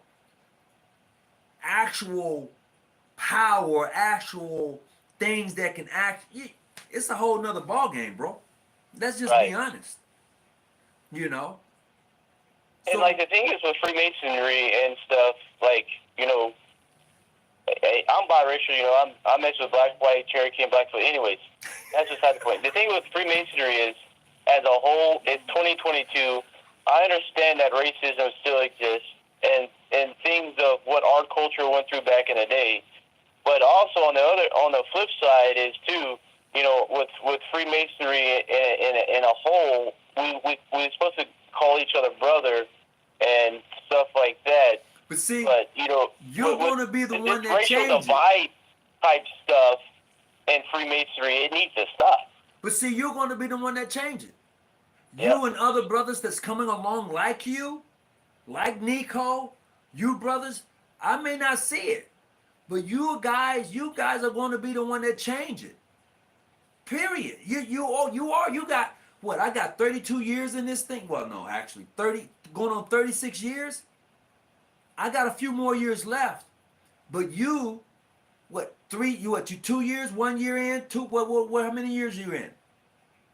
actual power, actual things that can act, it's a whole nother ball game, bro. Let's just be honest. And like the thing is with Freemasonry and stuff, like, I'm biracial, I mess with black, white, Cherokee, and Blackfoot. Anyways, that's beside the point. The thing with Freemasonry is as a whole, it's 2022. I understand that racism still exists and things of what our culture went through back in the day. But also on the flip side is too, you know, with Freemasonry in a whole, we're supposed to call each other brother and stuff like that. But you know, you're going to be the one that racial changes. divide type stuff in Freemasonry, it needs to stop. But see, you're going to be the one that changes. Yep. You and other brothers that's coming along like you, like Nico, you brothers, I may not see it, but you guys are going to be the one that change it. Period. You got what? I got 32 years in this thing. Well, no, actually 30, going on 36 years. I got a few more years left. But you, what, 2 years, 1 year in, how many years you in?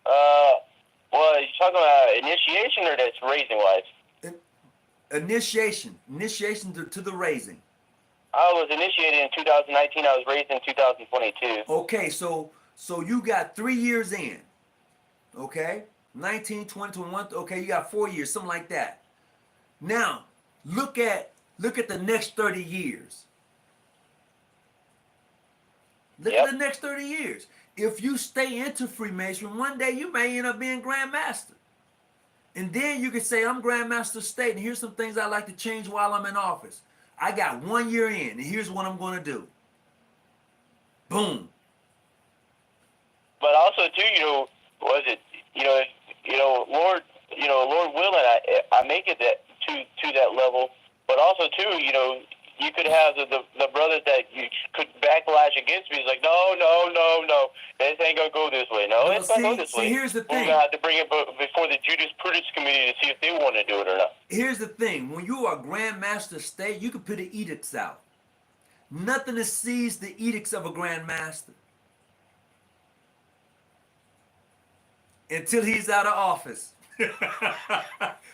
Well, you're talking about initiation or that's raising wise? Initiation to the raising. I was initiated in 2019. I was raised in 2022. Okay, so you got 3 years in. Okay, 19, 20, 21. Okay, you got 4 years, something like that. Now, look at the next 30 years. Look at the next 30 years. If you stay into Freemasonry, one day you may end up being Grand Master. And then you can say, I'm Grand Master State, and here's some things I like to change while I'm in office. I got 1 year in, and here's what I'm going to do. Boom. But also, too, Lord willing, I make it to that level. But also, too, you could have the brothers that you could backlash against me. It's like, no, this ain't gonna go this way. No, it's not going this way. Here's the thing. We're gonna have to bring it before the Judas Priest committee to see if they want to do it or not. Here's the thing. When you are Grand Master State, you can put the edicts out. Nothing to seize the edicts of a Grand Master until he's out of office.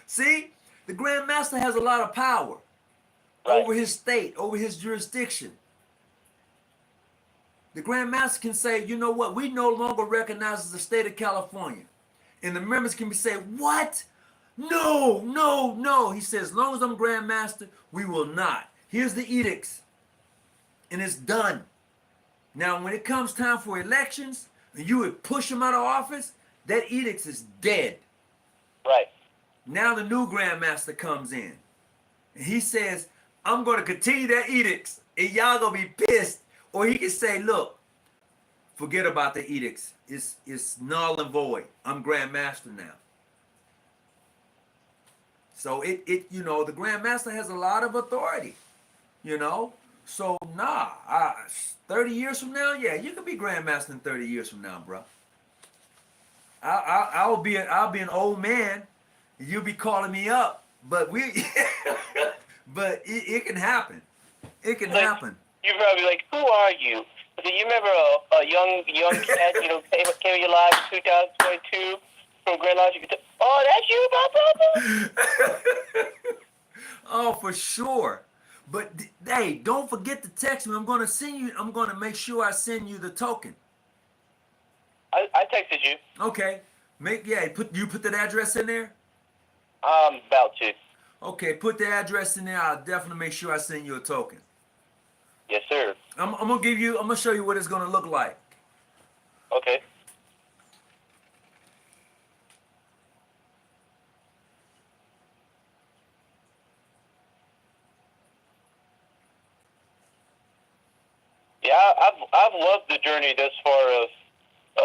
See, the Grand Master has a lot of power. Right. Over his state, over his jurisdiction. The Grand Master can say, you know what, we no longer recognize the state of California. And the members can say, what? No. He says, as long as I'm Grand Master, we will not. Here's the edicts. And it's done. Now, when it comes time for elections, and you would push him out of office, that edict is dead. Right. Now the new Grand Master comes in. And he says, I'm going to continue that edicts, and y'all going to be pissed. Or he can say, look, forget about the edicts. It's null and void. I'm Grand Master now. So the Grand Master has a lot of authority, So 30 years from now, yeah, you can be Grand Master in 30 years from now, bro. I'll be an old man, and you'll be calling me up, but But it can happen. It can happen. You're probably like, who are you? Do you remember a young cat, came alive in 2022 from Grand Logic? Oh, that's you, my brother? Oh, for sure. But hey, don't forget to text me. I'm going to make sure I send you the token. I texted you. Okay. You put that address in there? I'm about to. Okay, put the address in there. I'll definitely make sure I send you a token. Yes, sir. I'm gonna show you what it's gonna look like. Okay. Yeah, I've loved the journey thus far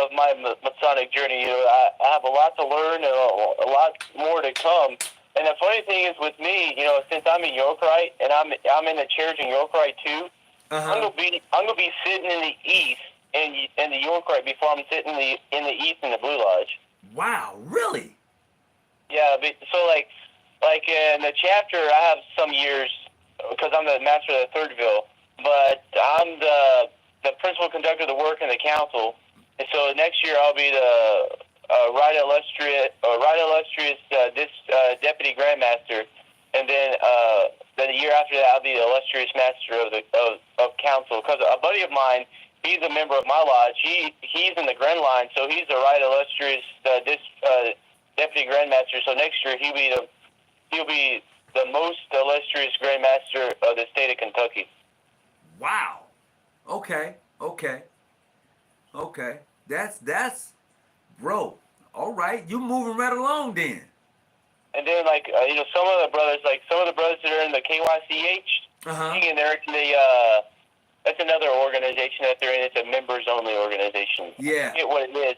of my Masonic journey. I have a lot to learn and a lot more to come. And the funny thing is with me, since I'm a Yorkite and I'm in the church in Yorkite too, I'm gonna be sitting in the east in the Yorkite before I'm sitting in the east in the Blue Lodge. Wow, really? Yeah, so like in the chapter, I have some years because I'm the master of the Thirdville, but I'm the principal conductor of the work in the council, and so next year I'll be the Right Illustrious Deputy Grandmaster, and then the year after that I'll be the Illustrious Master of Council. Because a buddy of mine, he's a member of my lodge. He's in the Grand line, so he's the Right Illustrious deputy grandmaster. So next year he'll be the most illustrious grandmaster of the state of Kentucky. Wow. Okay. That's bro. All right, you moving right along then. And then some of the brothers that are in the KYCH, and they're in the that's another organization that they're in. It's a members only organization. Yeah. I forget what it is.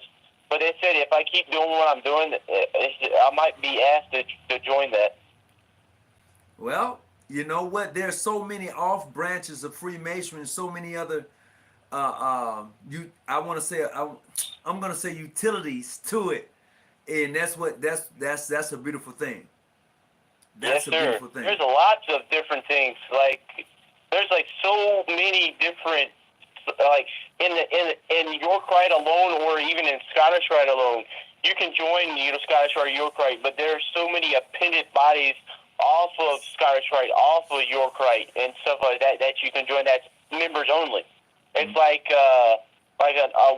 But they said if I keep doing what I'm doing, I might be asked to join that. Well, you know what? There's so many off branches of Freemasonry and so many other I'm gonna say utilities to it, and that's a beautiful thing. That's yes, a sir. beautiful thing. There's lots of different things. There's so many different, in York Rite alone, or even in Scottish Rite alone, you can join Scottish Rite or York Rite, but there's so many appended bodies off of Scottish Rite, off of York Rite, and stuff like that you can join. That's members only. It's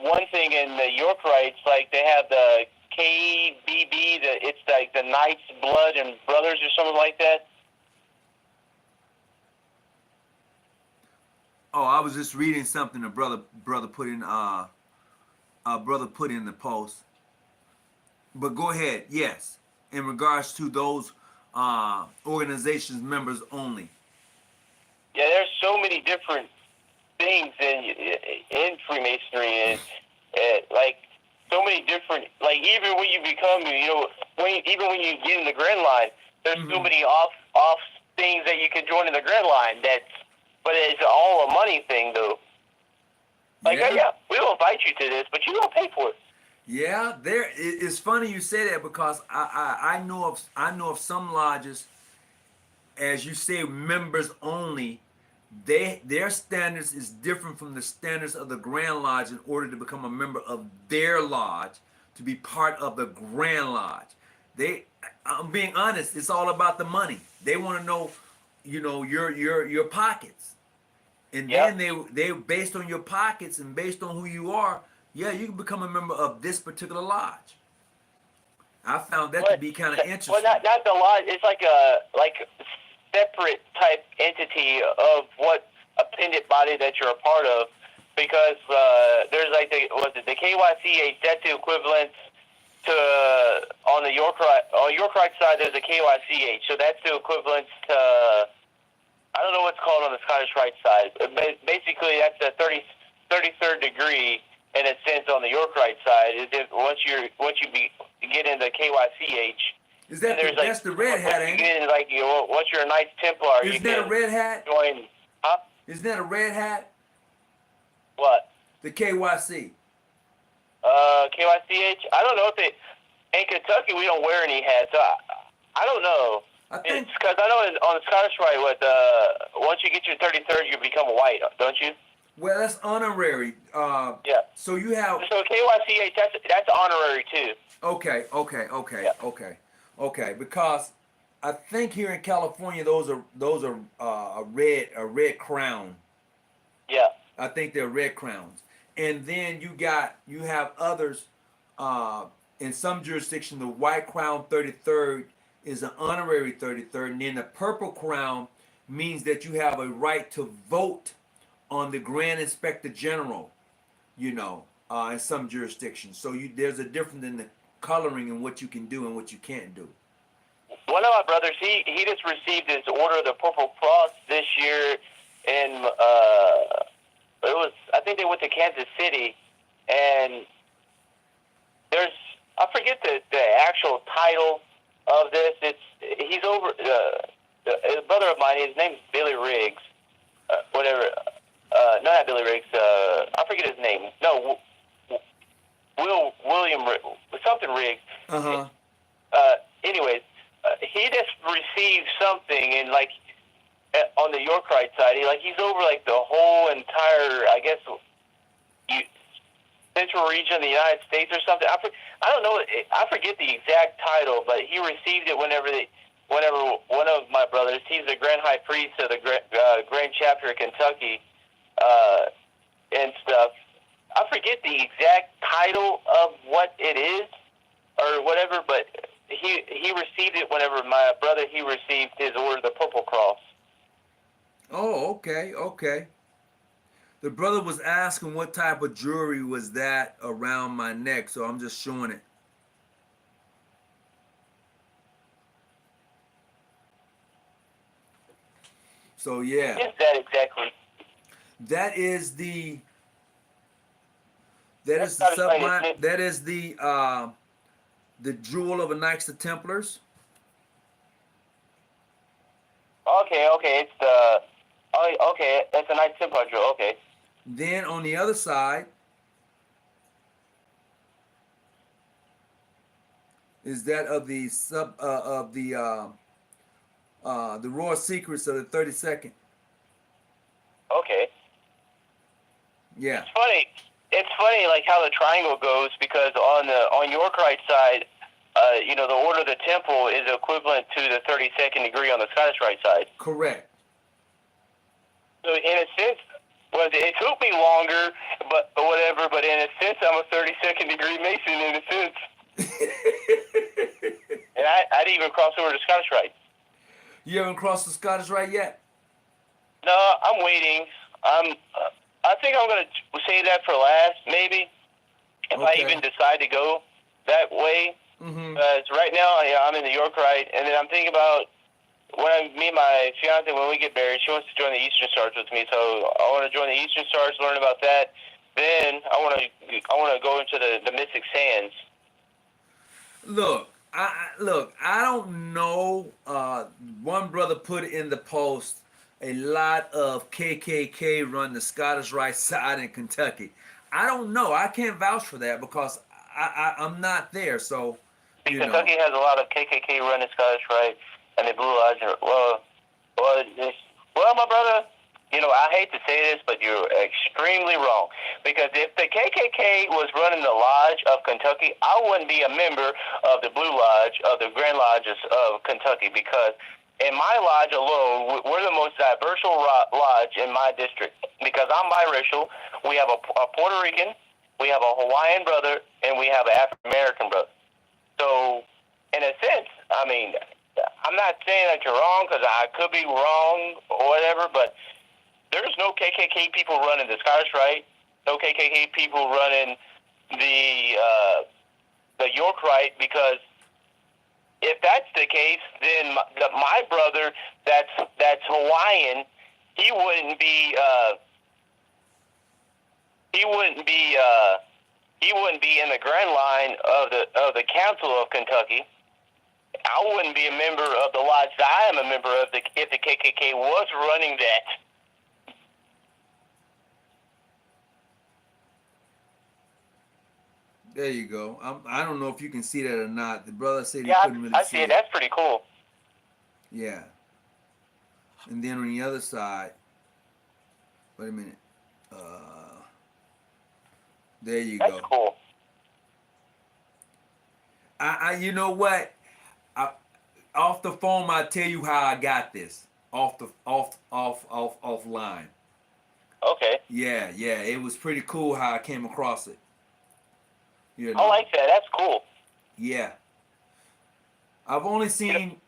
one thing in the York Rites, they have the KBB, it's like the Knights, Blood, and Brothers or something like that. Oh, I was just reading something a brother put in the post. But go ahead. Yes, in regards to those organizations, members only. Yeah, there's so many different things in Freemasonry, and so many different, even when you become, even when you get in the Grand Line, there's so many off things that you can join in the Grand Line. But it's all a money thing, though. Yeah, we'll invite you to this, but you don't pay for it. Yeah, it's funny you say that, because I know of some lodges, as you say, members only. Their standards is different from the standards of the Grand Lodge in order to become a member of their lodge, to be part of the Grand Lodge. I'm being honest, it's all about the money. They want to know, your pockets. And then they based on your pockets and based on who you are, you can become a member of this particular lodge. I found that to be kind of interesting. Well, not the lodge. It's like a separate type entity of what appended body that you're a part of, because there's the KYCH, that's the equivalent to on the York Rite side there's a KYCH, so that's the equivalent to I don't know what's called on the Scottish Rite side. Basically, that's a 33rd degree in a sense on the York Rite side. Is if once you get into KYCH. Is that that's the red hat, ain't it? Once you're a Knights Templar, Isn't that a red hat? Join, huh? Isn't that a red hat? What? The KYC. KYCH? I don't know if in Kentucky we don't wear any hats. So I don't know. It's because I know on the Scottish Rite, once you get your 33rd, you become white, don't you? Well, that's honorary. Yeah. So you have. So KYCH, that's honorary too. Okay. Because I think here in California, those are a red crown. Yeah. I think they're red crowns, and then you have others. In some jurisdictions, the white crown 33rd is an honorary 33rd, and then the purple crown means that you have a right to vote on the Grand Inspector General, in some jurisdictions. So there's a difference in the coloring and what you can do and what you can't do. One of my brothers, he just received his Order of the Purple Cross this year, and I think they went to Kansas City, and I forget the actual title of this. He's over a brother of mine. His name's Billy Riggs, whatever. No, not Billy Riggs. I forget his name. No, William something Riggs. Anyways, he just received something, and on the York Rite side, he's over the whole entire, I guess, central region of the United States or something. I don't know. I forget the exact title, but he received it whenever one of my brothers, he's the Grand High Priest of the Grand Chapter of Kentucky, and stuff. I forget the exact title of what it is or whatever, but he received it whenever my brother he received his order, the Purple Cross. Oh, okay, okay. The brother was asking what type of jewelry was that around my neck, so I'm just showing it. So yeah, What is that exactly? that is that That's is the not explained, sublime. isn't it? That is the jewel of a Knights of Templars. Okay, it's the. Oh, okay, that's a nice Templar jewel. Okay. Then on the other side is that of the Royal Secrets of the 32nd. Okay. Yeah, It's funny. It's funny, like how the triangle goes, because on your right side, the order of the temple is equivalent to the 32nd degree on the Scottish right side. correct. So in a sense, well, it took me longer, but whatever. But in a sense, I'm a 32nd degree Mason in a sense, and I'd even cross over to Scottish right. You haven't crossed the Scottish Rite yet? No, I'm waiting. I think I'm gonna say that for last, maybe, if I Okay. even decide to go that way. Mm-hmm. Right now, yeah, I'm in the York Rite, and then I'm thinking about me and my fiance, when we get married, she wants to join the Eastern Stars with me, so I want to join the Eastern Stars, learn about that. Then I want to go into the Mystic Sands. Look, I don't know. One brother put in the post a lot of KKK run the Scottish Rite side in Kentucky. I don't know. I can't vouch for that because I'm not there. So, you know. Kentucky has a lot of KKK running Scottish Rite, and the Blue Lodge. Well, my brother, I hate to say this, but you're extremely wrong. Because if the KKK was running the Lodge of Kentucky, I wouldn't be a member of the Blue Lodge, of the Grand Lodges of Kentucky, because in my lodge alone, we're the most diverse lodge in my district. Because I'm biracial, we have a Puerto Rican, we have a Hawaiian brother, and we have an African American brother. So, in a sense, I mean, I'm not saying that you're wrong, because I could be wrong or whatever, but there's no KKK people running the Scottish Rite, no KKK people running the York Rite, because if that's the case, then my brother that's Hawaiian, he wouldn't be in the Grand Line of the Council of Kentucky. I wouldn't be a member of the lodge that I am a member of if the KKK was running that. There you go. I don't know if you can see that or not. The brother said he Yeah, couldn't really I see see it. it. That's pretty cool. Yeah. And then on the other side, wait a minute. There you That's go. cool. You know what? Off the phone, I tell you how I got this. Offline. Okay. Yeah. It was pretty cool how I came across it. You know. I like that. That's cool. Yeah. I've only seen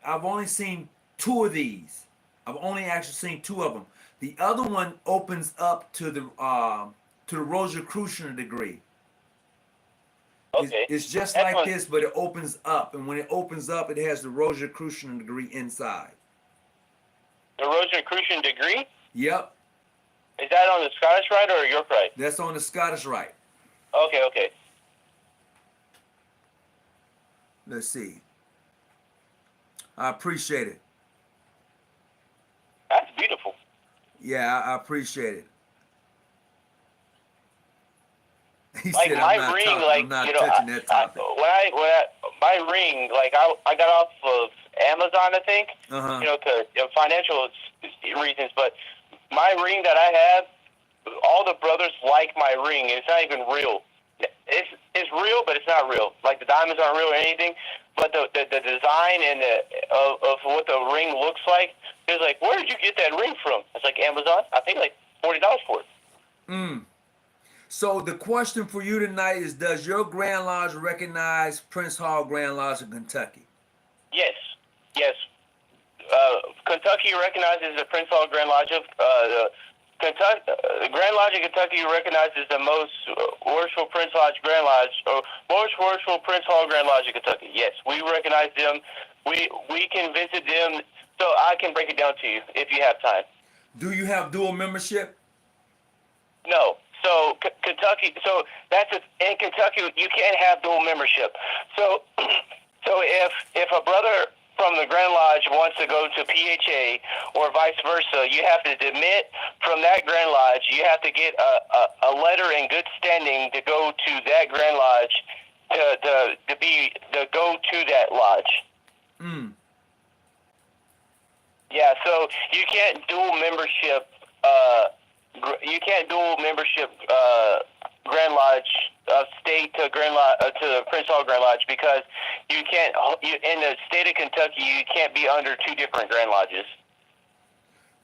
two of these. I've only actually seen two of them. The other one opens up to the Rosicrucian degree. Okay. It's just That's like this, but it opens up, and when it opens up, it has the Rosicrucian degree inside. The Rosicrucian degree? Yep, Is that on the Scottish Rite or York Rite? that's on the Scottish Rite. Okay. Let's see. I appreciate it. That's beautiful. Yeah, I appreciate it. He Like said, my I'm not, ring, talking, like I'm not you know, touching that topic. my ring, like I got off of Amazon, I think, Uh-huh. to financial reasons. But my ring that I have, all the brothers like my ring. It's not even real. It's real, but it's not real. Like the diamonds aren't real or anything. But the design and of what the ring looks like, it's like, where did you get that ring from? It's like Amazon. I think like $40 for it. So the question for you tonight is, does your Grand Lodge recognize Prince Hall Grand Lodge in Kentucky? Yes, yes. Kentucky recognizes the Prince Hall Grand Lodge of Grand Lodge of Kentucky recognizes the most worshipful Prince Lodge Grand Lodge, or most worshipful Prince Hall Grand Lodge of Kentucky. Yes, we recognize them. We can visit them. So I can break it down to you if you have time. Do you have dual membership? No. So Kentucky. So in Kentucky you can't have dual membership. So if a brother from the Grand Lodge wants to go to PHA or vice versa, you have to demit from that Grand Lodge. You have to get a letter in good standing to go to that Grand Lodge to go to that lodge. Mm. Yeah, so you can't dual membership. You can't dual membership Grand Lodge of state to Grand Lodge to Prince Hall Grand Lodge because you can't. In the state of Kentucky, you can't be under two different Grand Lodges.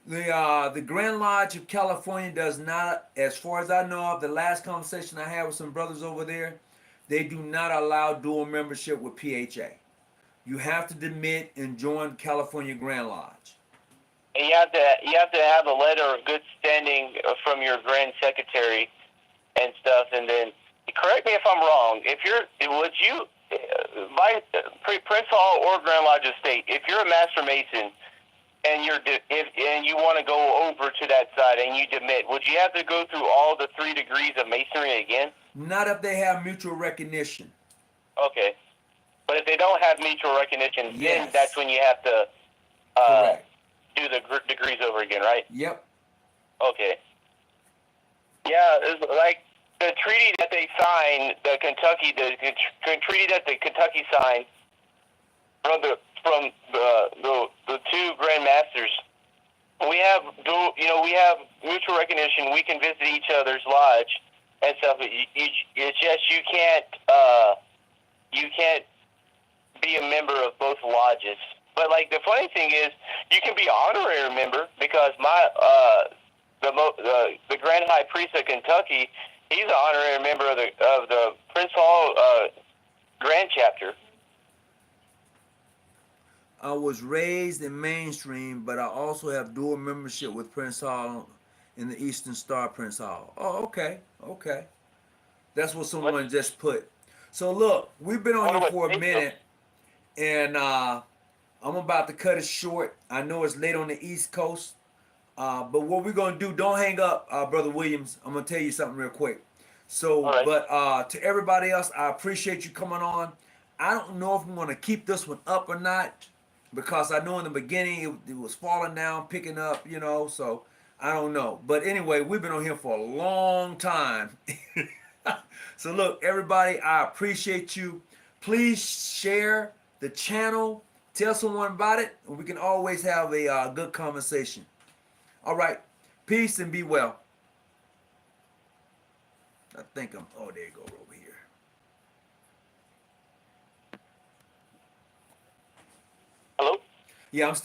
The Grand Lodge of California does not, as far as I know of, the last conversation I had with some brothers over there, they do not allow dual membership with PHA. You have to demit and join California Grand Lodge. And you have to have a letter of good standing from your Grand Secretary and stuff. And then, correct me if I'm wrong. Prince Hall or Grand Lodge of State, if you're a Master Mason and you want to go over to that side and you demit, would you have to go through all the 3 degrees of Masonry again? Not if they have mutual recognition. Okay, but if they don't have mutual recognition, yes, then that's when you have to do the degrees over again, right? Yep. Okay. Yeah, it's like the treaty that they signed, the treaty that the Kentucky signed from the two Grand Masters. We have mutual recognition. We can visit each other's lodge and stuff. It's just you can't be a member of both lodges. But like the funny thing is, you can be an honorary member because the Grand High Priest of Kentucky, he's an honorary member of the Prince Hall Grand Chapter. I was raised in mainstream, but I also have dual membership with Prince Hall in the Eastern Star Prince Hall. Oh, okay. That's what someone just put. So look, we've been on here for a minute, and I'm about to cut it short. I know it's late on the East Coast, but what we're gonna do? Don't hang up, Brother Williams. I'm gonna tell you something real quick. So, right. But to everybody else, I appreciate you coming on. I don't know if I'm gonna keep this one up or not, because I know in the beginning it was falling down, picking up, so I don't know. But anyway, we've been on here for a long time. So look, everybody, I appreciate you. Please share the channel. Tell someone about it, and we can always have a good conversation. All right. Peace and be well. I think oh, there you go, over here. Hello? Yeah, I'm still